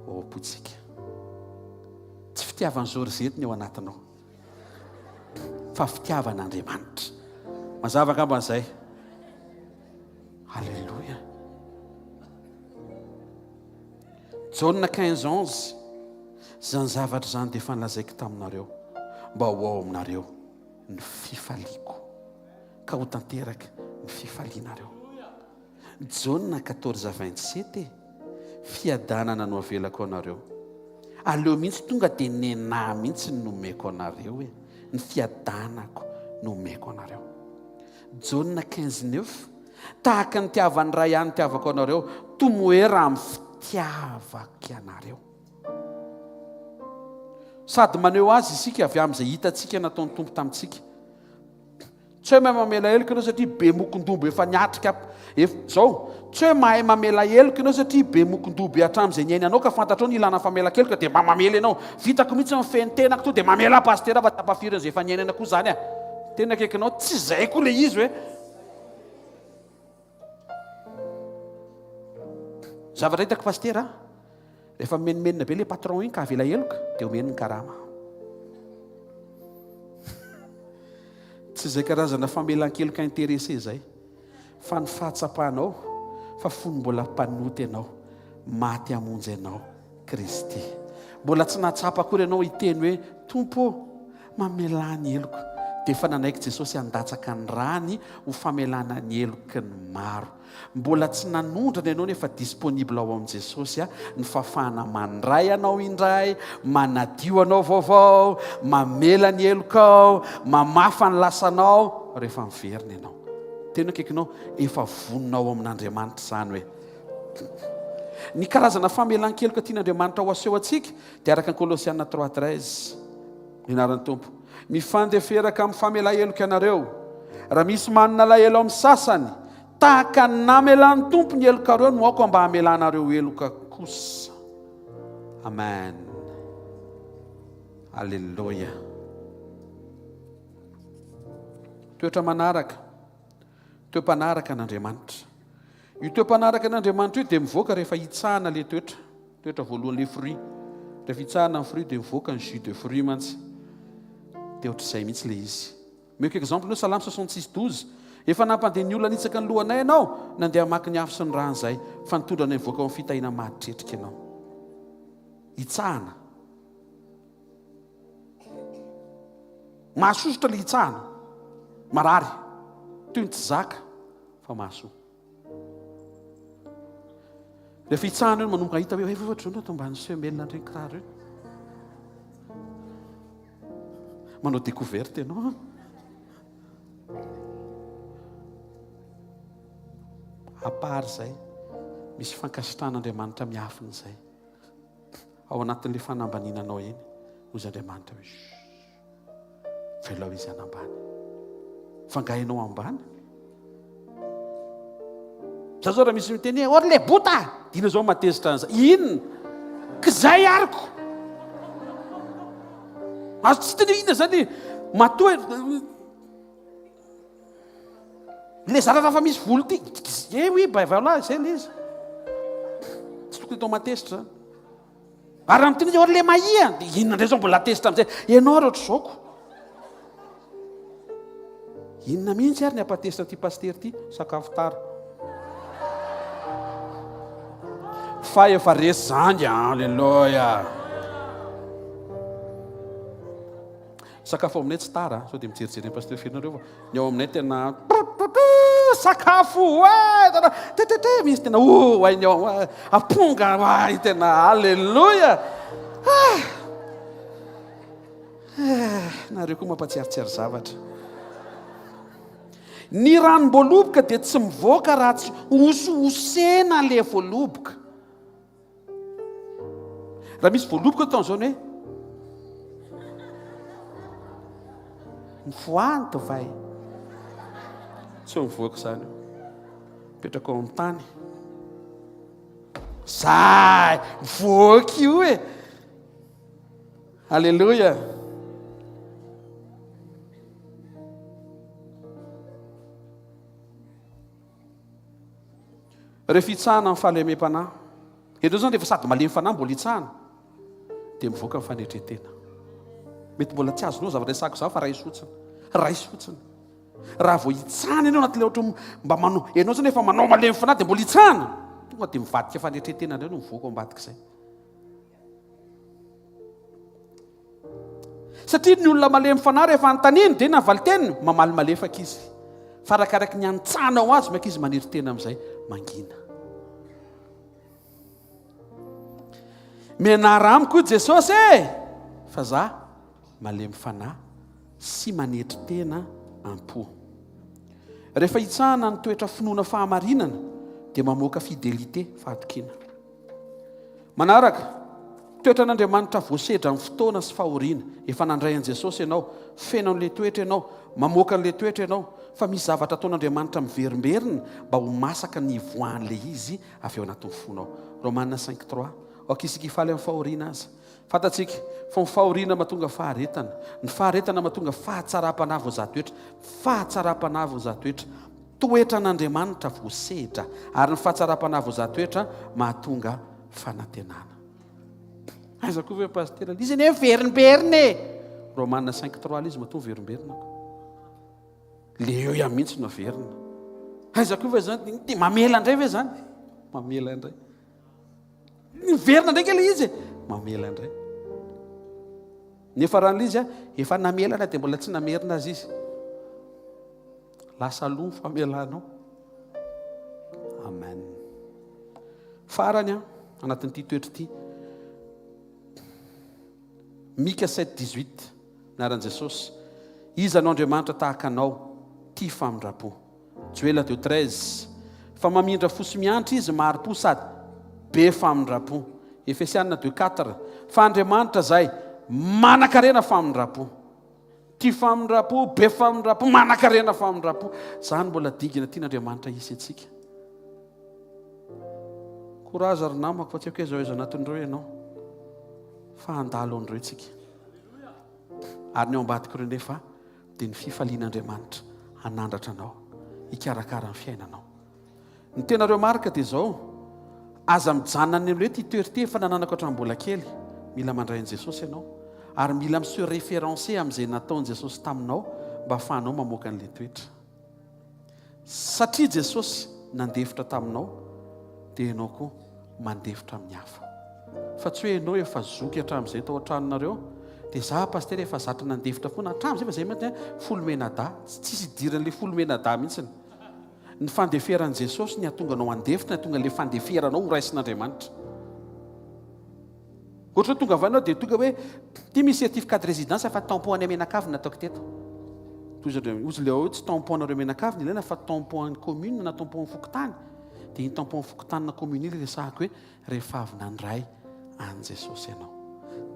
ao am-potsika tsy fitiavany zorizety ny ao anatinao fa fitiavan'Andriamanitra mazava angamba an'izay halleloia Jauna 15:11 zany zavatra zany dia efa nolazaiko taminareo mba ho ao aminareo ny fifaliako ka ho tanteraka ny fifalianareo Jauna 14:27 fiadanana no avelako anareo aleo mihitsy tonga dia nenahy mihitsy ny nomeko anareo ny fiadanako nomeko anareo Jauna 15:9 tahaka ny tiavany ray ihany tiavako anareo tomoera amin'ny fitiavako anareo sady maneho azy isika avy amin'izay hitantsika nataony tompo tamintsika tsy hoe mahay mamela heloka ianao satria be mokondobo efa niatrika zao tsy hoe mahay mamela heloka ianao satria be mokondobo hatramin'izay ny ainanao ka fantatrao ny ilana famela-keloka dia mba mamela ianao vitako mihitsy mifeny tenako to dia mamela pastera fa tapafirana izay efa ny ainana koa zany tena akaikinao tsy izay koa le izy hoe zavatra hitako pastera rehefa menimenina be le patron iny ka avela heloka dia omeny ny karama tsy izay karazana famelan-keloka interese zay fa ny fahatsapanao fa fony mbola mpanoty ianao maty hamonjy ianao Kristy mbola tsy nahatsapa akory ianao hiteny hoe tompo mamelany heloko dia efa nanaiky Jesosy handatsaka ny rany ho famelana ny heloky ny maro mbola tsy nanondrana ianao nefa disponible ao amin'i Jesosy ny fafahana mandray anao indray manadio anao vaovao mamela ny helokao mamafa ny lasanao rehefa miverina ianao tena akaikinao efa voninao amin'Andriamanitra izany hoe ny karazana famelan-keloka tian'Andriamanitra ho aseho antsika dia araka ny Kolosiana 3:13 inaran'ny tompo mifandeferaka amin'ny famela-heloka ianareo raha misy manana lahelo amin'ny sasany tahaka namelan'ny tompo ny helokareo no aoko mba hamelanareo heloka kosa amen alleluia toetra manaraka toe-panaraka n'Andriamanitra io toe-panaraka n'Andriamanitra io dia mivoaka rehefa hitsahana le toetra voalohany le fruit rehefa hitsahana ny fruit dia mivoaka ny jus de fruit mantsy dia ohatr'izay mihitsy le izy meko exemple nao Salamy 66:12 efa nampandeha ny olona nitsaka ny lohanay ianao nandeha maki ny afo sy ny rano izay fa nitondra ny mivoaka amin'ny fitahina mahitretrika ianao hitsahana mahasosotra le hitsahana marary toy ny tsy zaka fa mahasoa rehefa hitsahana io manomboka hita hoe efatrona tombany semelina andreny kiraro io manao découverte ianao apary izay misy fankasitran'Andriamanitra miafina izay ao anatin'ilay fanambaninanao eny ozy Andriamanitra hoe velao izy anambany fangahinao ambany za zao raha misy miteny hoe orle bota dina zao matezitra an'izay inona kizay ariko azo tsy teny inona zany matoa le zarara fa misy volo ty oui voilà zay le izy tsy tokony atao matezitra zany ary raha miteny orle mahia dia inona indray zao mbola atezitra amin'izay ianao ary ohatra zaoko inona mihitsy ary ny ampatezitra ty pastery ty sakafo tara fa efa resy zany alleloia sakafo aminay tsy tara sao dia mijerijery pastery firinareo fa ny ao aminay tena sakafo tetete misy tena hainy ao aponga ay tena alleloia nareo koa mampatsiaritsiary zavatra ny ranom-boaloboka dia tsy mivoaka raha tsy ososena le voaloboka raha misy voaloboka taon'izao ny hoe mifoany tovay tsy mivoaka izany mipetraka ao amin'ny tany zay mivoaka io e alleloia rehefa itsahana amin'ny fahalemem-panahy etreo zany rehefa sady malemy fanahy mbola itsahana dia mivoaka amin'ny fanetretena mety mbola tsy azonao zavatra isako za fa raisotsiny raha vao itsahana ianao anaty le ohatra mba manao ianao zany efa manao malemy fanahy dia mbola itsahana tonga dia mivadika fanetretena indray no mivoaka ao ambadika izay satria ny olona malemy fanahy rehefa antaniny dia navaly teniny mamaly malefaka izy fa arakaraka ny antsahanao azy maika izy maniry tena amin'izay mangina menara amiko jesosy fa za malemy fanahy sy manetry tena ampo rehefa hitsahana ny toetra finoana fahamarinana dia mamoaka fidelité fahatokina manaraka toetra n'Andriamanitra voasedra amin'ny fotoana sy fahoriana efa nandray an' Jesosy ianao feno an'ilay toetra ianao mamoaka an'ilay toetra ianao fa misy zavatra ataon'Andriamanitra miverimberina mba ho masaka ny ivoan'ilay izy avy eo anatin'ny fonao Romaina 5:3 Ankizy faly amin'ny fahoriana aza fantatsika fa ny fahoriana mahatonga faharetana ny faharetana mahatonga fahatsara-panahy vao zatoetra fahatsara-panahy vao zatoetra toetra n'Andriamanitra voasedra ary ny fahatsara-panahy vao zatoetra mahatonga fanantenana aiza koa ve pastera izy ane verimberina Romaina 5:3 izy mahatonga verimberina le eo ihany mihitsy no verina aiza koa ve zany dia mamela indray ve zany mamela indray verina ndraiky le izy mamela indray nefa raha n'izy efa namelana dia mbola tsy namerina azy izy lasa loha famelanao amen farany anatin'ity toetra ity Mika 7:18 naran Jesosy iza anao Andriamanitra tahaka anao tia famindrapo Joela 2:13 fa mamindra fosy miantra izy mahari-po sady be famindrapo Efesiana 2:4 fa Andriamanitra zay manan-karena famindrapo tia famindrapo be famindrapo manan-karena famindrapo zany mbola digina tian'Andriamanitra isy antsika koraza ary namako fa tsy haiko aiza anatin'ireo ianao fa andalo an'ireo tsika ary ny ao ambadika ireo nefa dia ny fifalian'Andriamanitra hanandratra anao hikarakara ny fiainanao ny tenareo marika dia zao aza mijanona ny hoe ty toerty efa nananako hatramin'ny mbola kely mila mandray an' Jesosy ianao ary mila miseho référence amin'izay nataon' Jesosy taminao mba ahafahanao mamoaka an'ilay toetra satria Jesosy nandefitra taminao dia ianao koa mandefitra amin'ny hafa fa tsy hoe ianao efa zoky hatramin'izay tao an-tranonareo dia za pastera efa zatra nandefitra foana hatramin'izay fa zay mety folomenada tsisy idiran'ilay folomenada mihitsiny ny fandeferan' Jesosy ny atonga anao andefitra ny atonga le fandeferanao ho raisin'Andriamanitra ohatra hoe tonga avanao dia tonga hoe ty misy certificat de résidence fa tampon any amenakavy nataoko teto ozy le ao tsy tampon nareo amenakavy ilaina fa tampon commune na tampon fokotany dia iny tampon fokotanina commune iny resahako hoe rehefa avy nandray an' Jesosy ianao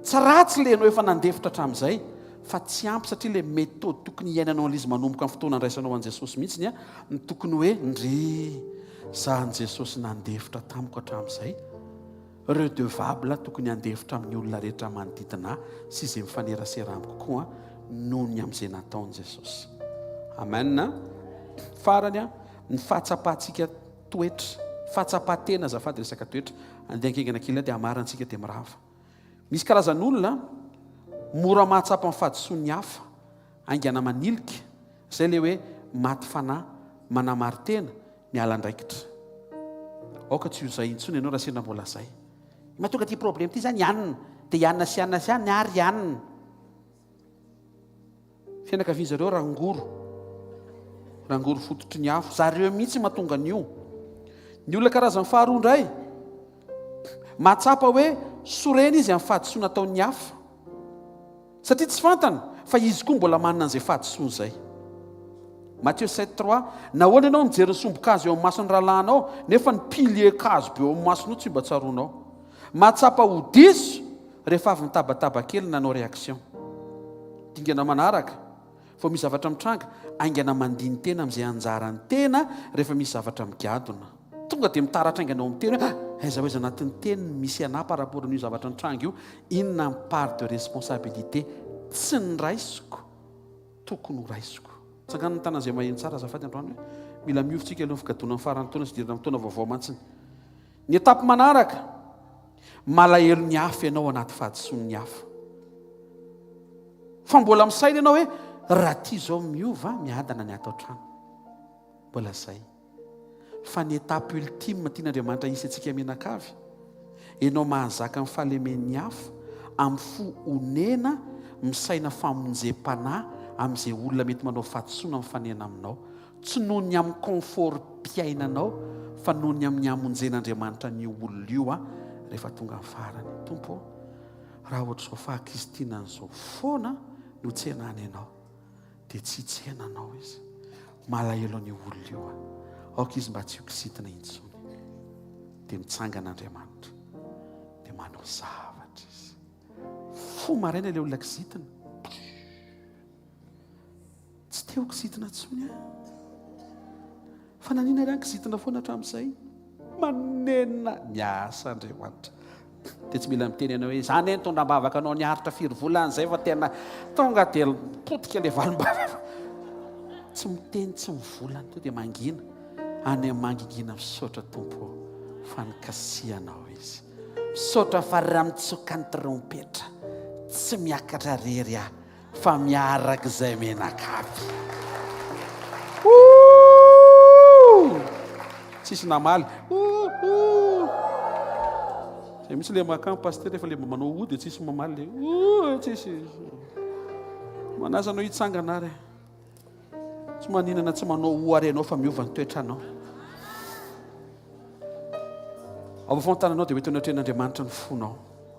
tsy ratsy le ianao efa nandefitra hatramin'izay fa tsy ampy satria le méthode tokony iainanao an'izy manomboka amin'ny fotoana andraisanao an' Jesosy mihitsy ny tokony hoe ndry zahany Jesosy nandefitra tamiko hatramin'izay redevable tokony handefitra amin'ny olona rehetra manodidina sy izay mifanerasera amiko koa noho ny amin'izay nataony Jesosy. Amen. Farany ny fahatsapahantsika toetra, fahatsapahan-tena azafady resaka toetra, andeha ankengana kely dia hamarantsika dia mirava. Misy karazan'olona mora mahatsapa amin'ny fahadisoan'ny hafa, aingana manilika, izay le hoe maty fanahy, manamary-tena, miala andraikitra. Aoka tsy io izay intsony ianao raha sendra mbola izay. Mahatonga ty problème ty zany ianina, dia ianina sy ianina sy ianina ary ianina. Fianakavian zareo rangoro fototry ny afo, zareo mihitsy mahatonga an'io. Ny olona karazany faharoa indray mahatsapa hoe sorena izy amin'ny fahadisoana ataon'ny hafa, satria tsy fantana fa izy koa mbola manana an'izay fahadisoana izay. Matthieu 7:3, nahoana ianao mijery ny sombokazo eo amin'ny mason'ny rahalanao nefa ny pilier-kazo be eo amin'ny masonao tsy mba tsaroanao. Mahatsapa ho diso rehefa avy mitabataba kely nanao réaction. Dingana manaraka, fa misy zavatra mitranga, aingana mandiny tena amin'izay anjarany tena rehefa misy zavatra migadona. Tonga dia mitaratra ainganao amin'ny tena, aiza hoe anatin'ny teny misy anà par rapport an'io zavatra mitranga io, inona ny part de responsabilité, tsy ny raisiko, tokony ho raisiko. Tsangana ny tanan'izay maheno tsara azafady androany hoe mila miovitsika aloha figadona amin'ny farany taona sy dirana amin'ny taona vaovao mantsiny. Ny etapy manaraka, malahelo ny hafa ianao anaty fahadisoan'ny hafa. Fa mbola misaina ianao hoe raha tia izao miova miadana ny atao trano. Mbola izay. Fa ny etapy ultime tian'Andriamanitra isy antsika menakavy, ianao mahazaka amin'ny fahalemen'ny hafa amin'ny fo onena misaina famonjem-panahy amin'izay olona mety manao fahadisoana amin'ny fanena aminao, tsy noho ny amin'ny confort mpiainanao fa noho ny amin'ny hamonjen'Andriamanitra ny olona io rehefa tonga amin'ny farany. Tompo, raha ohatra izao faha-Kristina an'izao foana no tsy henany ianao, dia tsy henanao izy. Malahelo ny olona io aoka izy mba tsy ho kisitina intsony, dia mitsangan'Andriamanitra dia manao zavatra izy. Fo maraina ilay olona kisitina, tsy te ho kisitina intsony fa nanina raha kisitina foana hatramin'izay, manena miasa Andriamanitra. Dia tsy mila miteny ianao hoe zany eny tondram-bavaka anao niaritra 4 volana izay fa tena tonga dia potika ilay valim-bavaka. Tsy miteny, tsy mivolana, to dia mangina any mangingina misaotra Tompo fa nikasianao izy, misaotra fa raha mitsoka ny trompetra tsy miakatra rery fa miaraka izay menakavy. Tsisy namaly. Zay misy le makamo pasteur efa le manao ody tsisy mamaly le tsisy. Manazanao hitsangana ary. Tsy maninana tsy manao oary ianao fa miova ny toetranao. Ao fontananao dia mety natren'Andriamanitra ny fonao.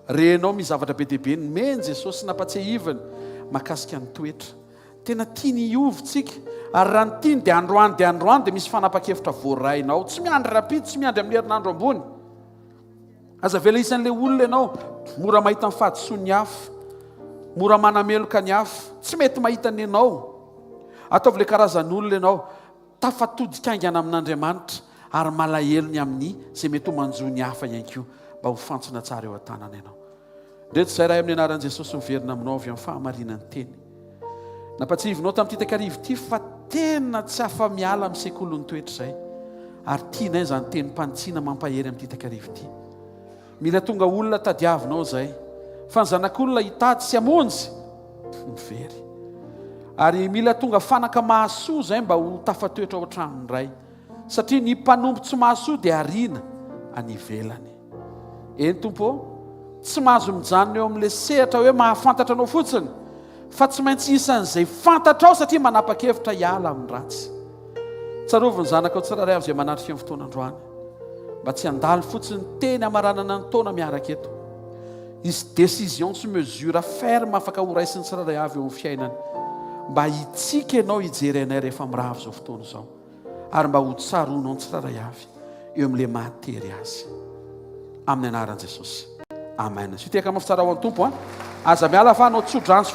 Renao misy zavatra be dehibe ny meny Jesosy nampatsehivany mahakasika ny toetra. Tena tiany hiovitsika. Ary raha ny tiany dia androany dia misy fanapa-kevitra voarainao. Tsy miandry rapide, tsy miandry amin'ny herinandro ambony. Aza vela isan'ilay olona ianao mora mahita ny fahadisoan'ny hafa, mora manameloka ny hafa, tsy mety mahita ny ianao. Ataovy le karazan'olona ianao tafatodika aingana amin'Andriamanitra ary malahelo ny amin'ny izay mety ho manjo ny hafa ihany koa mba ho fantsona tsara eo an-tanana ianao. Ndreto izay raha amin'ny anaran'i Jesosy miverina aminao avy amin'ny fahamarinany teny. Nampatsivinao tamin'ity takarivo ity fa tena tsy afa miala amin'ny sekolon'ny toetra izay. Ary tiana izany teny mpantsiana mampahery amin'ity takarivo ity. Mila tonga olona tadiavinao izay, fa ny zanak'olona hitady sy hamonjy mivery. Ary mila tonga fanaka mahasoa izay mba ho tafatoetra ao an-tranony iray, satria ny mpanompo tsy mahasoa dia ariana any ivelany. Eny Tompo, tsy mahazo mijanona eo amin'ilay sehatra hoe mahafantatra anao fotsiny, fa tsy maintsy isan'izay fantatra ao satria manapa-kevitra hiala amin'ny ratsy. Tsarovy ny zanaka ao tsiraray avy izay manatrika amin'ny fotoana androany, mba tsy handalo fotsiny teny amaranana ny taona miaraka eto. Izy décision tsy mesure ferme afaka ho raisiny tsiraray avy eo amin'ny fiainany, mba hitsika ianao hijery anay rehefa mirava izao fotoana izao, ary mba ho tsaronao ny tsiraray avy eo amin'ilay mahatery azy. Amin'ny anaran'i Jesosy. Amen. Sy teka mafy tsara ho an'ny Tompo aza miala fa anao tsodransy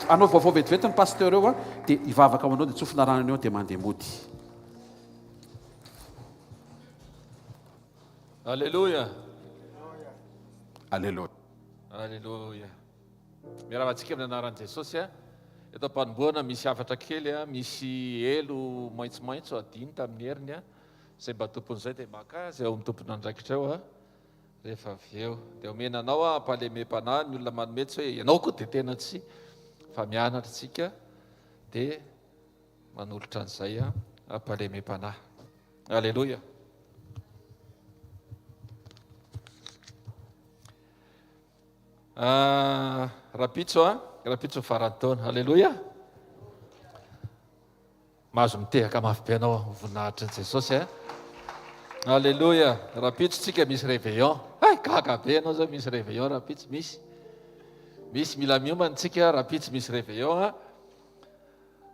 anao vaovao vetivety ny pasteur eo dia hivavaka ho anao dia tsofina rano anao dia mandeha mody. Alléluia. Alléluia. Alléluia. Miaravantsika amin'ny anaran'i Jesosy a. Eto am-panomboana misy afatra kely a, misy elo maitsomaitso adiny tamin'ny heriny a. Izay mba tompon'izay dia maka azy ao amin'ny tompony andraikitra ao a. Rehefa avy eo dia omenanao a ampalemem-panahy ny olona manome tsy hoe ianao koa dia tena tsy fa mianatra tsika dia manolotra an'izay a ampalemem-panahy. Alléluia. Rapitso a, rapitso farany. Alléluia. Mahazo mitehaka mafy be anao voninahitry ny Jesosy a. Alléluia. Rapitso tsika misy réveillon. Gaga be anao zao misy réveillon rapitso misy. Misy mila miomana tsika rapitso misy réveillon a.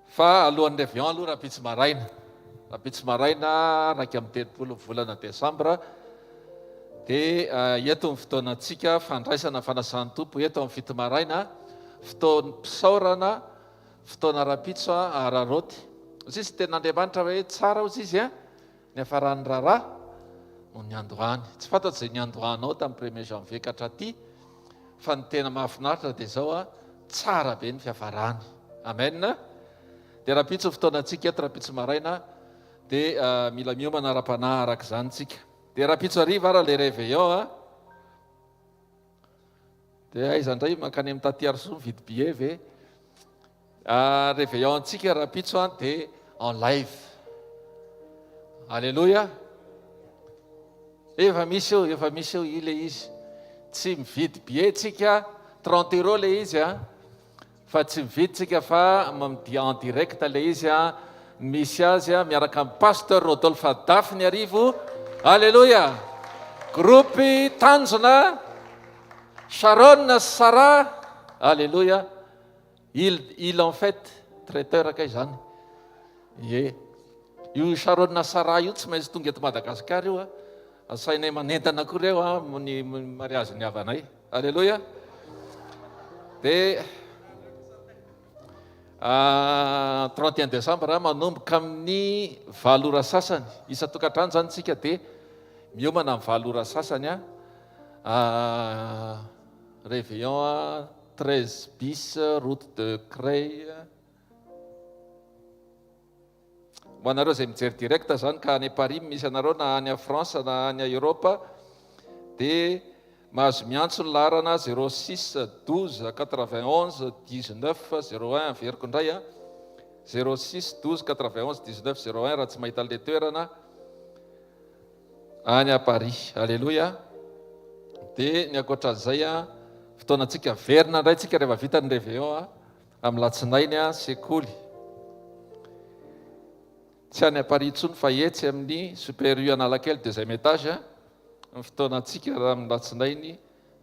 Fa alohan'ny réveillon aloha rapitso maraina. Rapitso maraina raika amin'ny 30 volana Desambra. Dia eto ny fotoanantsika fandraisana fanasany tompo eto amin'ny fito maraina, fotoana mpisaorana, fotoana rapitso araroty. Ozy izy ten'Andriamanitra hoe tsara ozy izy a, ny hafarany raharaha no ny Androany. Tsy fantatro izay ny Androanao tamin'ny 1er janvier ka hatraty, fa ny tena mahafinaritra dia izao a, tsara be ny fihafarany. Amen. Dia rapitso fotoanantsika eto rapitso maraina, dia mila miomana ara-panahy araka izany tsika. Dia rapitso hariva ara le réveillon a. Dia aiza indray mankany amin'ny taty Arsoa mividy billet ve. Réveillon antsika rapitso a dia en live. Alléluia. Efa misy eo ilay izy. Tsy mividy billet tsika 30 € le izy a. Fa tsy mividy tsika fa en direct le izy a. Misy azy a miaraka amin'ny pasteur Rodolphe Dafny arivo. Alléluia. Groupe Tanjona, Sharon, Sarah. Alléluia. Il en fait traiteur kay zany. Ie. Io Sharon Sarah io tsy maintsy tonga eto Madagasikara io a. Asainay manentana koa reo a ny mariage ny havanay. Alléluia. Dia 31 Desambra manomboka amin'ny 7 ora sasany. Isa-tokantrano zany tsika dia miomana amin'ny 7 ora sasany a. Réveillon a 13 bis route de Creil. Ho anareo izay mijery direct zany ka any Paris misy anareo na any a France na any a Europa dia mahazo miantso ny laharana 06 12 91 19 01 veriko indray a. 06 12 91 19 01 raha tsy mahita le toerana any a Paris. Alléluia. Dia ny ankoatran'izay a fotoanantsika verina indray tsika rehefa vita ny réveillon a amin'ny latsinainy a sekoly. Tsy any a Paris intsony fa etsy amin'ny Super U Analakely 2e étage a. Ny fotoanantsika raha amin'ny latsinainy,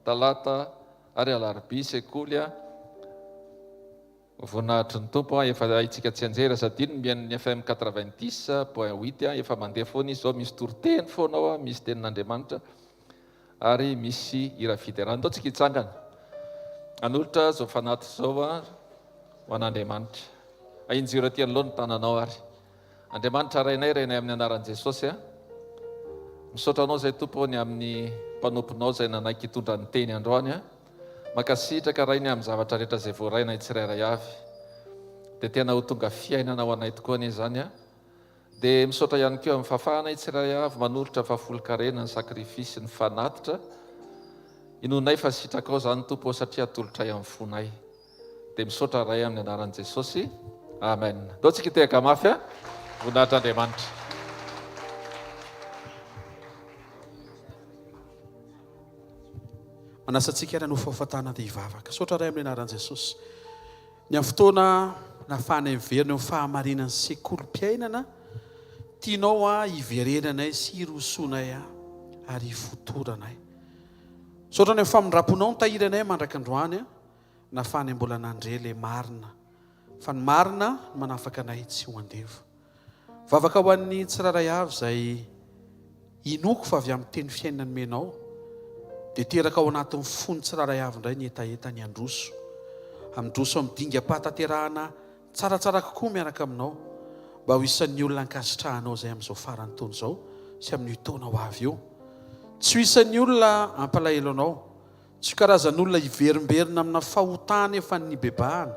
talata ary alarobia sekoly a. Voninahitry ny tompo a efa itsika tsy anjery asadino miain'ny FM 90.8 a efa mandeha foana izy zao misy toroteny foanao a misy tenin'Andriamanitra ary misy hira fidérana. Ndao tsika hitsangana anolotra zao fanatitra zao a ho an'Andriamanitra. Ainjiro aty anoloana ny tananao ary. Andriamanitra rainay amin'ny anaran'i Jesosy a. Misaotra anao zay tompony amin'ny mpanomponao zay nanaiky hitondra ny teny androany a. Makasitraka rainy amin'ny zavatra rehetra izay voarainay tsirairay avy. Dia tena ho tonga fiainana ho anay tokoa anie zany a. Dia misaotra ihany keo amin'ny fahafahanay tsirairay avy manolotra fahafolo-karena ny sakrifisy ny fanatitra. Inonay fa sitraka ao zany tompo satria atolotray amin'ny fonay. Dia misaotra ray amin'ny anaran'i Jesosy. Amen. Ndao tsika hitehaka mafy a. Voninahitr'Andriamanitra. Manasantsika ary hanao fahafatana dia hivavaka. Saotra ray amin'ny anaran'i Jesosy. Ny amin'ny fotoana nafana miverina eo fahamarinan'ny sekolim-piainana, tianao a hiverenanay sy hirosoanay a ary hifotoranay. Saotra ny amin'ny famindraponao ny tahiranay mandraka androany a, nafana mbola nandrely marina. Fa ny marina no manafaka anay tsy ho andevo. Vavaka ho an'ny tsiraray avy izay inoko fa avy amin'ny teny fiainana nomenao, dia teraka ao anatin'ny fony tsiraray avy indray ny etaeta ny androso. Amindroso amin'ny dingam-pahataterahana tsaratsara kokoa miaraka aminao, mba ho isan'ny olona ankasitrahanao izay amin'izao farany taona izao sy amin'ny taona ho avy eo. tsy ho isan'ny olona ampalahelo anao, tsy karazan'olona hiverimberina amina fahotana efa ny bebahana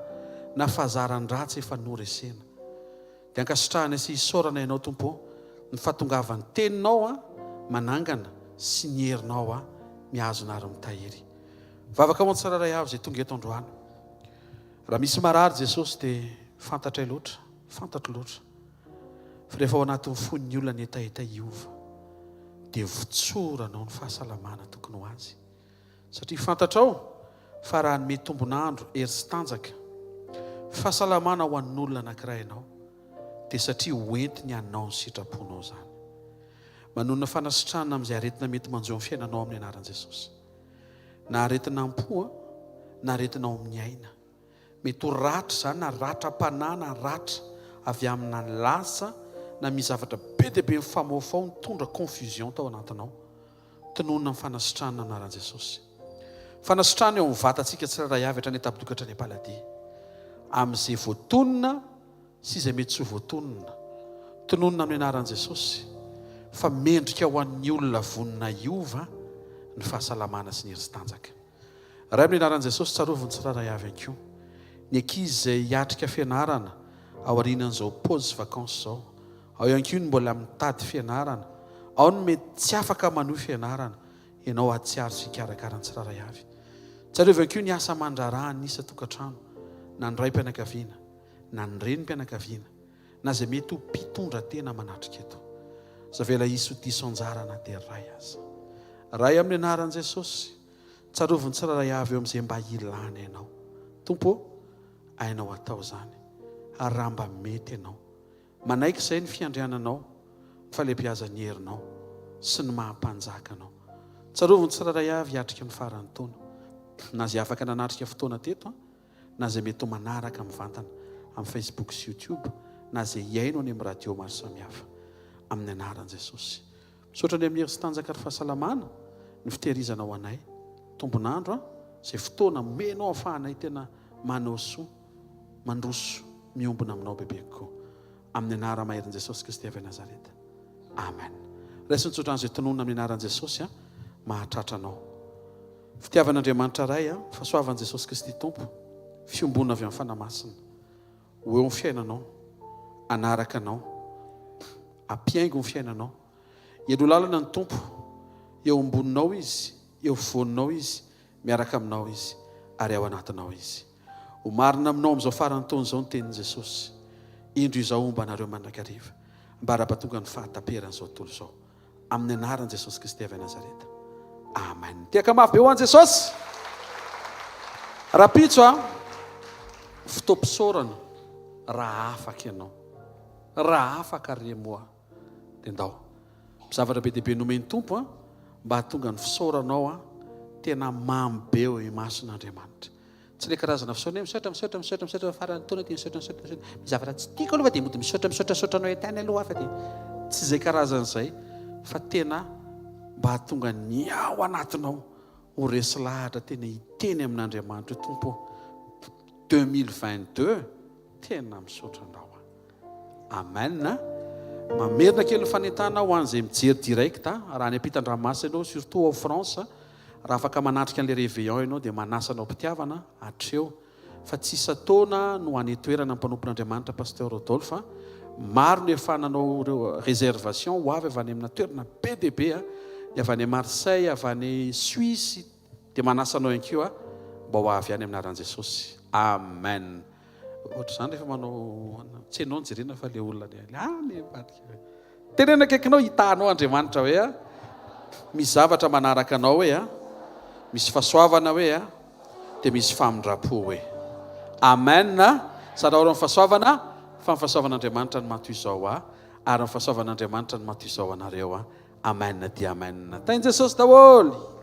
na fahazaran-dratsy efa noresena. Dia ankasitrahana sy hisaorana ianao tompo, ny fahatongavan'ny teninao manangana sy ny herinao miazona ary mitahiry. Vavaka ho tsiraray avy izay tonga eto androany. Raha misy marary Jesosy dia fantatray loatra, fantatro loatra. Fa rehefa ao anatin'ny fon'ny olona ny hetaheta hiova, dia votsoranao ny fahasalamana tokony ho azy. Satria fantatrao fa raha ny tombonandro hery sy tanjaka, fahasalamana ho an'olona anankiray ianao, dia satria hoentiny hanao ny sitraponao zany. Manonona fanasitrahana amin'izay aretina mety manjo amin'ny fiainanao amin'ny anaran'i Jesosy. Na aretina am-po na aretina ao amin'ny aina. Mety ho ratra zany, na ratra-panahy na ratra avy amina lasa, na misy zavatra be dia be mifamaofao mitondra confusion tao anatinao. Tononona ny fanasitrahana amin'ny anaran'i Jesosy. Fanasitrahana eo amin'ny vatantsika tsirairay avy hatrany an-tapidokatra ny Paladie. Amin'izay voatonona sy izay mety tsy ho voatonona. Tononona amin'ny anaran'i Jesosy. Fa mendrika ho an'ny olona vonina hiova ny fahasalamana sy ny hery sy tanjaka. Raha amin'ny anaran'i Jesosy tsaroviny tsirairay avy ihany koa. Ny ankizy izay hiatrika fianarana ao aorianan'izao pause vacances zao. Ao ihany koa ny mbola mitady fianarana. Ao ny mety tsy afaka manohy fianarana. Ianao atsiaro sy hikarakara ny tsirairay avy. Tsarovy ihany koa ny asa mandrarahany nisa tokantrano. Na ny ray mpianakaviana, na ny reny mpianakaviana, na izay mety ho mpitondra tena manatrika eto. Zavela isy ho diso anjara anaty ray aza. Ray amin'ny anaran'i Jesosy, tsaroviny tsirairay avy eo amin'izay mba ilana ianao. Tompo, ainao atao zany. Ary raha mba mety ianao, manaiky izay ny fiandriananao, ny falebiazan'ny herinao sy ny mahampanjakanao. Tsaroviny tsirairay avy hiatrika amin'ny farany taona. Na izay afaka nanatrika fotoana teto, na izay mety ho manaraka amin'ny vantana amin'ny Facebook sy YouTube, na izay hiaino any amin'ny radio maro samihafa. Amin'ny anaran'i Jesosy. Misaotra ny amin'ny hery sy tanjaka ary fahasalamana ny fitehirizana ho anay. Tombonandro izay fotoana menao ahafahanay tena manao soa, mandroso, miombona aminao bebeko. Amin'ny anara maherin' Jesosy Kristy avy Nazareta. Amen. Raisy nitsotra an'izay tononona amin'ny anaran'i Jesosy mahatratra anao. Fitiavan'Andriamanitra ray fahasoavan'i Jesosy Kristy Tompo, fiombona avy amin'ny fanamasina. Ho eo amin'ny fiainanao, anaraka anao, ampiaingo ny fiainanao. Elo lalana ny Tompo, eo amboninao izy, eo voninao izy, miaraka aminao izy, ary ao anatinao izy. Ho marina aminao amin'izao farany taona izao ny tenin'i Jesosy. Indro izao omba anareo mandrakariva, mba raha-pahatonga ny fahataperan'izao tontolo izao. Amin'ny anaran'i Jesosy Kristy avy Nazareta. Amen. Tiaka mafy be ho an'i Jesosy. Rapitso fotoam-pisaorana raha afaka ianao, raha afaka remoa dia ndao. Zavatra be dia be nomeny Tompo mba hahatonga ny fisaoranao tena mamy be eo imason'Andriamanitra. Tsy ilay karazana fisaorana misaotra farany taona dia misaotra. Zavatra tsy tiako aloha dia mody misaotra anao etany aloha hafa dia tsy izay karazan'izay, fa tena mba hahatonga ny ao anatinao ho resy lahatra tena hiteny amin'Andriamanitra. Tompo 2022 tena misaotra andao. Amen. Mamerina kely ny fanentana ho an'izay mijery direct raha ny ampitan-dranomasina ianao, surtout ao France, raha afaka manatrika an'ilay réveillon ianao dia manasanao mpitiavana hatreo. Fa tsy isa-taona no hanetoerana ny mpanompon'Andriamanitra pasteur Rodolphe. Maro ny efa nanao ireo réservation ho avy any amina toerana be dia be, avy any Marseille, avy any Suisse, dia manasanao ihany koa mba ho avy any amin'ny anaran'i Jesosy. Amen. Ohatra izany rehefa manao tsy hainao nijerena fa ilay olona tenena akaikinao hitanao Andriamanitra hoe misy zavatra manaraka anao hoe misy fahasoavana hoe dia misy famindrapo hoe. Amen. Sady ao amin'ny fahasoavana, fa ny fahasoavan'Andriamanitra ny matoy izao ary ny fahasoavan'Andriamanitra ny matoy izao anareo. Amen dia amen. Tain'i Jesosy daholo.